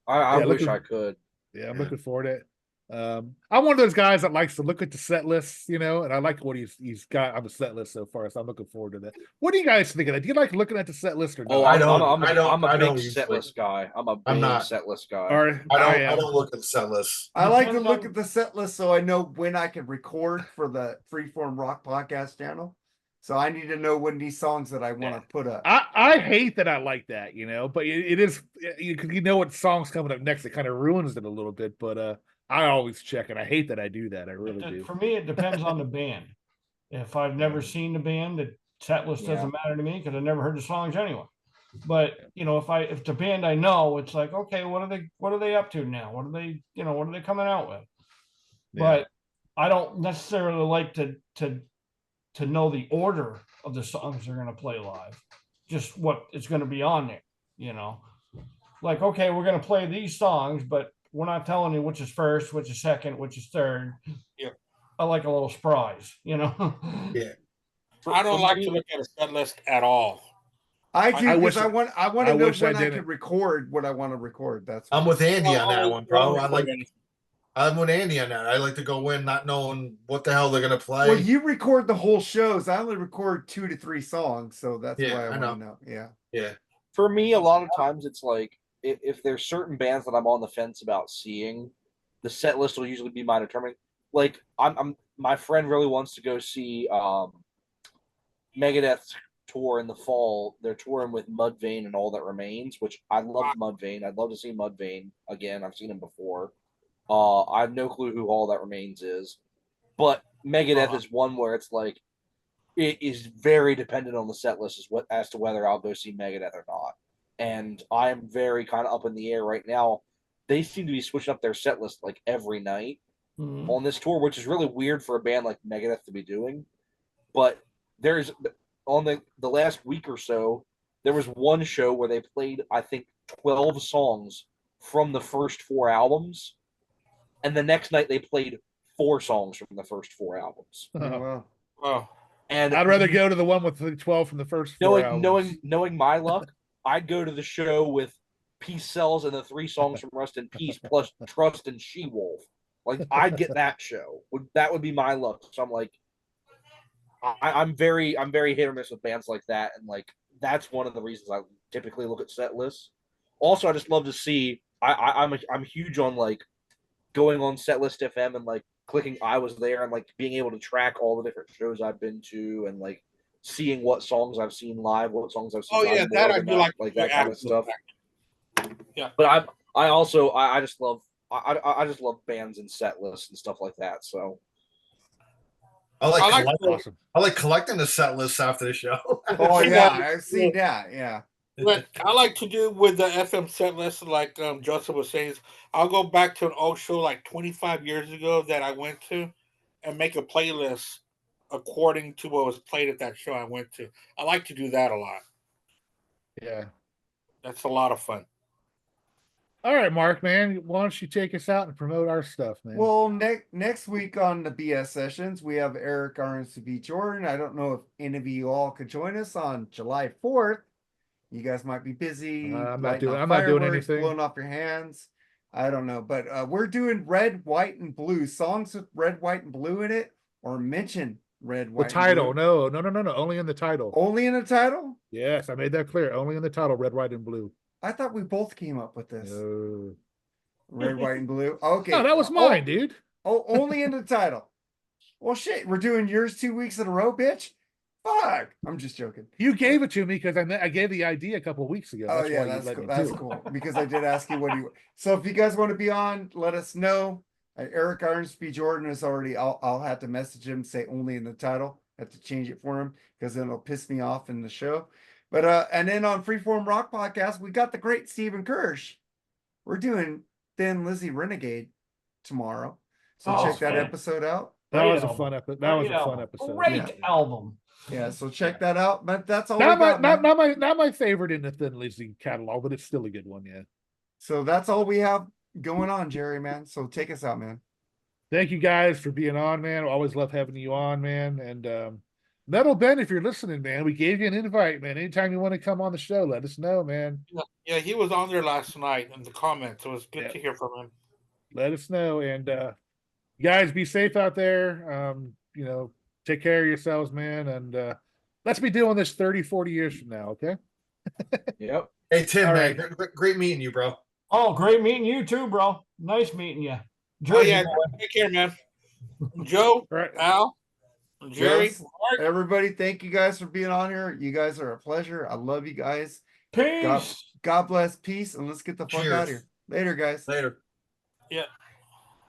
I Yeah, wish I could. Yeah, I'm looking forward to it. I'm one of those guys that likes to look at the set lists, and I like what he's got on the set list so far. So I'm looking forward to that. What do you guys think of that? Do you like looking at the set list or not? Oh, I don't. I'm a big usually. set list guy. I'm a big not. set list guy. Or, I don't look at the set list. I like to Depends look on- at the set list so I know when I can record for the Freeform Rock podcast channel. So I need to know when these songs that I want to put up. I hate that I like that, but it is you know what song's coming up next. It kind of ruins it a little bit, but I always check, and I hate that I do that. I really do. For me, it depends on the band. If I've never seen the band, the set list doesn't matter to me because I never heard the songs anyway. But if the band I know, it's like, okay, what are they up to now? What are they coming out with? Yeah. But I don't necessarily like to know the order of the songs they're going to play live, just what is going to be on there. Like, okay, we're going to play these songs, but we're not telling you which is first, which is second, which is third. Yeah. I like a little surprise, Yeah. I don't like to look at a set list at all. I do because wish- I want I to know wish I when I didn't. can record what I want to record. That's I'm with Andy on that one, bro. Well, I'm with Andy on that. I like to go in not knowing what the hell they're gonna play. well, you record the whole shows. I only record 2 to 3 songs, so that's Yeah, why I I want know. to know. Yeah. Yeah. For me, a lot of times it's like if there's certain bands that I'm on the fence about seeing, the set list will usually be my determining. Like I'm my friend really wants to go see Megadeth's tour in the fall. They're touring with Mudvayne and All That Remains, which I love Mudvayne. I'd love to see Mudvayne again. I've seen him before. I have no clue who All That Remains is, but Megadeth is one where it's like it is very dependent on the set list as to whether I'll go see Megadeth or not. And I'm very kind of up in the air right now. They seem to be switching up their set list like every night on this tour, which is really weird for a band like Megadeth to be doing. But there's on the last week or so, there was one show where they played, I think, 12 songs from the first 4 albums. And the next night they played 4 songs from the first 4 albums. Wow. Oh, And I'd rather go to the one with the 12 from the first 4 albums. knowing my luck, I'd go to the show with Peace Sells and the 3 songs from Rust in Peace plus Trust and She-Wolf. Like I'd get that show. That would be my luck. So I'm like, I'm very hit or miss with bands like that, and like that's one of the reasons I typically look at set lists. Also, I just love to see. I'm huge on like going on Setlist FM and like clicking I was there and like being able to track all the different shows I've been to and like seeing what songs I've seen live, what songs I've seen. oh yeah, that I do like that kind of stuff. Yeah, but I just love I just love bands and set lists and stuff like that. So I like Awesome. I like collecting the set lists after the show. Oh yeah, I've seen that. Yeah. What I like to do with the FM set list, like Joseph was saying, is I'll go back to an old show like 25 years ago that I went to and make a playlist according to what was played at that show I went to. I like to do that a lot. Yeah. That's a lot of fun. All right, Mark, man. Why don't you take us out and promote our stuff, man? Well, next week on the BS sessions, we have Eric RNCB Jordan. I don't know if any of you all could join us on July 4th. You guys might be busy. I'm not doing anything. Blowing off your hands. I don't know, but we're doing red, white, and blue songs with red, white, and blue in it, or mention red, white. The title, and blue. no. Only in the title. Only in the title. Yes, I made that clear. Only in the title, red, white, and blue. I thought we both came up with this. No. Red, white, and blue. Okay. No, that was mine, dude. Oh, only in the title. Well, shit, we're doing yours 2 weeks in a row, bitch. Fuck. I'm just joking. You gave it to me because I gave the idea a couple of weeks ago. Oh That's yeah, why that's you let cool. me That's do it. cool because I did ask you what you. So if you guys want to be on, let us know. Eric Ironsby Jordan is already. I'll have to message him, say only in the title. Have to change it for him because then it'll piss me off in the show. But and then on Freeform Rock Podcast, we got the great Stephen Kirsch. We're doing Thin Lizzy Renegade tomorrow, so Oh, check that man. episode out. That Great was a album. fun episode. That was a Great fun album. episode. Great Yeah. album. Yeah, so check that out. But that's all. Not we my, got, man. not my favorite in the Thin Lizzy catalog, but it's still a good one. Yeah. So that's all we have going on, Jerry, man. So take us out, man. Thank you guys for being on, man. Always love having you on, man. And Metal Ben, if you're listening, man, we gave you an invite, man. Anytime you want to come on the show, let us know, man. Yeah, he was on there last night in the comments. It was good to hear from him. Let us know. And guys, be safe out there. Take care of yourselves, man. And let's be doing this 30, 40 years from now, okay? Yep. Hey, Tim, All man, right. great meeting you, bro. Oh, great meeting you too, bro. Nice meeting you. Oh, yeah, take care, man. Joe, Right. Al, Jerry, Yes. Everybody, thank you guys for being on here. You guys are a pleasure. I love you guys. Peace. God bless, peace, and let's get the fuck out of Cheers. here. Later, guys. Later. Yeah.